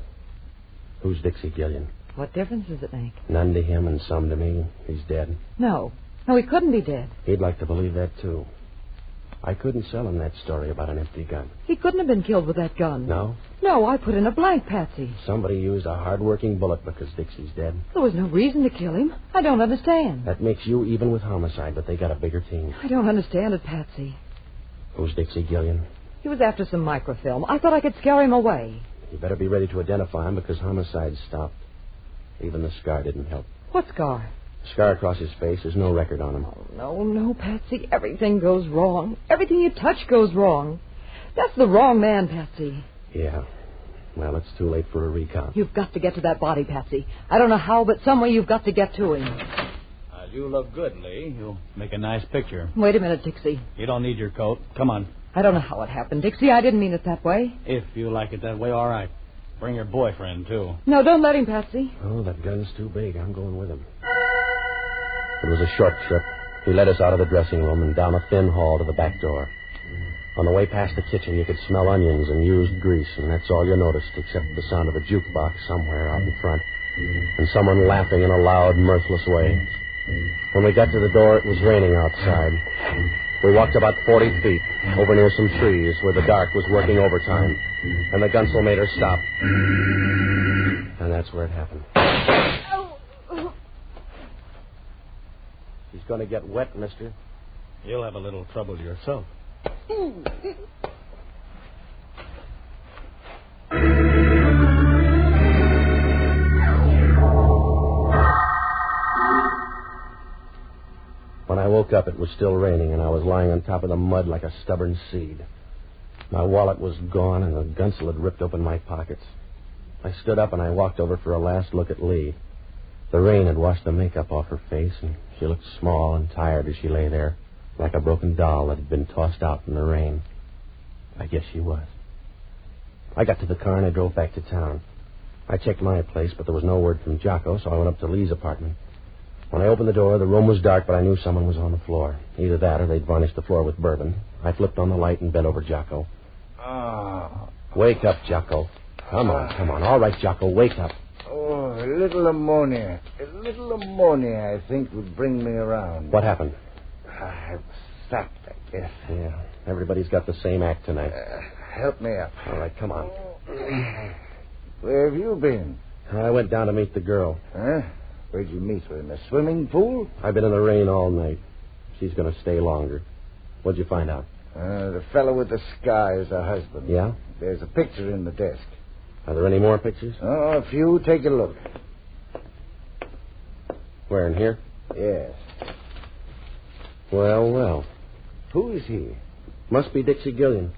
Who's Dixie Gilian? What difference does it make? None to him and some to me. He's dead. No, he couldn't be dead. He'd like to believe that, too. I couldn't sell him that story about an empty gun. He couldn't have been killed with that gun. No? No, I put in a blank, Patsy. Somebody used a hard-working bullet because Dixie's dead. There was no reason to kill him. I don't understand. That makes you even with homicide, but they got a bigger team. I don't understand it, Patsy. Who's Dixie Gilian? He was after some microfilm. I thought I could scare him away. You better be ready to identify him because homicide stopped. Even the scar didn't help. What scar? Scar across his face. There's no record on him. Oh, no, Patsy. Everything goes wrong. Everything you touch goes wrong. That's the wrong man, Patsy. Yeah. Well, it's too late for a recount. You've got to get to that body, Patsy. I don't know how, but some way you've got to get to him. You look good, Lee. You'll make a nice picture. Wait a minute, Dixie. You don't need your coat. Come on. I don't know how it happened, Dixie. I didn't mean it that way. If you like it that way, all right. Bring your boyfriend, too. No, don't let him, Patsy. Oh, that gun's too big. I'm going with him. It was a short trip. He led us out of the dressing room and down a thin hall to the back door. On the way past the kitchen, you could smell onions and used grease, and that's all you noticed, except the sound of a jukebox somewhere out in front, and someone laughing in a loud, mirthless way. When we got to the door, it was raining outside. We walked about 40 feet, over near some trees where the dark was working overtime, and the gunsel made her stop. And that's where it happened. She's going to get wet, mister. You'll have a little trouble yourself. When I woke up, it was still raining, and I was lying on top of the mud like a stubborn seed. My wallet was gone, and the gunsel had ripped open my pockets. I stood up, and I walked over for a last look at Lee. The rain had washed the makeup off her face, and she looked small and tired as she lay there, like a broken doll that had been tossed out in the rain. I guess she was. I got to the car, and I drove back to town. I checked my place, but there was no word from Jocko, so I went up to Lee's apartment. When I opened the door, the room was dark, but I knew someone was on the floor. Either that or they'd varnished the floor with bourbon. I flipped on the light and bent over Jocko. Wake up, Jocko. Come on. All right, Jocko, wake up. Oh, a little ammonia. I think, would bring me around. What happened? I'm sacked, I guess. Yeah, everybody's got the same act tonight. Help me up. All right, come on. Where have you been? I went down to meet the girl. Huh? Where'd you meet her? In the swimming pool? I've been in the rain all night. She's going to stay longer. What'd you find out? The fellow with the scar is her husband. Yeah? There's a picture in the desk. Are there any more pictures? Oh, a few. Take a look. Where, in here? Yes. Well. Who is he? Must be Dixie Gilian.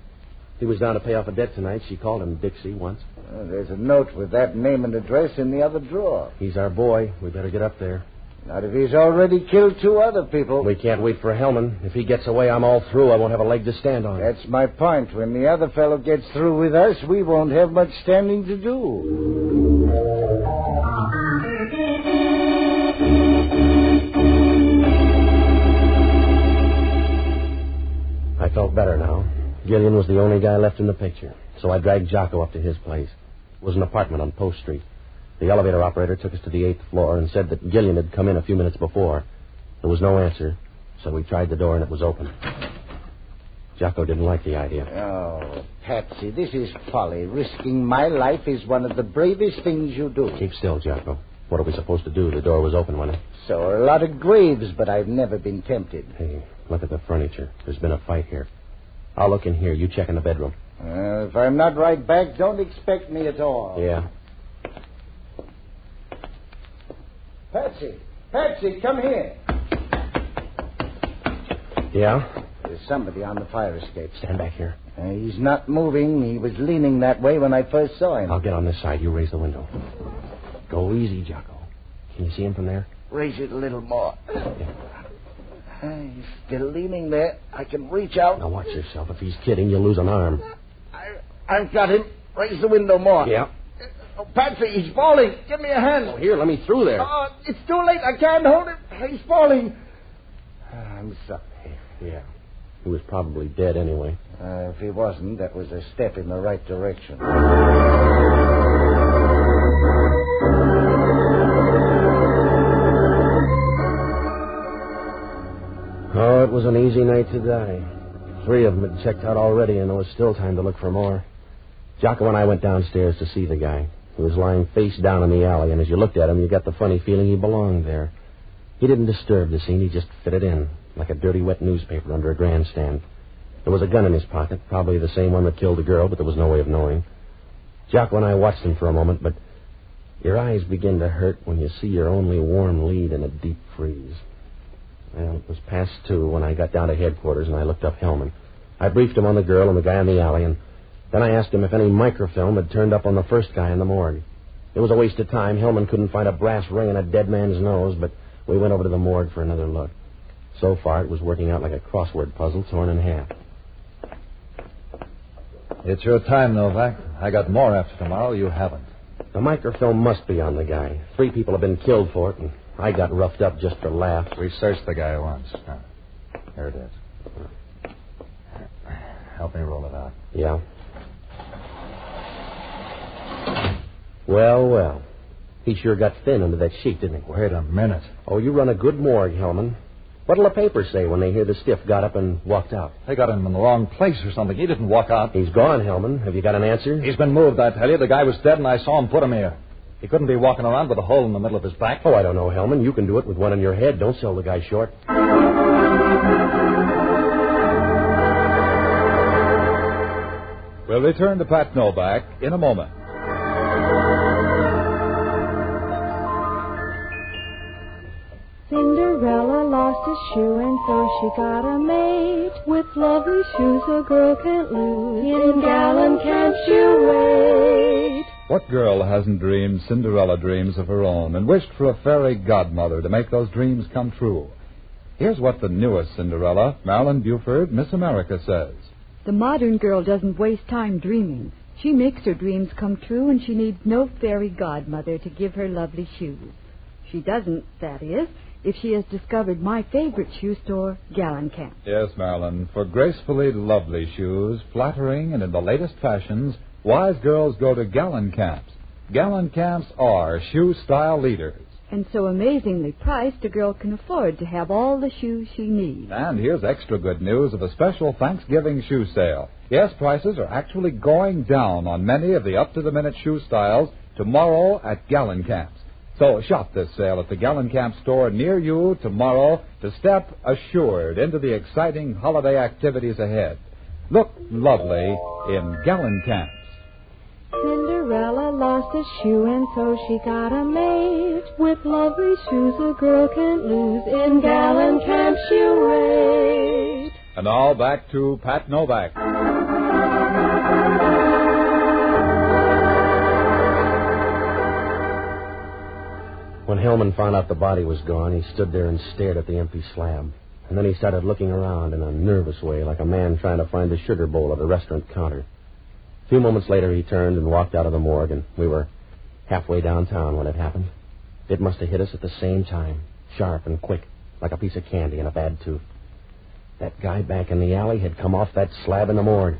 He was down to pay off a debt tonight. She called him Dixie once. There's a note with that name and address in the other drawer. He's our boy. We better get up there. Not if he's already killed 2 other people. We can't wait for Hellman. If he gets away, I'm all through. I won't have a leg to stand on. That's my point. When the other fellow gets through with us, we won't have much standing to do. I felt better now. Gilian was the only guy left in the picture, so I dragged Jocko up to his place. It was an apartment on Post Street. The elevator operator took us to the 8th floor and said that Gilian had come in a few minutes before. There was no answer, so we tried the door and it was open. Jocko didn't like the idea. Oh, Patsy, this is folly. Risking my life is one of the bravest things you do. Keep still, Jocko. What are we supposed to do? The door was open, wasn't it? So are a lot of graves, but I've never been tempted. Hey, look at the furniture. There's been a fight here. I'll look in here. You check in the bedroom. If I'm not right back, don't expect me at all. Yeah. Patsy, come here. Yeah? There's somebody on the fire escape. Stand back here. He's not moving. He was leaning that way when I first saw him. I'll get on this side. You raise the window. Go easy, Jocko. Can you see him from there? Raise it a little more. Yeah. He's still leaning there. I can reach out. Now watch yourself. If he's kidding, you'll lose an arm. I've got him. Raise the window more. Yeah. Oh, Patsy, he's falling. Give me a hand. Oh, here, let me through there. Oh, it's too late. I can't hold him. He's falling. I'm sorry. Yeah. He was probably dead anyway. If he wasn't, that was a step in the right direction. Oh, it was an easy night to die. 3 of them had checked out already, and there was still time to look for more. Jocko and I went downstairs to see the guy. He was lying face down in the alley, and as you looked at him, you got the funny feeling he belonged there. He didn't disturb the scene. He just fitted in, like a dirty, wet newspaper under a grandstand. There was a gun in his pocket, probably the same one that killed the girl, but there was no way of knowing. Jocko and I watched him for a moment, but your eyes begin to hurt when you see your only warm lead in a deep freeze. Well, it was past 2 when I got down to headquarters, and I looked up Hellman. I briefed him on the girl and the guy in the alley, and then I asked him if any microfilm had turned up on the first guy in the morgue. It was a waste of time. Hellman couldn't find a brass ring in a dead man's nose, but we went over to the morgue for another look. So far, it was working out like a crossword puzzle torn in half. It's your time, Novak. I got more after tomorrow. You haven't. The microfilm must be on the guy. 3 people have been killed for it, and I got roughed up just for laughs. We searched the guy once. Here it is. Help me roll it out. Yeah. Well. He sure got thin under that sheet, didn't he? Wait a minute. Oh, you run a good morgue, Hellman. What'll the papers say when they hear the stiff got up and walked out? They got him in the wrong place or something. He didn't walk out. He's gone, Hellman. Have you got an answer? He's been moved, I tell you. The guy was dead, and I saw him put him here. He couldn't be walking around with a hole in the middle of his back. Oh, I don't know, Hellman. You can do it with one in your head. Don't sell the guy short. We'll return to Pat Novak in a moment. Cinderella lost a shoe and so she got a mate with lovely shoes a girl can't lose. In gallant can't you wait? What girl hasn't dreamed Cinderella dreams of her own and wished for a fairy godmother to make those dreams come true? Here's what the newest Cinderella, Marilyn Buford, Miss America, says. The modern girl doesn't waste time dreaming. She makes her dreams come true, and she needs no fairy godmother to give her lovely shoes. She doesn't, that is, if she has discovered my favorite shoe store, Gallencamp. Yes, Marilyn, for gracefully lovely shoes, flattering and in the latest fashions, wise girls go to Gallencamps. Gallencamps are shoe-style leaders. And so amazingly priced, a girl can afford to have all the shoes she needs. And here's extra good news of a special Thanksgiving shoe sale. Yes, prices are actually going down on many of the up-to-the-minute shoe styles tomorrow at Gallencamps. So shop this sale at the Gallencamp store near you tomorrow to step assured into the exciting holiday activities ahead. Look lovely in Gallencamps. Cinderella lost a shoe and so she got a mate with lovely shoes a girl can't lose. In Gallencamp she'll rate. And now back to Pat Novak. When Hellman found out the body was gone, he stood there and stared at the empty slab. And then he started looking around in a nervous way, like a man trying to find the sugar bowl at a restaurant counter. A few moments later, he turned and walked out of the morgue, and we were halfway downtown when it happened. It must have hit us at the same time, sharp and quick, like a piece of candy in a bad tooth. That guy back in the alley had come off that slab in the morgue.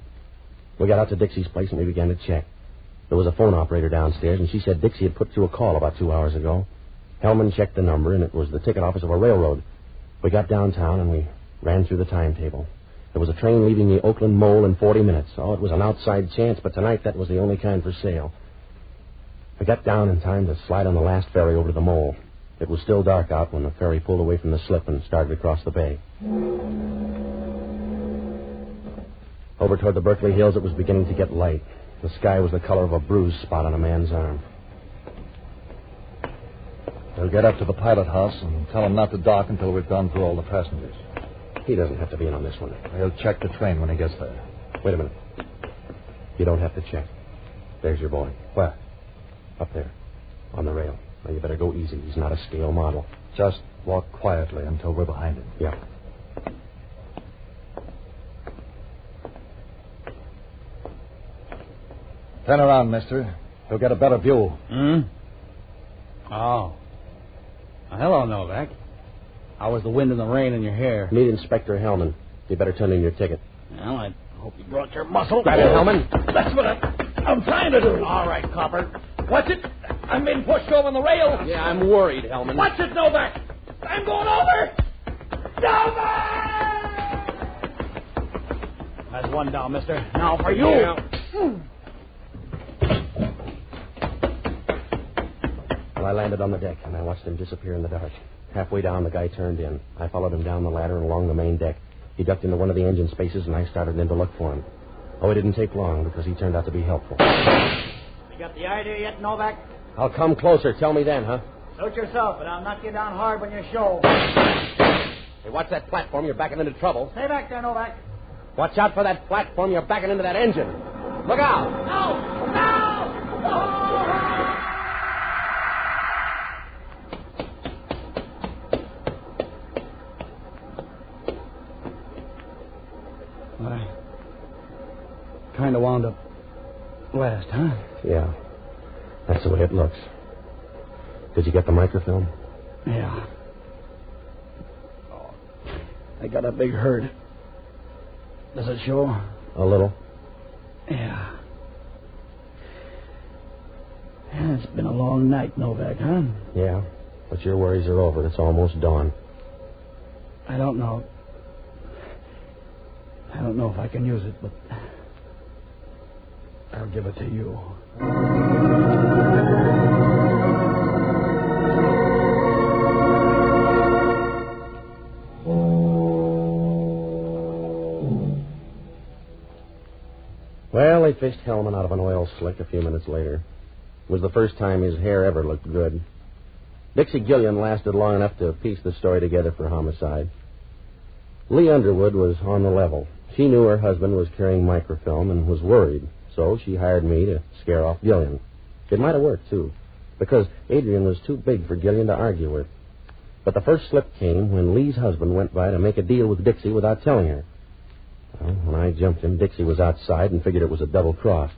We got out to Dixie's place, and we began to check. There was a phone operator downstairs, and she said Dixie had put through a call about 2 hours ago. Hellman checked the number, and it was the ticket office of a railroad. We got downtown, and we ran through the timetable. There was a train leaving the Oakland Mole in 40 minutes. Oh, it was an outside chance, but tonight that was the only kind for sale. We got down in time to slide on the last ferry over to the Mole. It was still dark out when the ferry pulled away from the slip and started across the bay. Over toward the Berkeley Hills, it was beginning to get light. The sky was the color of a bruise spot on a man's arm. We'll get up to the pilot house and tell him not to dock until we've gone through all the passengers. He doesn't have to be in on this one. He'll check the train when he gets there. Wait a minute. You don't have to check. There's your boy. Where? Up there. On the rail. Now, you better go easy. He's not a scale model. Just walk quietly until we're behind him. Yeah. Turn around, mister. You'll get a better view. Oh. Well, hello, Novak. How was the wind and the rain in your hair? Meet Inspector Hellman. You better turn in your ticket. Well, I hope you brought your muscle. Grab it, Hellman. That's what I'm trying to do. All right, copper. What's it? I'm being pushed over the rail. Yeah, I'm worried, Hellman. What's it, Novak? I'm going over. Novak! That's one down, mister. Now for you. Yeah. Well, I landed on the deck, and I watched him disappear in the dark. Halfway down, the guy turned in. I followed him down the ladder and along the main deck. He ducked into one of the engine spaces, and I started in to look for him. Oh, it didn't take long, because he turned out to be helpful. You got the idea yet, Novak? I'll come closer. Tell me then, huh? Suit yourself, but I'll knock you down hard when you show. Hey, watch that platform. You're backing into trouble. Stay back there, Novak. Watch out for that platform. You're backing into that engine. Look out. No! No! I kind of wound up last, huh? Yeah. That's the way it looks. Did you get the microfilm? Yeah. Oh, I got a big hurt. Does it show? A little. Yeah. It's been a long night, Novak, huh? Yeah. But your worries are over. It's almost dawn. I don't know. I don't know if I can use it, but I'll give it to you. Well, they fished Hellman out of an oil slick a few minutes later. It was the first time his hair ever looked good. Dixie Gilian lasted long enough to piece the story together for homicide. Lee Underwood was on the level. She knew her husband was carrying microfilm and was worried, so she hired me to scare off Gillian. It might have worked, too, because Adrian was too big for Gillian to argue with. But the first slip came when Lee's husband went by to make a deal with Dixie without telling her. Well, when I jumped him, Dixie was outside and figured it was a double cross.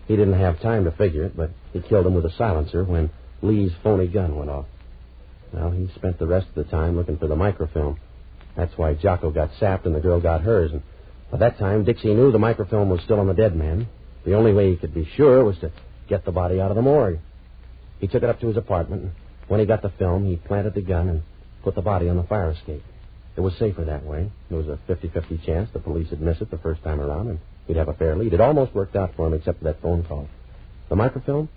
He didn't have time to figure it, but he killed him with a silencer when Lee's phony gun went off. Well, he spent the rest of the time looking for the microfilm. That's why Jocko got sapped and the girl got hers. And by that time, Dixie knew the microfilm was still on the dead man. The only way he could be sure was to get the body out of the morgue. He took it up to his apartment, and when he got the film, he planted the gun and put the body on the fire escape. It was safer that way. There was a 50-50 chance the police would miss it the first time around, and he'd have a fair lead. It almost worked out for him, except for that phone call. The microfilm?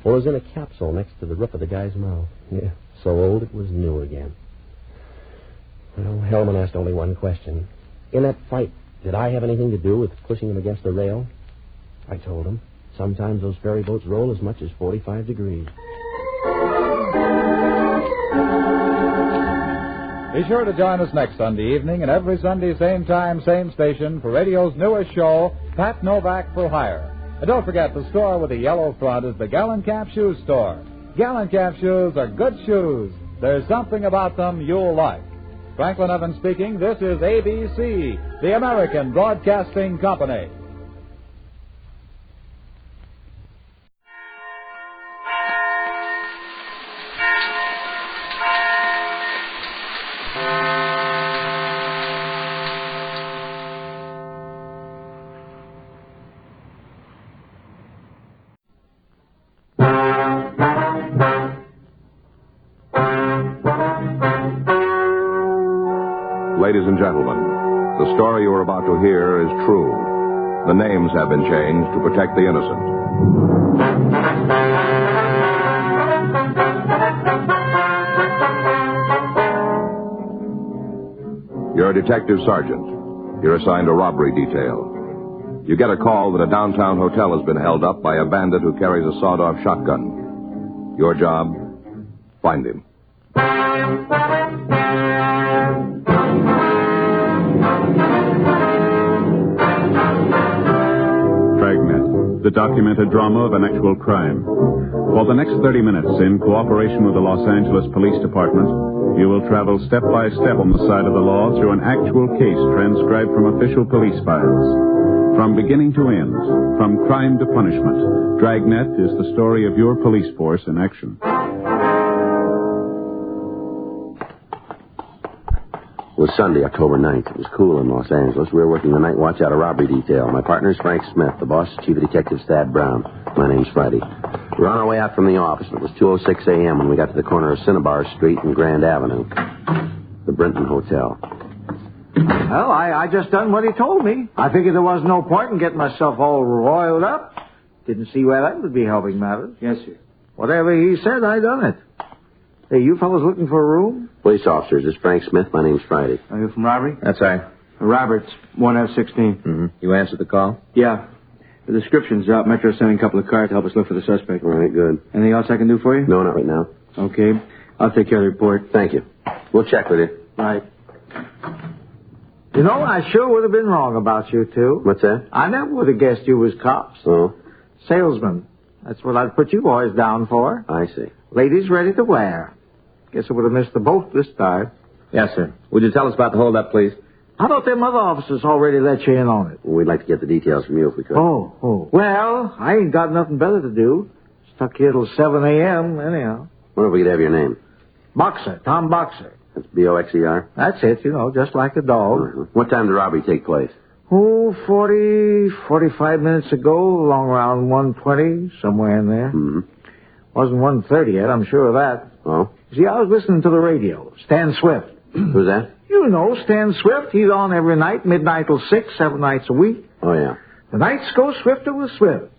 Well, it was in a capsule next to the roof of the guy's mouth. Yeah, so old it was new again. Well, Hellman asked only one question. In that fight, did I have anything to do with pushing him against the rail? I told him. Sometimes those ferry boats roll as much as 45 degrees. Be sure to join us next Sunday evening and every Sunday, same time, same station, for radio's newest show, Pat Novak for Hire. And don't forget, the store with the yellow front is the Gallencamp Shoe Store. Gallencamp shoes are good shoes. There's something about them you'll like. Franklin Evans speaking. This is ABC, the American Broadcasting Company. Ladies and gentlemen, the story you are about to hear is true. The names have been changed to protect the innocent. You're a detective sergeant. You're assigned a robbery detail. You get a call that a downtown hotel has been held up by a bandit who carries a sawed-off shotgun. Your job? Find him. Dragnet, the documented drama of an actual crime. For the next 30 minutes, in cooperation with the Los Angeles Police Department, you will travel step by step on the side of the law through an actual case transcribed from official police files. From beginning to end, From crime to punishment, Dragnet is the story of your police force in action. It was Sunday, October 9th. It was cool in Los Angeles. We were working the night watch out of robbery detail. My partner's Frank Smith. The boss is Chief of Detectives Thad Brown. My name's Friday. We were on our way out from the office, and it was 2:06 a.m. when we got to the corner of Cinnabar Street and Grand Avenue. The Brinton Hotel. Well, I just done what he told me. I figured there was no point in getting myself all roiled up. Didn't see where that would be helping matters. Yes, sir. Whatever he said, I done it. Hey, you fellas looking for a room? Police officers, this is Frank Smith. My name's Friday. Are you from robbery? That's right. Roberts, 1F16. Mm-hmm. You answered the call? Yeah. The description's out. Metro's sending a couple of cars to help us look for the suspect. All right, good. Anything else I can do for you? No, not right now. Okay. I'll take care of the report. Thank you. We'll check with you. Right. You know, I sure would have been wrong about you two. What's that? I never would have guessed you was cops. Oh? Salesmen. That's what I'd put you boys down for. I see. Ladies ready to wear. Guess I would have missed the boat this time. Yes, sir. Would you tell us about the holdup, please? How about them other officers already let you in on it? Well, we'd like to get the details from you if we could. Oh. Well, I ain't got nothing better to do. Stuck here till 7 a.m. anyhow. Wonder if we could have your name. Boxer, Tom Boxer. That's Boxer? That's it, just like a dog. Uh-huh. What time did the robbery take place? 45 minutes ago, along around 1:20, somewhere in there. Mm-hmm. Wasn't 1:30 yet, I'm sure of that. Oh? See, I was listening to the radio. Stan Swift. Who's that? You know Stan Swift. He's on every night, midnight till 6, 7 nights a week. Oh, yeah. The nights go swifter with Swift.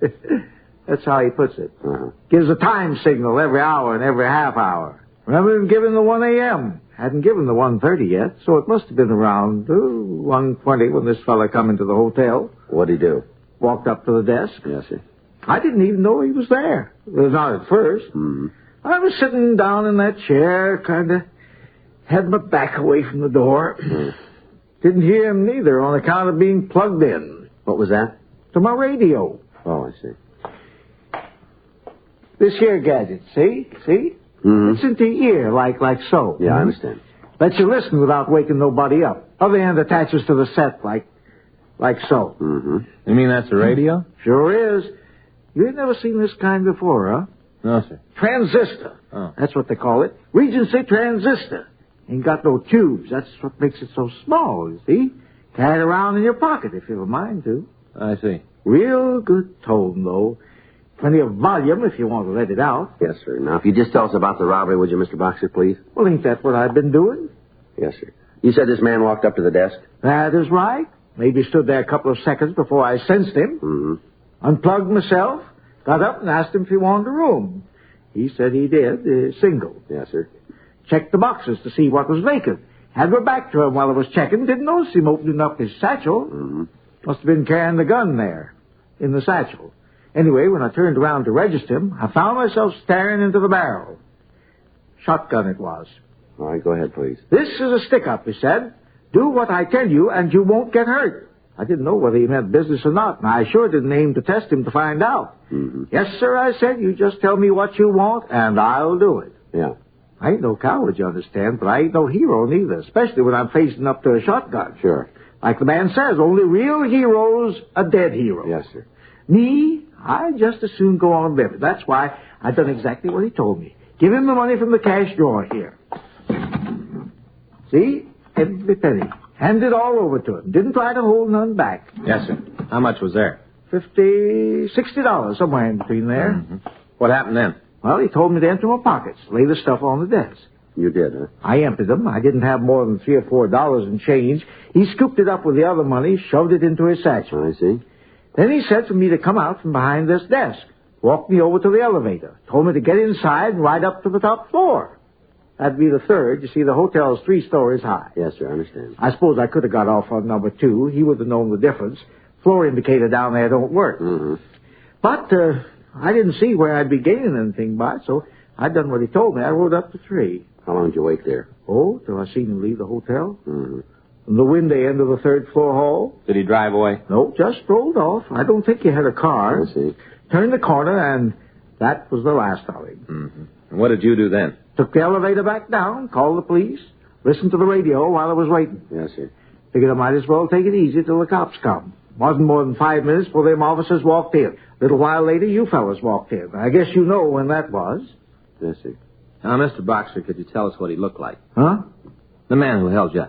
That's how he puts it. Uh-huh. Gives a time signal every hour and every half hour. Remember him giving the 1 a.m. Hadn't given the 1:30 yet, so it must have been around 1:20 when this fella come into the hotel. What'd he do? Walked up to the desk. Yes, sir. I didn't even know he was there. Well, not at first. Mm-hmm. I was sitting down in that chair, kind of had my back away from the door. Didn't hear him neither on account of being plugged in. What was that? To my radio. Oh, I see. This here gadget, see? Mm-hmm. It's into your ear, like so. Yeah, I understand. Lets you listen without waking nobody up. Other end attaches to the set, like so. Mm-hmm. You mean that's a radio? Sure is. You ain't never seen this kind before, huh? No, sir. Transistor. Oh. That's what they call it. Regency transistor. Ain't got no tubes. That's what makes it so small, you see. Carry it around in your pocket if you have a mind to. I see. Real good tone, though. Plenty of volume if you want to let it out. Yes, sir. Now, if you just tell us about the robbery, would you, Mr. Boxer, please? Well, ain't that what I've been doing? Yes, sir. You said this man walked up to the desk? That is right. Maybe stood there a couple of seconds before I sensed him. Mm-hmm. Unplugged myself. Got up and asked him if he wanted a room. He said he did. Single. Yes, sir. Checked the boxes to see what was vacant. Had my back to him while I was checking. Didn't notice him opening up his satchel. Mm-hmm. Must have been carrying the gun there. In the satchel. Anyway, when I turned around to register him, I found myself staring into the barrel. Shotgun it was. All right, go ahead, please. This is a stick-up, he said. Do what I tell you, and you won't get hurt. I didn't know whether he meant business or not, and I sure didn't aim to test him to find out. Mm-hmm. Yes, sir, I said. You just tell me what you want, and I'll do it. Yeah. I ain't no coward, you understand, but I ain't no hero neither, especially when I'm facing up to a shotgun. Sure. Like the man says, only real heroes are dead heroes. Yes, sir. Me, I'd just as soon go on living. That's why I done exactly what he told me. Give him the money from the cash drawer here. See? Every penny. Hand it all over to him. Didn't try to hold none back. Yes, sir. How much was there? $60, somewhere in between there. Mm-hmm. What happened then? Well, he told me to empty my pockets, lay the stuff on the desk. You did, huh? I emptied them. I didn't have more than $3 or $4 in change. He scooped it up with the other money, shoved it into his satchel. I see. Then he said for me to come out from behind this desk. Walked me over to the elevator. Told me to get inside and ride up to the top floor. That'd be the third. You see, the hotel's 3 stories high. Yes, sir, I understand. I suppose I could have got off on number 2. He would have known the difference. Floor indicator down there don't work. Mm-hmm. But I didn't see where I'd be gaining anything by it, so I done what he told me. I rode up to 3. How long did you wait there? Oh, till I seen him leave the hotel. Mm-hmm. From the window end of the 3rd floor hall. Did he drive away? No, just rolled off. I don't think he had a car. I see. Turned the corner, and that was the last of him. Mm-hmm. And what did you do then? Took the elevator back down, called the police, listened to the radio while I was waiting. Yes, sir. Figured I might as well take it easy till the cops come. Wasn't more than 5 minutes before them officers walked in. A little while later, you fellas walked in. I guess you know when that was. Yes, sir. Now, Mr. Boxer, could you tell us what he looked like? Huh? The man who held you.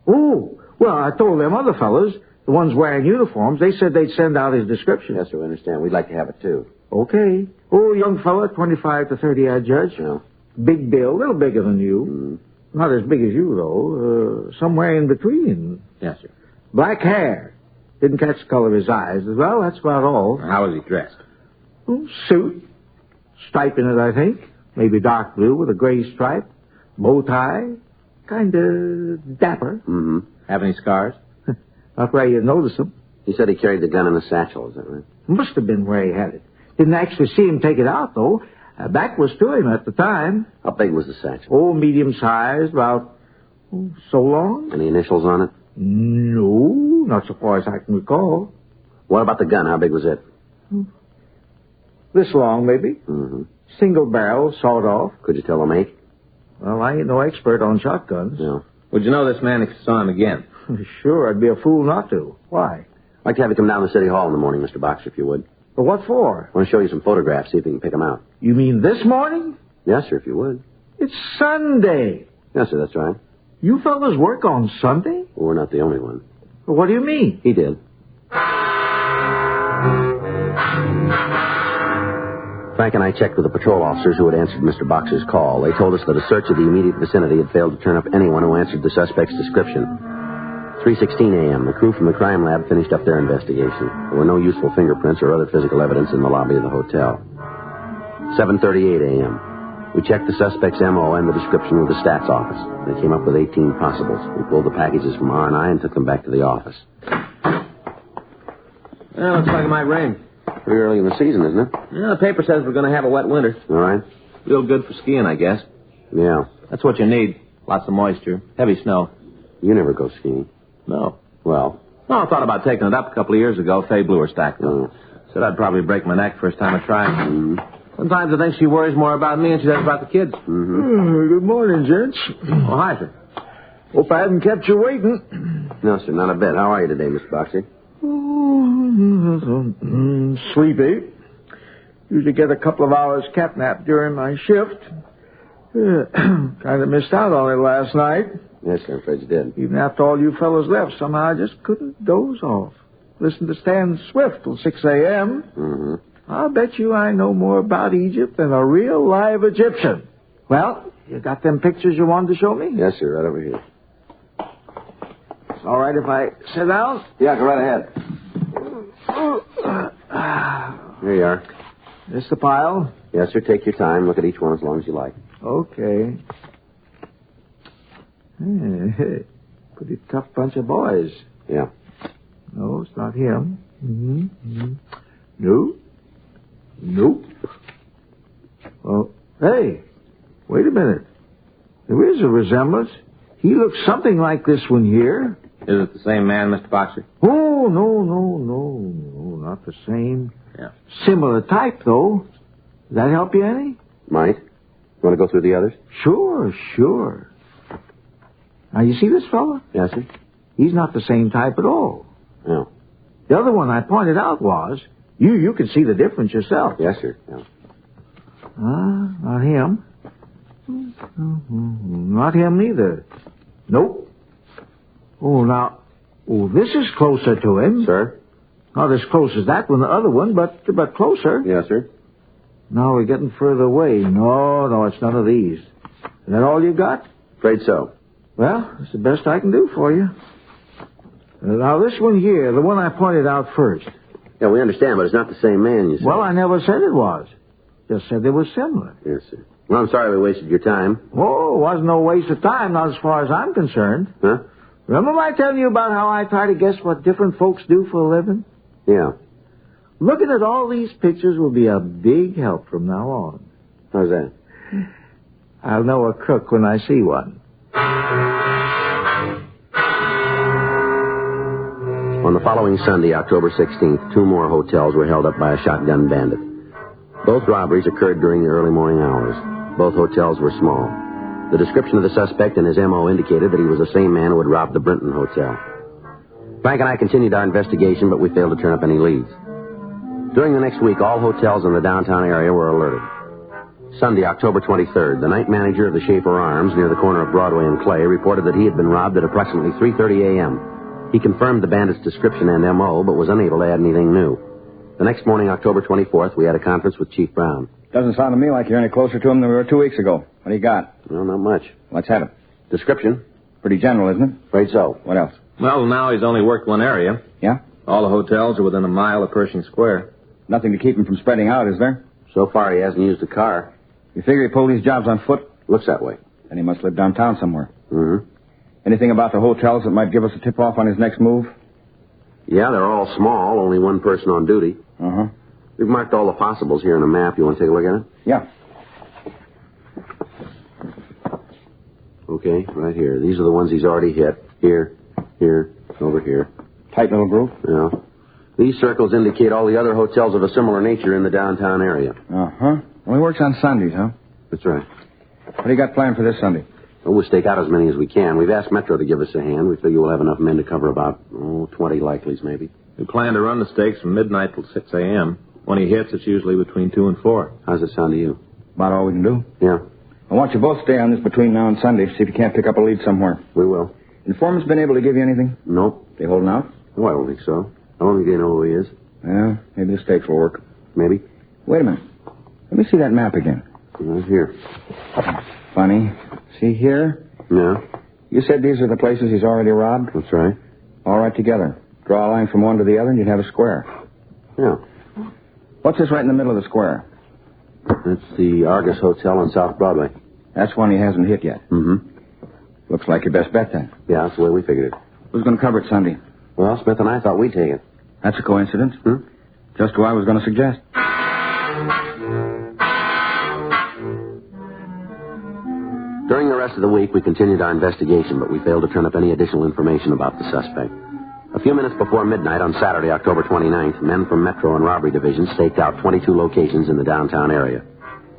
Oh, well, I told them other fellas, the ones wearing uniforms, they said they'd send out his description. Yes, sir, we understand. We'd like to have it, too. Okay. Oh, young fella, 25 to 30, I judge. Yeah. Big build, a little bigger than you. Not as big as you, though. Somewhere in between. Yes, sir. Black hair. Didn't catch the color of his eyes. Well, that's about all. How was he dressed? Suit. Stripe in it, I think. Maybe dark blue with a gray stripe. Bow tie. Kind of dapper. Mm-hmm. Have any scars? Not where you'd notice them. He said he carried the gun in a satchel, is that right? Must have been where he had it. Didn't actually see him take it out, though. Back was to him at the time. How big was the satchel? Oh, medium-sized, about so long. Any initials on it? No, not so far as I can recall. What about the gun? How big was it? This long, maybe. Mm-hmm. Single barrel, sawed off. Could you tell the make? Well, I ain't no expert on shotguns. No. Would you know this man if you saw him again? Sure, I'd be a fool not to. Why? I'd like to have you come down to City Hall in the morning, Mr. Boxer, if you would. But what for? I want to show you some photographs, see if you can pick them out. You mean this morning? Yes, sir, if you would. It's Sunday. Yes, sir, that's right. You fellas work on Sunday? Well, we're not the only one. Well, what do you mean? He did. Frank and I checked with the patrol officers who had answered Mr. Boxer's call. They told us that a search of the immediate vicinity had failed to turn up anyone who answered the suspect's description. 3:16 a.m., the crew from the crime lab finished up their investigation. There were no useful fingerprints or other physical evidence in the lobby of the hotel. 7:38 a.m., we checked the suspect's M.O. and the description with the stats office. They came up with 18 possibles. We pulled the packages from R&I and took them back to the office. Well, looks like it might rain. Pretty early in the season, isn't it? Yeah, the paper says we're going to have a wet winter. All right. Real good for skiing, I guess. Yeah. That's what you need. Lots of moisture. Heavy snow. You never go skiing. No. Well? No, I thought about taking it up a couple of years ago. Faye blew her stack. Said I'd probably break my neck first time I tried. Mm-hmm. Sometimes I think she worries more about me than she does about the kids. Mm-hmm. Good morning, gents. Oh, hi, sir. Hope I haven't kept you waiting. No, sir, not a bit. How are you today, Mr. Boxer? Sleepy. Usually get a couple of hours cat nap during my shift. Kind of missed out on it last night. Yes, sir, I'm afraid you did. Even after all you fellas left, somehow I just couldn't doze off. Listen to Stan Swift till 6 a.m. Mm-hmm. I'll bet you I know more about Egypt than a real live Egyptian. Well, you got them pictures you wanted to show me? Yes, sir, right over here. It's all right if I sit down? Yeah, go right ahead. Here you are. This the pile? Yes, sir, take your time. Look at each one as long as you like. Okay. Pretty tough bunch of boys. Yeah. No, it's not him. No. Nope. Well, hey, wait a minute. There is a resemblance. He looks something like this one here. Is it the same man, Mr. Boxer? Oh, no, not the same. Yeah. Similar type, though. Does that help you any? Might. You want to go through the others? Sure. Now, you see this fella? Yes, sir. He's not the same type at all. No. The other one I pointed out was, you can see the difference yourself. Yes, sir. Yeah. Not him. Not him either. Nope. This is closer to him. Sir? Not as close as that one, the other one, but closer. Yes, sir. Now we're getting further away. No, it's none of these. Is that all you got? Afraid so. Well, it's the best I can do for you. Now, this one here, the one I pointed out first. Yeah, we understand, but it's not the same man, you see. Well, I never said it was. Just said they were similar. Yes, sir. Well, I'm sorry we wasted your time. Oh, it wasn't no waste of time, not as far as I'm concerned. Huh? Remember I telling you about how I try to guess what different folks do for a living? Yeah. Looking at all these pictures will be a big help from now on. How's that? I'll know a crook when I see one. On the following Sunday, October 16th, 2 more hotels were held up by a shotgun bandit. Both robberies occurred during the early morning hours. Both hotels were small. The description of the suspect and his M.O. indicated that he was the same man who had robbed the Brinton Hotel. Frank and I continued our investigation, but we failed to turn up any leads. During the next week, all hotels in the downtown area were alerted. Sunday, October 23rd, the night manager of the Schaefer Arms near the corner of Broadway and Clay reported that he had been robbed at approximately 3:30 a.m. He confirmed the bandit's description and M.O., but was unable to add anything new. The next morning, October 24th, we had a conference with Chief Brown. Doesn't sound to me like you're any closer to him than we were 2 weeks ago. What do you got? Well, not much. Let's have it. Description? Pretty general, isn't it? Afraid so. What else? Well, now he's only worked one area. Yeah? All the hotels are within a mile of Pershing Square. Nothing to keep him from spreading out, is there? So far, he hasn't used a car. You figure he pulled these jobs on foot? Looks that way. Then he must live downtown somewhere. Mm-hmm. Anything about the hotels that might give us a tip-off on his next move? Yeah, they're all small, only one person on duty. Uh-huh. We've marked all the possibles here on a map. You want to take a look at it? Yeah. Okay, right here. These are the ones he's already hit. Here, over here. Tight little group? Yeah. These circles indicate all the other hotels of a similar nature in the downtown area. Uh-huh. Well, he works on Sundays, huh? That's right. What do you got planned for this Sunday? Well, we'll stake out as many as we can. We've asked Metro to give us a hand. We figure we'll have enough men to cover about 20 likelies, maybe. We plan to run the stakes from midnight till 6 a.m. When he hits, it's usually between 2 and 4. How's it sound to you? About all we can do. Yeah. I want you both to stay on this between now and Sunday. See if you can't pick up a lead somewhere. We will. Informant's been able to give you anything? Nope. They holding out? Oh, I don't think so. I don't think they know who he is. Yeah, maybe the stakes will work. Maybe. Wait a minute. Let me see that map again. Right here. Funny. See here? Yeah. You said these are the places he's already robbed? That's right. All right together. Draw a line from one to the other and you'd have a square. Yeah. What's this right in the middle of the square? It's the Argus Hotel on South Broadway. That's one he hasn't hit yet. Mm-hmm. Looks like your best bet, then. Yeah, that's the way we figured it. Who's going to cover it Sunday? Well, Smith and I thought we'd take it. That's a coincidence. Just who I was going to suggest. During the rest of the week, we continued our investigation, but we failed to turn up any additional information about the suspect. A few minutes before midnight on Saturday, October 29th, men from Metro and Robbery Division staked out 22 locations in the downtown area.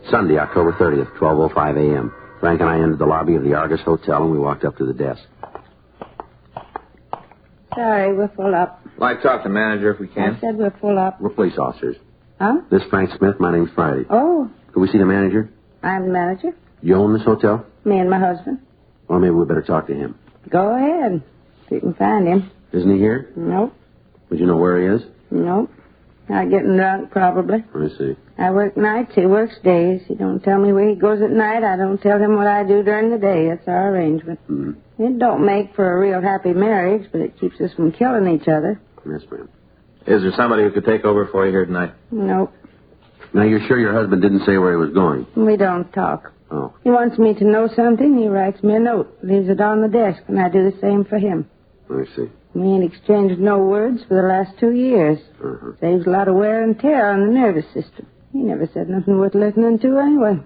Sunday, October 30th, 12:05 a.m., Frank and I entered the lobby of the Argus Hotel, and we walked up to the desk. Sorry, we're full up. Like to talk to the manager if we can. I said we're full up. We're police officers. Huh? This is Frank Smith. My name's Friday. Oh. Could we see the manager? I'm the manager. You own this hotel? Me and my husband. Well, maybe we better talk to him. Go ahead. If you can find him. Isn't he here? Nope. Would you know where he is? Nope. Not getting drunk, probably. I see. I work nights, he works days. He don't tell me where he goes at night. I don't tell him what I do during the day. That's our arrangement. It don't make for a real happy marriage, but it keeps us from killing each other. Yes, ma'am. Is there somebody who could take over for you here tonight? Nope. Now, you're sure your husband didn't say where he was going? We don't talk. Oh. He wants me to know something, he writes me a note, leaves it on the desk, and I do the same for him. I see. We ain't exchanged no words for the last 2 years. Uh-huh. Saves a lot of wear and tear on the nervous system. He never said nothing worth listening to anyway.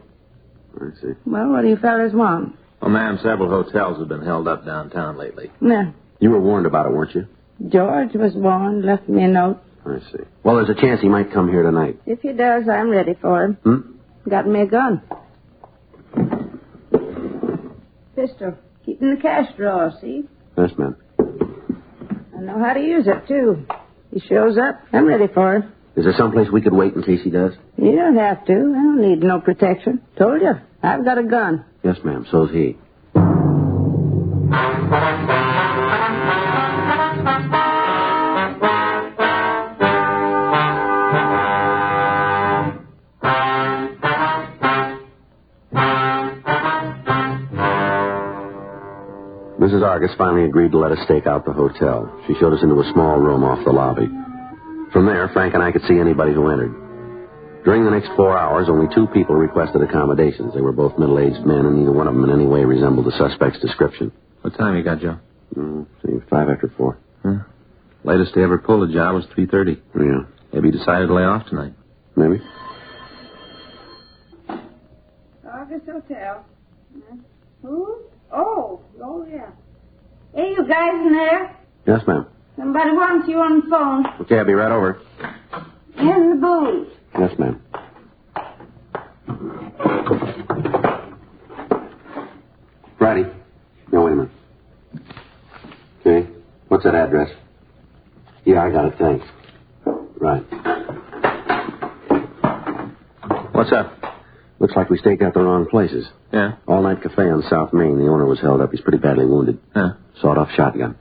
I see. Well, what do you fellas want? Well, ma'am, several hotels have been held up downtown lately. No. You were warned about it, weren't you? George was warned, left me a note. I see. Well, there's a chance he might come here tonight. If he does, I'm ready for him. Got me a gun. Pistol. Keep in the cash drawer, see? Yes, ma'am. I know how to use it, too. He shows up, I'm ready for him. Is there someplace we could wait in case he does? You don't have to. I don't need no protection. Told you. I've got a gun. Yes, ma'am. So's he. Mrs. Argus finally agreed to let us stake out the hotel. She showed us into a small room off the lobby. From there, Frank and I could see anybody who entered. During the next 4 hours, only 2 people requested accommodations. They were both middle-aged men, and neither one of them in any way resembled the suspect's description. What time you got, Joe? 4:05. Huh? Latest they ever pulled a job was 3:30. Yeah. Maybe he decided to lay off tonight. Maybe. August Hotel. Who? Oh, yeah. Hey, you guys in there? Yes, ma'am. Somebody wants you on the phone. Okay, I'll be right over. In the booth. Yes, ma'am. Friday. No, wait a minute. Okay. What's that address? Yeah, I got it, thanks. Right. What's up? Looks like we staked out the wrong places. Yeah? All-night cafe on South Main. The owner was held up. He's pretty badly wounded. Huh. Sawed-off shotgun.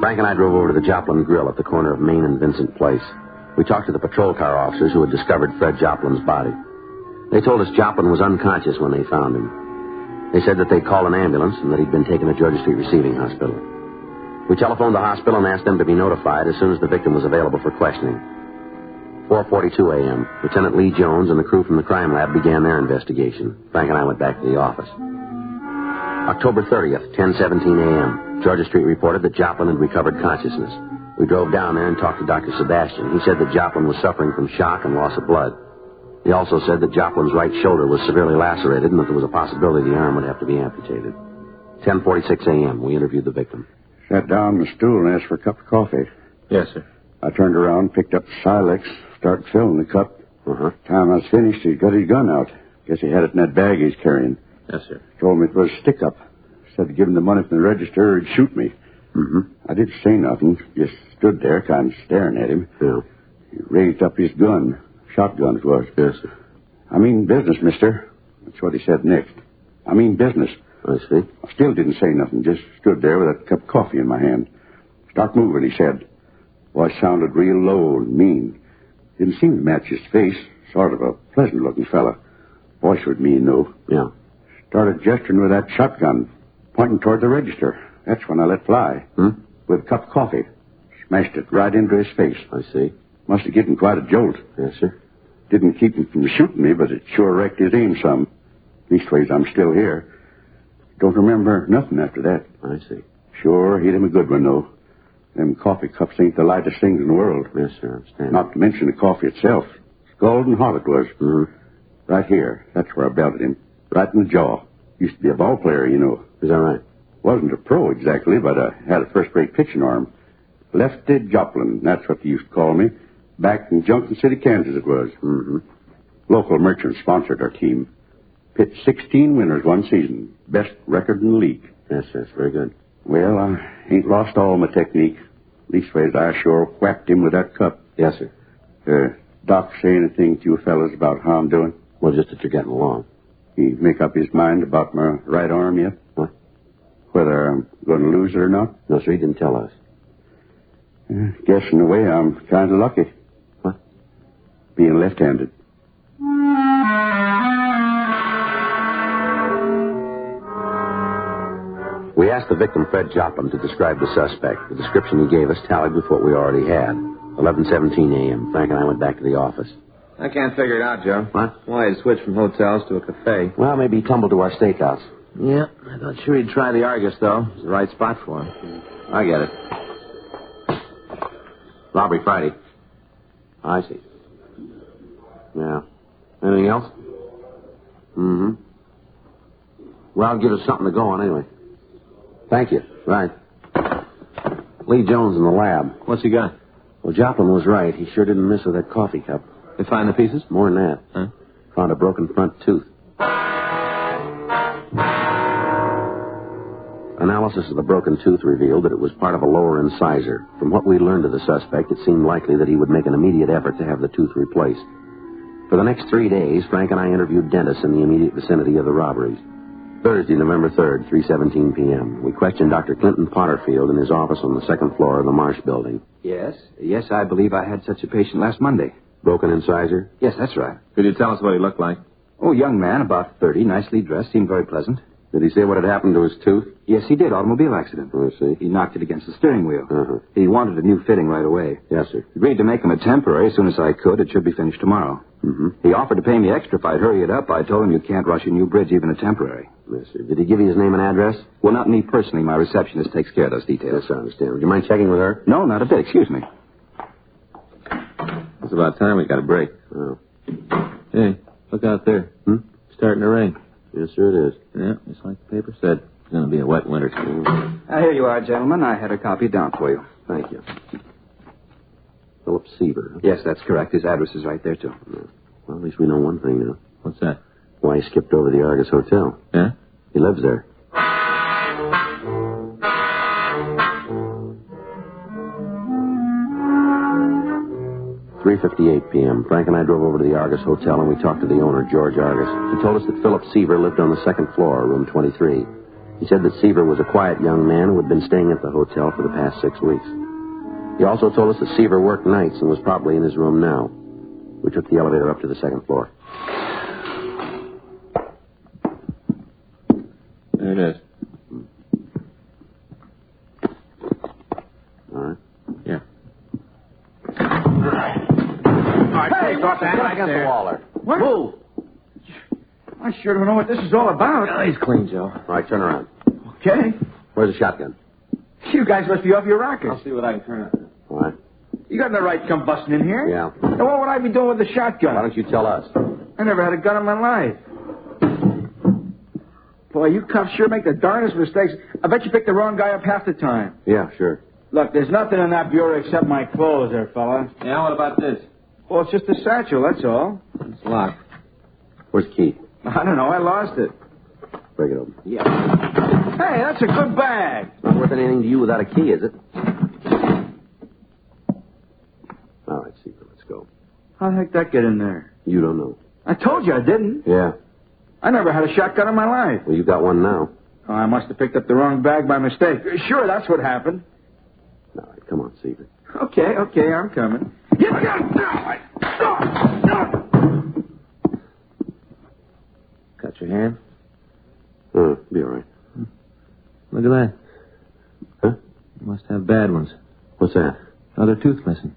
Frank and I drove over to the Joplin Grill at the corner of Main and Vincent Place. We talked to the patrol car officers who had discovered Fred Joplin's body. They told us Joplin was unconscious when they found him. They said that they'd call an ambulance and that he'd been taken to Georgia Street Receiving Hospital. We telephoned the hospital and asked them to be notified as soon as the victim was available for questioning. 4:42 a.m., Lieutenant Lee Jones and the crew from the crime lab began their investigation. Frank and I went back to the office. October 30th, 10:17 a.m., Georgia Street reported that Joplin had recovered consciousness. We drove down there and talked to Dr. Sebastian. He said that Joplin was suffering from shock and loss of blood. He also said that Joplin's right shoulder was severely lacerated and that there was a possibility the arm would have to be amputated. 10:46 a.m., we interviewed the victim. Sat down on the stool and asked for a cup of coffee. Yes, sir. I turned around, picked up the Silex, started filling the cup. Time I was finished, he got his gun out. Guess he had it in that bag he's carrying. Yes, sir. Told me it was a stick-up. Said to give him the money from the register or he'd shoot me. I didn't say nothing. Just stood there, kind of staring at him. Yeah. He raised up his gun. Shotgun it was. Yes, sir. I mean business, mister. That's what he said next. I mean business. I see. I still didn't say nothing. Just stood there with that cup of coffee in my hand. Start moving, he said. Voice sounded real low and mean. Didn't seem to match his face. Sort of a pleasant-looking fella. Voice was mean, though. Yeah. Started gesturing with that shotgun, pointing toward the register. That's when I let fly. With a cup of coffee. Smashed it right into his face. I see. Must have given him quite a jolt. Yes, sir. Didn't keep him from shooting me, but it sure wrecked his aim some. Leastways, I'm still here. Don't remember nothing after that. I see. Sure, hit him a good one, though. Them coffee cups ain't the lightest things in the world. Yes, sir, I understand. Not to mention the coffee itself. Scalding hot it was. Right here. That's where I belted him. Right in the jaw. Used to be a ball player, you know. Is that right? Wasn't a pro exactly, but I had a first-rate pitching arm. Lefty Joplin, that's what they used to call me. Back in Junction City, Kansas it was. Local merchant sponsored our team. Pitched 16 winners one season. Best record in the league. Yes, sir, that's very good. Well, I ain't lost all my technique. Leastways, I sure whacked him with that cup. Yes, sir. Doc say anything to you fellas about how I'm doing? Well, just that you're getting along. He make up his mind about my right arm yet? What? Whether I'm going to lose it or not? No, sir, he didn't tell us. Guess in a way I'm kind of lucky. What? Being left-handed. We asked the victim, Fred Joplin, to describe the suspect. The description he gave us tallied with what we already had. 11:17 a.m. Frank and I went back to the office. I can't figure it out, Joe. What? Why he switched from hotels to a cafe. Well, maybe he tumbled to our steakhouse. Yeah, I thought sure he'd try the Argus, though. It's the right spot for him. I get it. Robbery Friday. I see. Yeah. Anything else? Well, I'll give us something to go on anyway. Thank you. Right. Lee Jones in the lab. What's he got? Well, Joplin was right. He sure didn't miss with that coffee cup. They find the pieces? More than that. Huh? Found a broken front tooth. Analysis of the broken tooth revealed that it was part of a lower incisor. From what we learned of the suspect, it seemed likely that he would make an immediate effort to have the tooth replaced. For the next 3 days, Frank and I interviewed dentists in the immediate vicinity of the robberies. Thursday, November 3rd, 3:17 p.m. We questioned Dr. Clinton Potterfield in his office on the second floor of the Marsh building. Yes, I believe I had such a patient last Monday. Broken incisor? Yes, that's right. Could you tell us what he looked like? Oh, young man, about 30, nicely dressed, seemed very pleasant. Did he say what had happened to his tooth? Yes, he did. Automobile accident. I see. He knocked it against the steering wheel. He wanted a new fitting right away. Yes, sir. Agreed to make him a temporary as soon as I could. It should be finished tomorrow. He offered to pay me extra if I'd hurry it up. I told him you can't rush a new bridge, even a temporary. Yes, sir. Did he give you his name and address? Well, not me personally. My receptionist takes care of those details. Yes, I understand. Would you mind checking with her? No, not a bit. Excuse me. It's about time we got a break. Oh. Hey, look out there. Starting to rain. Yes, sir, it is. Yeah, just like the paper said. It's going to be a wet winter. Here you are, gentlemen. I had a copy down for you. Thank you. Philip Seaver. Yes, that's correct. His address is right there, too. Yeah. Well, at least we know one thing now. What's that? Why he skipped over the Argus Hotel. Yeah? He lives there. 11:58 p.m. Frank and I drove over to the Argus Hotel, and we talked to the owner, George Argus. He told us that Philip Seaver lived on the second floor, room 23. He said that Seaver was a quiet young man who had been staying at the hotel for the past 6 weeks. He also told us that Seaver worked nights and was probably in his room now. We took the elevator up to the second floor. There it is. All right. Yeah. Hey, what's that? I got the Waller. What? Move. I sure don't know what this is all about. Oh, he's clean, Joe. All right, turn around. Okay. Where's the shotgun? You guys must be off your rockers. I'll see what I can turn up. All right. You got no right to come busting in here. Yeah. Now, what would I be doing with the shotgun? Why don't you tell us? I never had a gun in my life. Boy, you cops sure make the darndest mistakes. I bet you pick the wrong guy up half the time. Yeah, sure. Look, there's nothing in that bureau except my clothes there, fella. Yeah, what about this? Well, it's just a satchel, that's all. It's locked. Where's the key? I don't know, I lost it. Break it open. Yeah. Hey, that's a good bag. Not worth anything to you without a key, is it? All right, Seaver, let's go. How the heck did that get in there? You don't know. I told you I didn't. Yeah. I never had a shotgun in my life. Well, you got one now. Oh, I must have picked up the wrong bag by mistake. Sure, that's what happened. All right, come on, Seaver. Okay, I'm coming. Cut your hand? Be all right. Look at that. Huh? You must have bad ones. What's that? Another tooth missing.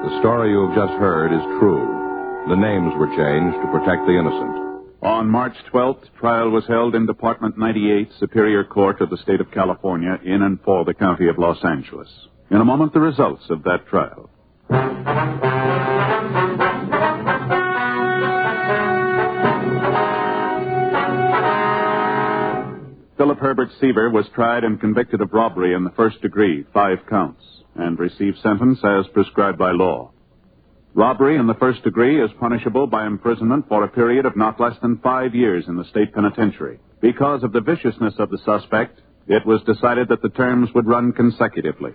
The story you have just heard is true. The names were changed to protect the innocent. On March 12th, trial was held in Department 98, Superior Court of the State of California, in and for the County of Los Angeles. In a moment, the results of that trial. Philip Herbert Seaver was tried and convicted of robbery in the first degree, 5 counts, and received sentence as prescribed by law. Robbery in the first degree is punishable by imprisonment for a period of not less than 5 years in the state penitentiary. Because of the viciousness of the suspect, it was decided that the terms would run consecutively.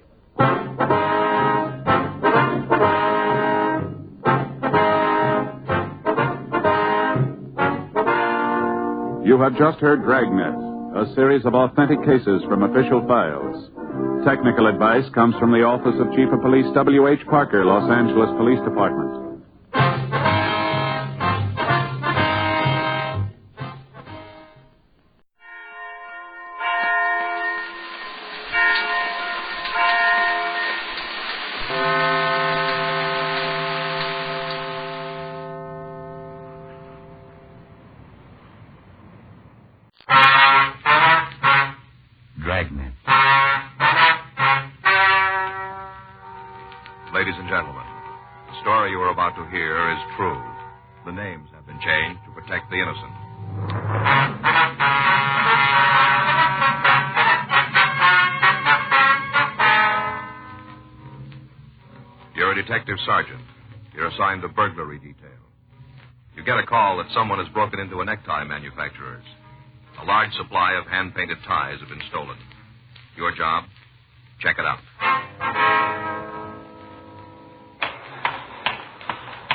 You have just heard Dragnet, a series of authentic cases from official files. Technical advice comes from the Office of Chief of Police W.H. Parker, Los Angeles Police Department. Dragnet. Ladies and gentlemen, the story you are about to hear is true. The names have been changed to protect the innocent. You're a detective sergeant. You're assigned to burglary detail. You get a call that someone has broken into a necktie manufacturer's. A large supply of hand-painted ties have been stolen. Your job? Check it out.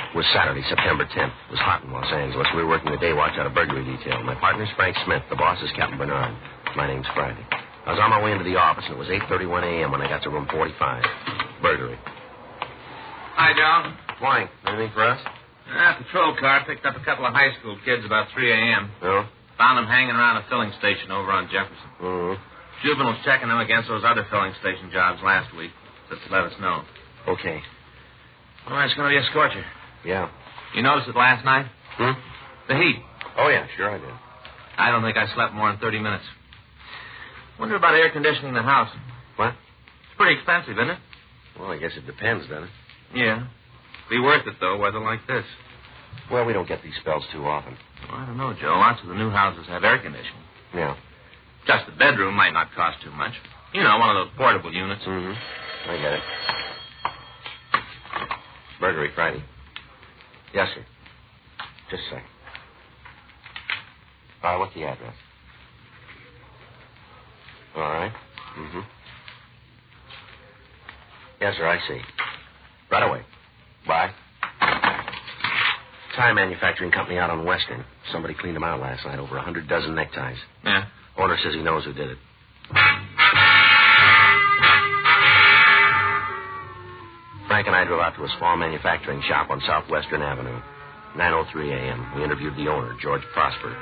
It was Saturday, September 10th. It was hot in Los Angeles. We were working the day watch out of burglary detail. My partner's Frank Smith. The boss is Captain Bernard. My name's Friday. I was on my way into the office, and it was 8:31 a.m. when I got to room 45. Burglary. Hi, Joe. Morning. Anything for us? Patrol car picked up a couple of high school kids about 3 a.m. No? Found them hanging around a filling station over on Jefferson. Mm-hmm. Juveniles checking them against those other filling station jobs last week. Just to let us know. Okay. Well, it's going to be a scorcher. Yeah. You noticed it last night? The heat. Oh, yeah, sure I did. I don't think I slept more than 30 minutes. Wonder about air conditioning the house. What? It's pretty expensive, isn't it? Well, I guess it depends, doesn't it? Yeah. Be worth it, though, weather like this. Well, we don't get these spells too often. Well, I don't know, Joe. Lots of the new houses have air conditioning. Yeah. Just the bedroom might not cost too much. You know, one of those portable units. Mm-hmm. I get it. Burglary Friday. Yes, sir. Just a second. All right, what's the address? All right. Mm-hmm. Yes, sir, I see. Right away. Bye. Tie manufacturing company out on Western. Somebody cleaned them out last night, over 100 dozen neckties. Yeah? Owner says he knows who did it. Frank and I drove out to a small manufacturing shop on Southwestern Avenue. 9:03 a.m. We interviewed the owner, George Prosper.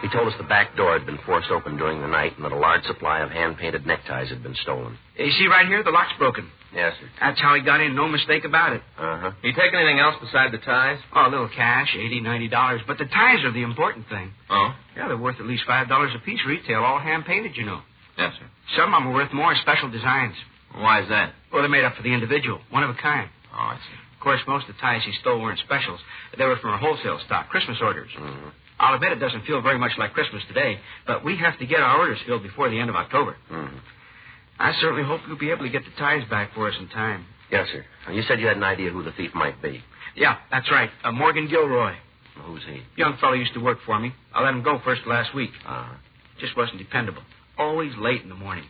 He told us the back door had been forced open during the night and that a large supply of hand-painted neckties had been stolen. You see right here, the lock's broken. Yes, sir. That's how he got in, no mistake about it. Uh-huh. You take anything else beside the ties? Oh, a little cash, $80, $90. But the ties are the important thing. Oh? Yeah, they're worth at least $5 a piece retail, all hand-painted, you know. Yes, sir. Some of them are worth more, special designs. Why is that? Well, they're made up for the individual, one of a kind. Oh, I see. Of course, most of the ties he stole weren't specials. They were from our wholesale stock, Christmas orders. Mm-hmm. I'll admit it doesn't feel very much like Christmas today, but we have to get our orders filled before the end of October. Mm-hmm. I certainly hope you'll be able to get the ties back for us in time. Yes, sir. You said you had an idea who the thief might be. Yeah, that's right. Morgan Gilroy. Who's he? Young fellow used to work for me. I let him go first last week. Uh-huh. Just wasn't dependable. Always late in the morning.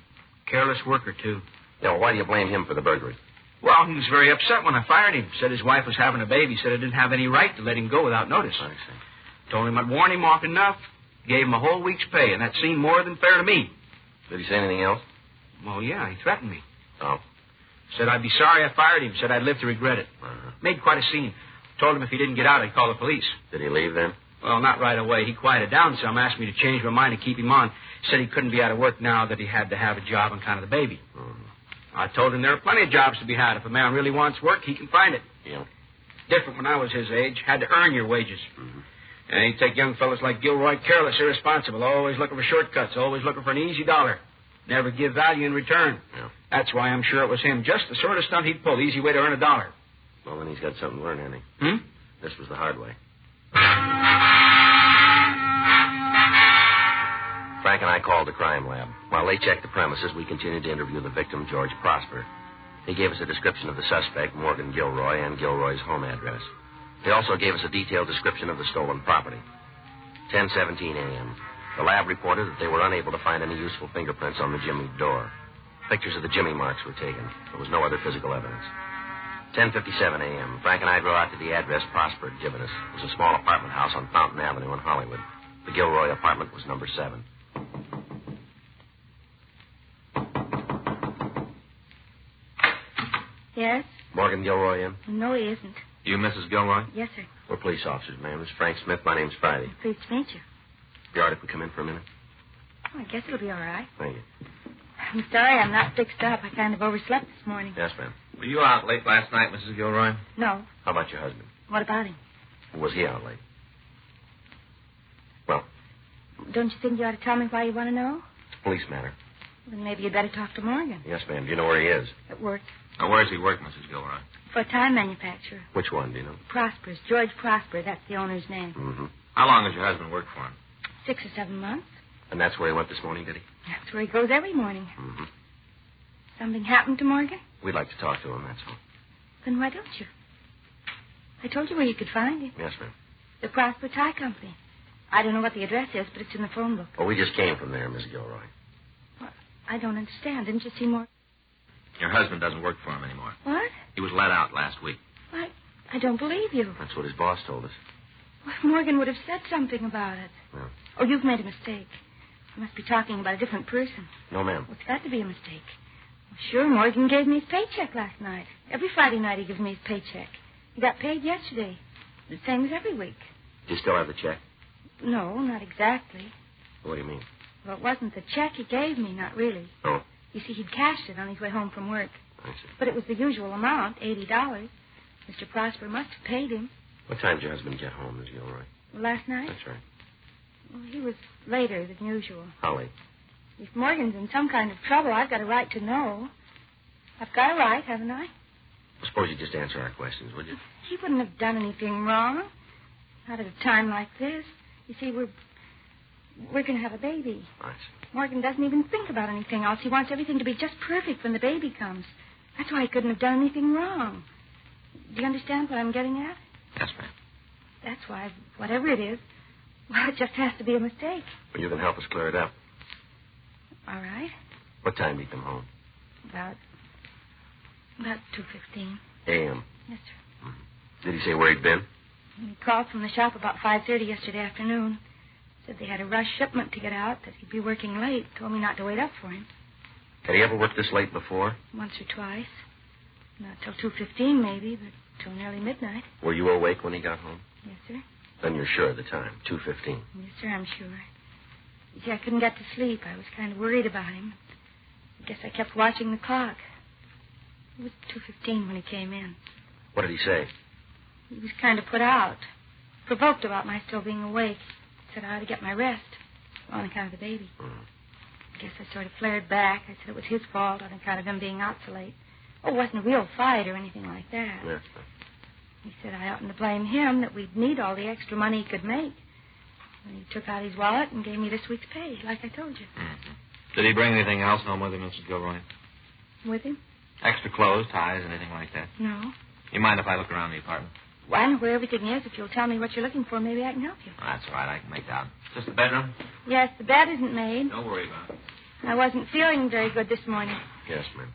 Careless worker, too. Yeah, well, why do you blame him for the burglary? Well, he was very upset when I fired him. Said his wife was having a baby. Said I didn't have any right to let him go without notice. I see. Told him I'd warn him off enough. Gave him a whole week's pay, and that seemed more than fair to me. Did he say anything else? Well, yeah, he threatened me. Oh. Said I'd be sorry I fired him. Said I'd live to regret it. Uh-huh. Made quite a scene. Told him if he didn't get out, I'd call the police. Did he leave then? Well, not right away. He quieted down some, asked me to change my mind and keep him on. Said he couldn't be out of work now, that he had to have a job on account of the baby. Mm-hmm. I told him there are plenty of jobs to be had. If a man really wants work, he can find it. Yeah. Different when I was his age. Had to earn your wages. Mm-hmm. And he'd take young fellas like Gilroy careless, irresponsible, always looking for shortcuts, always looking for an easy dollar. Never give value in return. Yeah. That's why I'm sure it was him. Just the sort of stunt he'd pull. Easy way to earn a dollar. Well, then he's got something to learn, hasn't he? Hmm? This was the hard way. Frank and I called the crime lab. While they checked the premises, we continued to interview the victim, George Prosper. He gave us a description of the suspect, Morgan Gilroy, and Gilroy's home address. He also gave us a detailed description of the stolen property. 10:17 a.m. The lab reported that they were unable to find any useful fingerprints on the jimmy door. Pictures of the jimmy marks were taken. There was no other physical evidence. 10:57 a.m. Frank and I drove out to the address Prosper had given us. It was a small apartment house on Fountain Avenue in Hollywood. The Gilroy apartment was number 7. Yes? Morgan Gilroy in? No, he isn't. You Mrs. Gilroy? Yes, sir. We're police officers, ma'am. This is Frank Smith. My name's Friday. Pleased to meet you. Be all right if we come in for a minute? Oh, I guess it'll be all right. Thank you. I'm sorry I'm not fixed up. I kind of overslept this morning. Yes, ma'am. Were you out late last night, Mrs. Gilroy? No. How about your husband? What about him? Was he out late? Well, Don't you think you ought to tell me why you want to know? police matter. Then maybe you'd better talk to Morgan. Yes, ma'am. Do you know where he is? At work. Now, where does he work, Mrs. Gilroy? For a time manufacturer. Which one, do you know? Prosper's. George Prosper. That's the owner's name. Mm-hmm. How long has your husband worked for him? 6 or 7 months. And that's where he went this morning, did he? That's where he goes every morning. Mm-hmm. Something happened to Morgan? We'd like to talk to him, that's all. Then why don't you? I told you where you could find him. Yes, ma'am. The Prosper Tie Company. I don't know what the address is, but it's in the phone book. Well, we just came from there, Miss Gilroy. Well, I don't understand. Didn't you see Morgan? Your husband doesn't work for him anymore. What? He was let out last week. Why, I don't believe you. That's what his boss told us. Well, Morgan would have said something about it. No. Oh, you've made a mistake. You must be talking about a different person. No, ma'am. Well, it's got to be a mistake. Well, sure, Morgan gave me his paycheck last night. Every Friday night he gives me his paycheck. He got paid yesterday. The same as every week. Do you still have the check? No, not exactly. What do you mean? Well, it wasn't the check he gave me, not really. Oh. You see, he'd cashed it on his way home from work. I see. But it was the usual amount, $80. Mr. Prosper must have paid him. What time did your husband get home, Miss Gilroy? Last night? That's right. Well, he was later than usual. How late? If Morgan's in some kind of trouble, I've got a right to know. I've got a right, haven't I? Suppose you just answer our questions, would you? He wouldn't have done anything wrong. Not at a time like this. You see, we're going to have a baby. I see. Morgan doesn't even think about anything else. He wants everything to be just perfect when the baby comes. That's why he couldn't have done anything wrong. Do you understand what I'm getting at? Yes, ma'am. That's why, whatever it is, well, it just has to be a mistake. Well, you can help us clear it up. All right. What time did he come home? About 2:15. A.M. Yes, sir. Did he say where he'd been? He called from the shop about 5:30 yesterday afternoon. Said they had a rush shipment to get out, that he'd be working late. Told me not to wait up for him. Had he ever worked this late before? Once or twice. Not till 2:15 maybe, but till nearly midnight. Were you awake when he got home? Yes, sir. Then you're sure of the time, 2:15. Yes, sir, I'm sure. You see, I couldn't get to sleep. I was kind of worried about him. I guess I kept watching the clock. It was 2:15 when he came in. What did he say? He was kind of put out. Provoked about my still being awake. Said I ought to get my rest on account of the baby. I guess I sort of flared back. I said it was his fault on account of him being out so late. Oh, it wasn't a real fight or anything like that. Yes. He said I oughtn't to blame him, that we'd need all the extra money he could make. And he took out his wallet and gave me this week's pay, like I told you. Mm-hmm. Did he bring anything else home with him, Mrs. Gilroy? With him? Extra clothes, ties, anything like that? No. You mind if I look around the apartment? Well, I know where everything is. If you'll tell me what you're looking for, maybe I can help you. Oh, that's all right. I can make out. Just the bedroom? Yes, the bed isn't made. Don't worry about it. I wasn't feeling very good this morning. Yes, ma'am.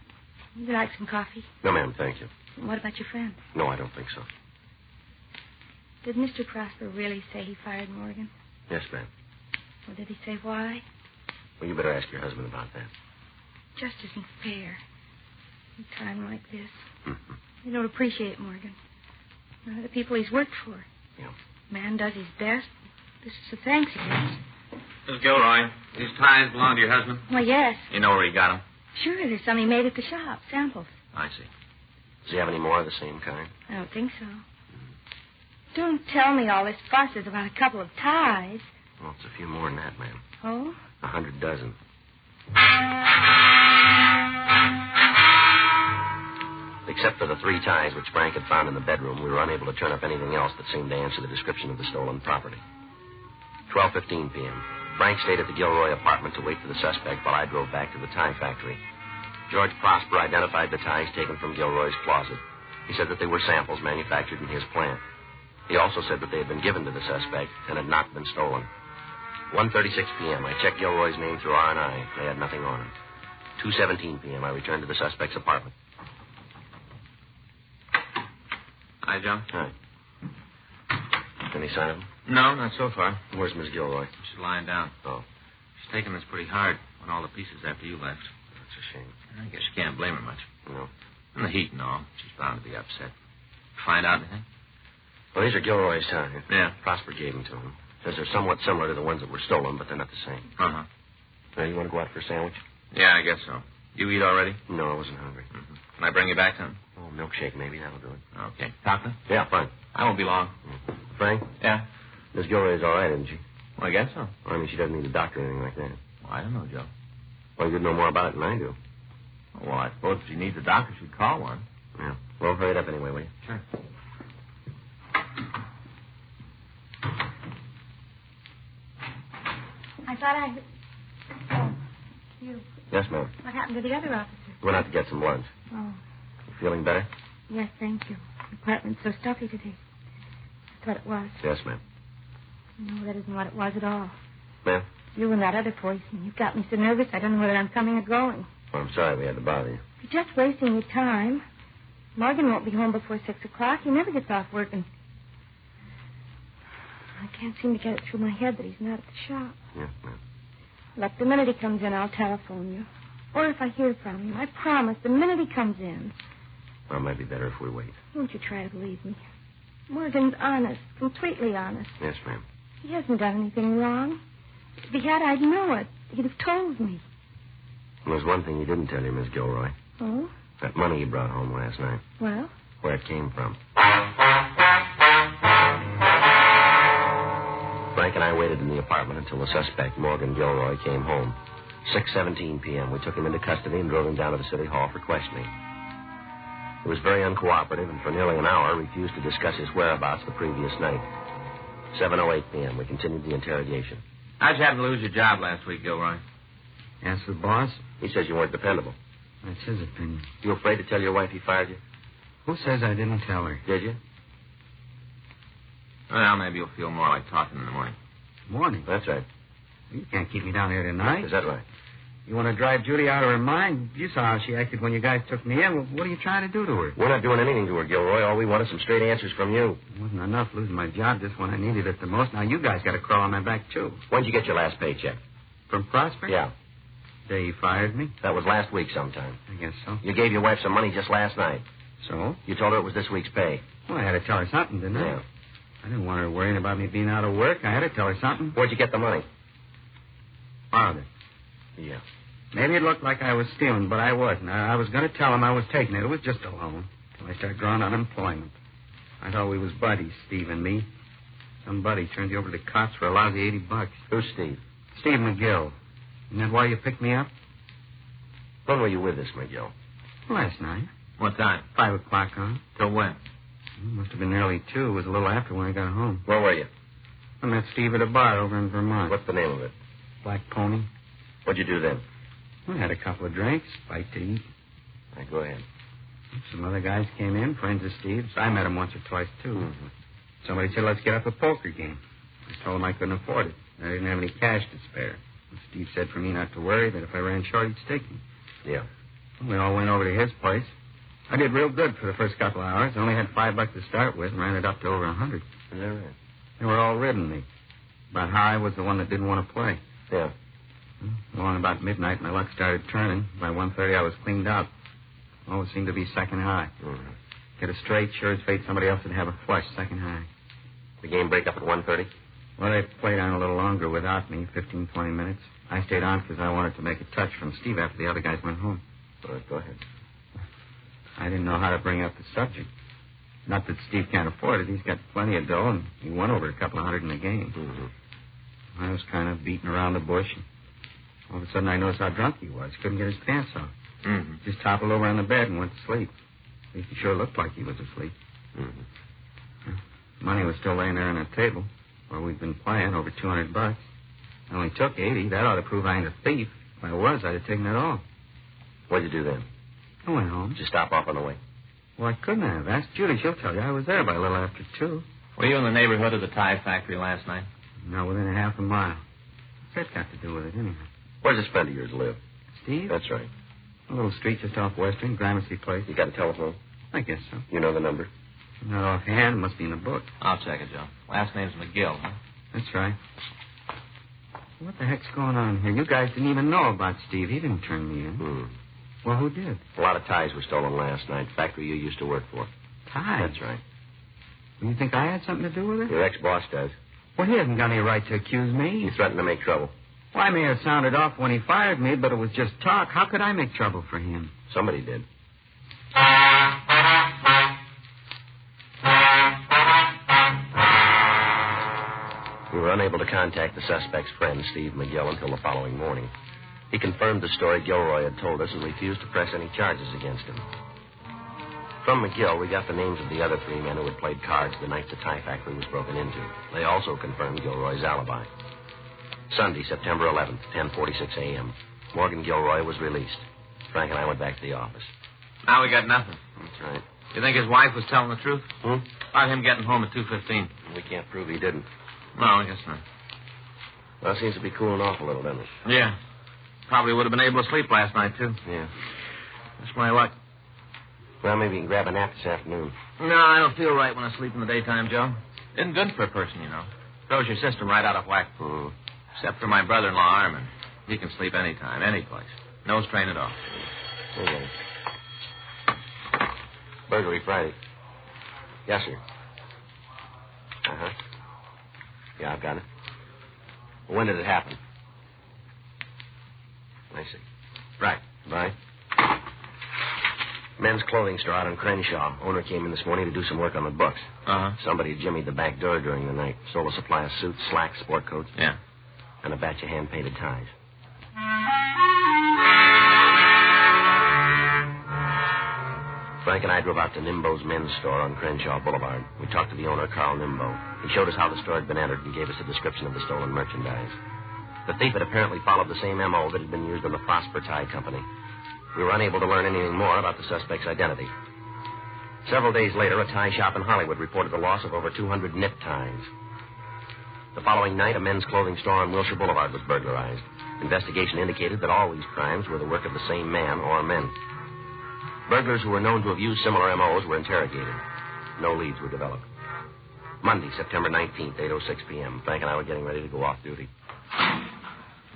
Would you like some coffee? No, ma'am, thank you. What about your friend? No, I don't think so. Did Mr. Prosper really say he fired Morgan? Yes, ma'am. Well, did he say why? Well, you better ask your husband about that. Just isn't fair. In a time like this. Mm-hmm. You don't appreciate Morgan. None of the people he's worked for. Yeah. Man does his best. This is the thanks he gets. Mrs. Gilroy, these ties belong to your husband? Well, yes. You know where he got them? Sure, there's some he made at the shop. Samples. I see. Does he have any more of the same kind? I don't think so. Don't tell me all this fuss is about a couple of ties. Well, it's a few more than that, ma'am. Oh? 100 dozen. Except for the 3 ties which Frank had found in the bedroom, we were unable to turn up anything else that seemed to answer the description of the stolen property. 12:15 p.m. Frank stayed at the Gilroy apartment to wait for the suspect while I drove back to the tie factory. George Prosper identified the ties taken from Gilroy's closet. He said that they were samples manufactured in his plant. He also said that they had been given to the suspect and had not been stolen. 1:36 p.m. I checked Gilroy's name through R&I. They had nothing on him. 2:17 p.m. I returned to the suspect's apartment. Hi, Joe. Hi. Any sign of him? No, not so far. Where's Miss Gilroy? She's lying down. Oh. She's taking this pretty hard on all the pieces after you left. That's a shame. I guess you can't blame her much. No. And the heat and all. She's bound to be upset. Find out anything? Well, these are Gilroy's ties. Yeah. Prosper gave them to him. Says they're somewhat similar to the ones that were stolen, but they're not the same. Uh-huh. Now, you want to go out for a sandwich? Yeah, I guess so. You eat already? No, I wasn't hungry. Mm-hmm. Can I bring you back some? Oh, milkshake maybe. That'll do it. Okay. Doctor? Yeah, fine. I won't be long. Frank? Yeah? Miss Gilroy's all right, isn't she? Well, I guess so. Well, I mean, she doesn't need a doctor or anything like that. Well, I don't know, Joe. Well, you'd know more about it than I do. Well, I suppose if she needs a doctor, she'd call one. Yeah. Well, hurry it up anyway, will you? Sure. I thought I... Oh, you. Yes, ma'am. What happened to the other officer? Went out to get some lunch. Oh, You feeling better? yes, thank you. The apartment's so stuffy today. That's what it was. Yes, ma'am. No, that isn't what it was at all. Ma'am? You and that other person. You've got me so nervous I don't know whether I'm coming or going. Well, I'm sorry we had to bother you. You're just wasting your time. Morgan won't be home before 6 o'clock. He never gets off work, and I can't seem to get it through my head that he's not at the shop. Yes, ma'am. Look, the minute he comes in, I'll telephone you. Or if I hear from him, I promise, the minute he comes in. Well, it might be better if we wait. Won't you try to believe me? Morgan's honest, completely honest. Yes, ma'am. He hasn't done anything wrong. If he had, I'd know it. He'd have told me. Well, there's one thing he didn't tell you, Miss Gilroy. Oh? That money he brought home last night. Well? Where it came from. Frank and I waited in the apartment until the suspect, Morgan Gilroy, came home. 6:17 p.m. We took him into custody and drove him down to the city hall for questioning. He was very uncooperative and for nearly an hour refused to discuss his whereabouts the previous night. 7:08 p.m. We continued the interrogation. How'd you happen to lose your job last week, Gilroy? Ask the boss. He says you weren't dependable. That's his opinion. You afraid to tell your wife he fired you? Who says I didn't tell her? Did you? Well, maybe you'll feel more like talking in the morning. Morning? That's right. You can't keep me down here tonight. Is that right? You want to drive Judy out of her mind? You saw how she acted when you guys took me in. Well, what are you trying to do to her? We're not doing anything to her, Gilroy. All we want is some straight answers from you. It wasn't enough losing my job just when I needed it the most. Now you guys got to crawl on my back, too. When'd you get your last paycheck? From Prosper? Yeah. The day he fired me? That was last week sometime. I guess so. You gave your wife some money just last night. So? You told her it was this week's pay. Well, I had to tell her something, didn't I? Yeah. I didn't want her worrying about me being out of work. I had to tell her something. Where'd you get the money? Borrowed it. Yeah. Maybe it looked like I was stealing, but I wasn't. I was going to tell him I was taking it. It was just a loan till I started drawing unemployment. I thought we was buddies, Steve and me. Some buddy turned you over to the cops for a lousy $80. Who's Steve? Steve McGill. Isn't that why you picked me up? When were you with this McGill? Last night. What time? 5 o'clock on. Till when? It must have been nearly 2. It was a little after when I got home. Where were you? I met Steve at a bar over in Vermont. What's the name of it? Black Pony. What'd you do then? We had a couple of drinks, bite to eat. All right, go ahead. Some other guys came in, friends of Steve's. I met him once or twice, too. Mm-hmm. Somebody said, let's get up a poker game. I told him I couldn't afford it. I didn't have any cash to spare. And Steve said for me not to worry, that if I ran short, he'd stake me. Yeah. We all went over to his place. I did real good for the first couple of hours. I only had $5 to start with and ran it up to over 100. Is that right? They were all ridding me. About how I was the one that didn't want to play. Yeah. Along about midnight, my luck started turning. By 1:30, I was cleaned out. Always seemed to be second high. Mm-hmm. Get it straight, sure as fate, somebody else would have a flush, second high. The game break up at 1:30? Well, they played on a little longer without me, 15, 20 minutes. I stayed on because I wanted to make a touch from Steve after the other guys went home. All right, go ahead. I didn't know how to bring up the subject. Not that Steve can't afford it. He's got plenty of dough, and he won over a couple of hundred in the game. Mm-hmm. I was kind of beating around the bush. And all of a sudden, I noticed how drunk he was. Couldn't get his pants off. Mm-hmm. Just toppled over on the bed and went to sleep. At least he sure looked like he was asleep. Mm-hmm. Money was still laying there on the table where we'd been playing, over $200. I only took 80. That ought to prove I ain't a thief. If I was, I'd have taken it all. What'd you do then? I went home. Did you stop off on the way? Well, I couldn't have. Asked Judy. She'll tell you. I was there by a little after 2. Were you in the neighborhood of the tie factory last night? No, within a half a mile. What's that got to do with it, anyhow? Where's this friend of yours live? Steve? That's right. A little street just off Western, Gramercy Place. You got a telephone? I guess so. You know the number? Not offhand. It must be in the book. I'll check it, Joe. Last name's McGill, huh? That's right. What the heck's going on here? You guys didn't even know about Steve. He didn't turn me in. Well, who did? A lot of ties were stolen last night. Factory you used to work for. Ties? That's right. You think I had something to do with it? Your ex-boss does. Well, he hasn't got any right to accuse me. He threatened to make trouble. Well, I may have sounded off when he fired me, but it was just talk. How could I make trouble for him? Somebody did. We were unable to contact the suspect's friend, Steve McGill, until the following morning. He confirmed the story Gilroy had told us and refused to press any charges against him. From McGill, we got the names of the other 3 men who had played cards the night the tie factory was broken into. They also confirmed Gilroy's alibi. Sunday, September 11th, 10:46 a.m. Morgan Gilroy was released. Frank and I went back to the office. Now we got nothing. That's right. You think his wife was telling the truth? About him getting home at 2:15. We can't prove he didn't. No, I guess not. Well, it seems to be cooling off a little, doesn't it? Yeah. Probably would have been able to sleep last night, too. Yeah. That's my luck. Well, maybe you can grab a nap this afternoon. No, I don't feel right when I sleep in the daytime, Joe. Isn't good for a person, you know. Throws your system right out of whack. Except for my brother-in-law, Armin. He can sleep anytime, any place. No strain at all. Okay. Burglary Friday. Yes, sir. Uh-huh. Yeah, I've got it. When did it happen? I see. Right. Bye. Men's clothing store out on Crenshaw. Owner came in this morning to do some work on the books. Uh-huh. Somebody jimmied the back door during the night. Sold a supply of suits, slacks, sport coats. Yeah. And a batch of hand-painted ties. Frank and I drove out to Nimbo's men's store on Crenshaw Boulevard. We talked to the owner, Carl Nimbo. He showed us how the store had been entered and gave us a description of the stolen merchandise. The thief had apparently followed the same M.O. that had been used on the Prosper Tie Company. We were unable to learn anything more about the suspect's identity. Several days later, a tie shop in Hollywood reported the loss of over 200 knit ties. The following night, a men's clothing store on Wilshire Boulevard was burglarized. Investigation indicated that all these crimes were the work of the same man or men. Burglars who were known to have used similar M.O.s were interrogated. No leads were developed. Monday, September 19th, 8:06 p.m. Frank and I were getting ready to go off duty.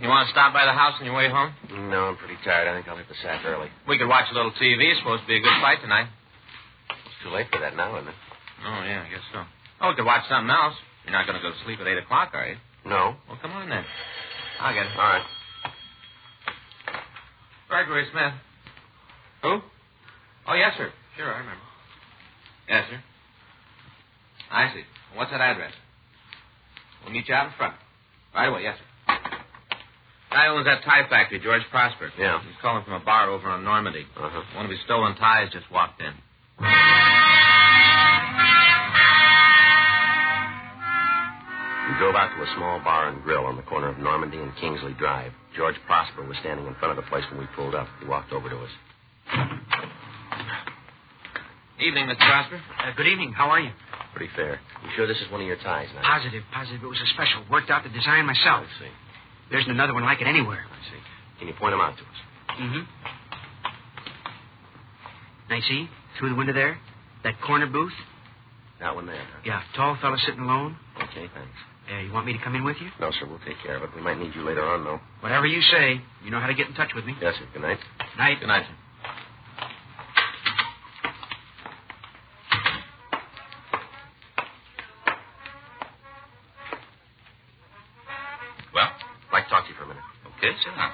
You want to stop by the house on your way home? No, I'm pretty tired. I think I'll hit the sack early. We could watch a little TV. It's supposed to be a good fight tonight. It's too late for that now, isn't it? Oh, yeah, I guess so. Oh, we could watch something else. You're not going to go to sleep at 8 o'clock, are you? No. Well, come on then. I'll get it. All right. Gregory Smith. Who? Oh, yes, sir. Sure, I remember. Yes, sir. I see. What's that address? We'll meet you out in front. Right away, yes, sir. Guy owns that tie factory, George Prosper. Yeah. He's calling from a bar over on Normandy. Uh-huh. One of his stolen ties just walked in. We drove out to a small bar and grill on the corner of Normandy and Kingsley Drive. George Prosper was standing in front of the place when we pulled up. He walked over to us. Evening, Mr. Prosper. Good evening. How are you? Pretty fair. You sure this is one of your ties now? Positive. It was a special. Worked out the design myself. I see. There isn't another one like it anywhere. I see. Can you point them out to us? Mm-hmm. Now, you see, through the window there, that corner booth? That one there, huh? Yeah, tall fella sitting alone. Okay, thanks. You want me to come in with you? No, sir, we'll take care of it. We might need you later on, though. Whatever you say. You know how to get in touch with me. Yes, sir. Good night. Night. Good night, sir. Well? I'd like to talk to you for a minute. Okay, sit down.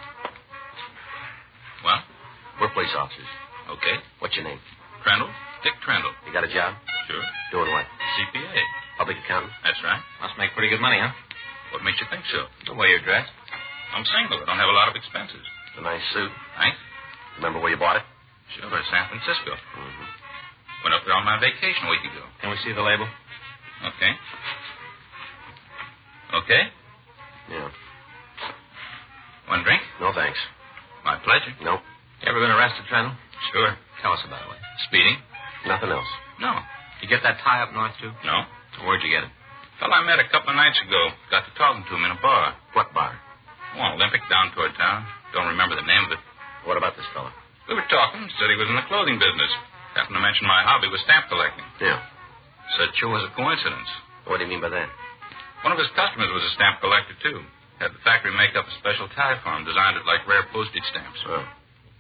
Well? We're police officers. Okay. What's your name? Trendle? Dick Trendle. You got a job? Sure. Doing what? CPA. Public accountant? That's right. Must make pretty good money, huh? What makes you think so? The way you're dressed. I'm single. I don't have a lot of expenses. It's a nice suit. Thanks. Remember where you bought it? Sure, San Francisco. Mm-hmm. Went up there on my vacation a week ago. Can we see the label? Okay. Okay? Yeah. One drink? No, thanks. My pleasure. Nope. You ever been arrested, Trendle? Sure. Tell us about it. Speeding? Nothing else. No. You get that tie up north, too? No. Where'd you get it? Fellow I met a couple of nights ago. Got to talking to him in a bar. What bar? Oh, Olympic down toward town. Don't remember the name of it. What about this fella? We were talking. Said he was in the clothing business. Happened to mention my hobby was stamp collecting. Yeah. Said sure was a coincidence. What do you mean by that? One of his customers was a stamp collector, too. Had the factory make up a special tie for him. Designed it like rare postage stamps. Oh.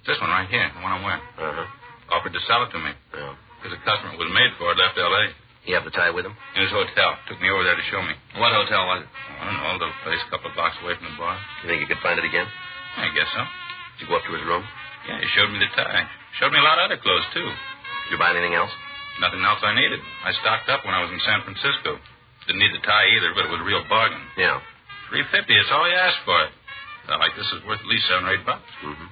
This one right here, the one I'm wearing. Uh-huh. Offered to sell it to me. Yeah. Because the customer it was made for left L.A. You have the tie with him? In his hotel. Took me over there to show me. What hotel was it? I don't know, a little place a couple of blocks away from the bar. You think you could find it again? I guess so. Did you go up to his room? Yeah, he showed me the tie. Showed me a lot of other clothes, too. Did you buy anything else? Nothing else I needed. I stocked up when I was in San Francisco. Didn't need the tie either, but it was a real bargain. Yeah. $3.50, that's all he asked for it. Felt like this is worth at least $7 or $8. Mm-hmm.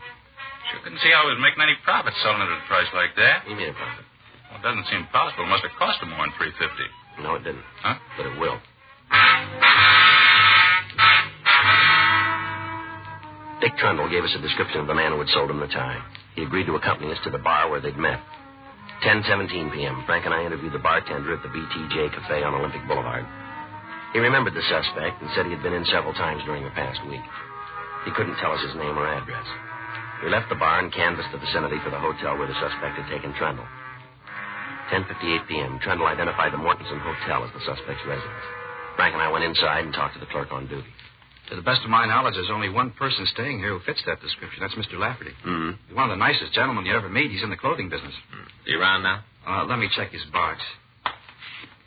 Sure couldn't see how he was making any profit selling it at a price like that. What do you mean a profit? Well, it doesn't seem possible. It must have cost him more than $3.50. No, it didn't. Huh? But it will. Dick Trundle gave us a description of the man who had sold him the tie. He agreed to accompany us to the bar where they'd met. 10:17 p.m. Frank and I interviewed the bartender at the BTJ Cafe on Olympic Boulevard. He remembered the suspect and said he had been in several times during the past week. He couldn't tell us his name or address. We left the bar and canvassed the vicinity for the hotel where the suspect had taken Trundle. 10:58 p.m. Trundle identified the Mortensen Hotel as the suspect's residence. Frank and I went inside and talked to the clerk on duty. To the best of my knowledge, there's only one person staying here who fits that description. That's Mr. Lafferty. Mm-hmm. He's one of the nicest gentlemen you ever meet. He's in the clothing business. Is he around now? Let me check his box.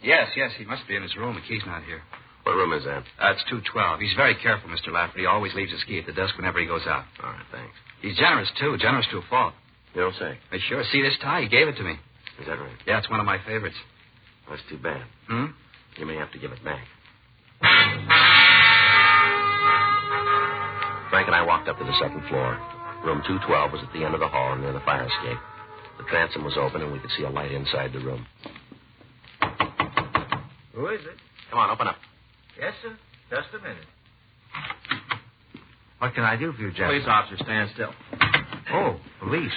Yes, he must be in his room. The key's not here. What room is that? It's 212. He's very careful, Mr. Lafferty. He always leaves his key at the desk whenever he goes out. All right, thanks. He's generous, too. Generous to a fault. You don't say. I sure. See this tie? He gave it to me. Is that right? Yeah, it's one of my favorites. That's too bad. You may have to give it back. Frank and I walked up to the second floor. Room 212 was at the end of the hall near the fire escape. The transom was open, and we could see a light inside the room. Who is it? Come on, open up. Yes, sir. Just a minute. What can I do for you, Jack? Police officer, stand still. Oh, police.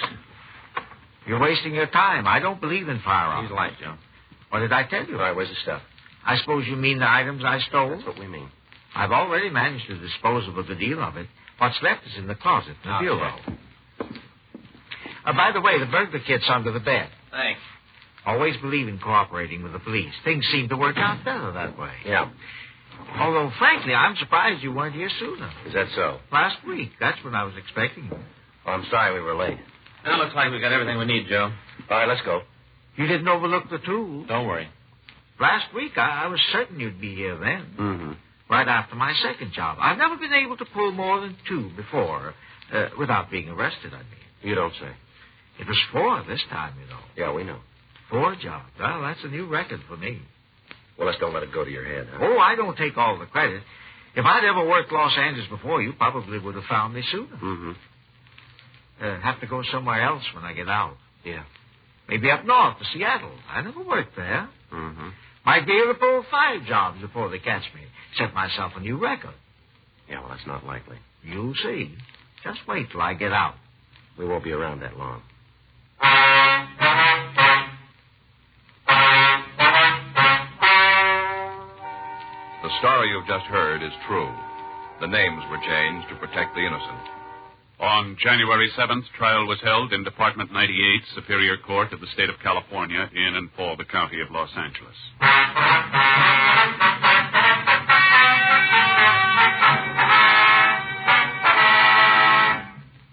You're wasting your time. I don't believe in firearms. He's light, Joe. What did I tell you? All right, where's the stuff? I suppose you mean the items I stole? That's what we mean. I've already managed to dispose of a good deal of it. What's left is in the closet, in the bureau. By the way, the burglar kit's under the bed. Thanks. Always believe in cooperating with the police. Things seem to work out better that way. Yeah. Although, frankly, I'm surprised you weren't here sooner. Is that so? Last week. That's when I was expecting you. Oh, I'm sorry we were late. Now, looks like we got everything we need, Joe. All right, let's go. You didn't overlook the tools. Don't worry. Last week, I was certain you'd be here then. Mm-hmm. Right after my second job. I've never been able to pull more than 2 before, without being arrested, I mean. You don't say. It was 4 this time, you know. Yeah, we know. 4 jobs. Well, that's a new record for me. Well, let's don't let it go to your head, huh? Oh, I don't take all the credit. If I'd ever worked Los Angeles before, you probably would have found me sooner. Mm-hmm. Have to go somewhere else when I get out. Yeah. Maybe up north to Seattle. I never worked there. Mm-hmm. Might be able to pull 5 jobs before they catch me. Set myself a new record. Yeah, well, that's not likely. You'll see. Just wait till I get out. We won't be around that long. The story you've just heard is true. The names were changed to protect the innocent. On January 7th, trial was held in Department 98, Superior Court of the State of California, in and for the County of Los Angeles.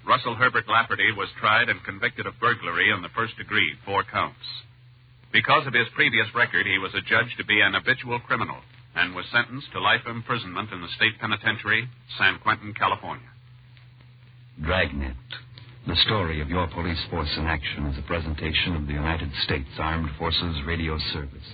Russell Herbert Lafferty was tried and convicted of burglary in the first degree, 4 counts. Because of his previous record, he was adjudged to be an habitual criminal and was sentenced to life imprisonment in the state penitentiary, San Quentin, California. Dragnet, the story of your police force in action, is a presentation of the United States Armed Forces Radio Service.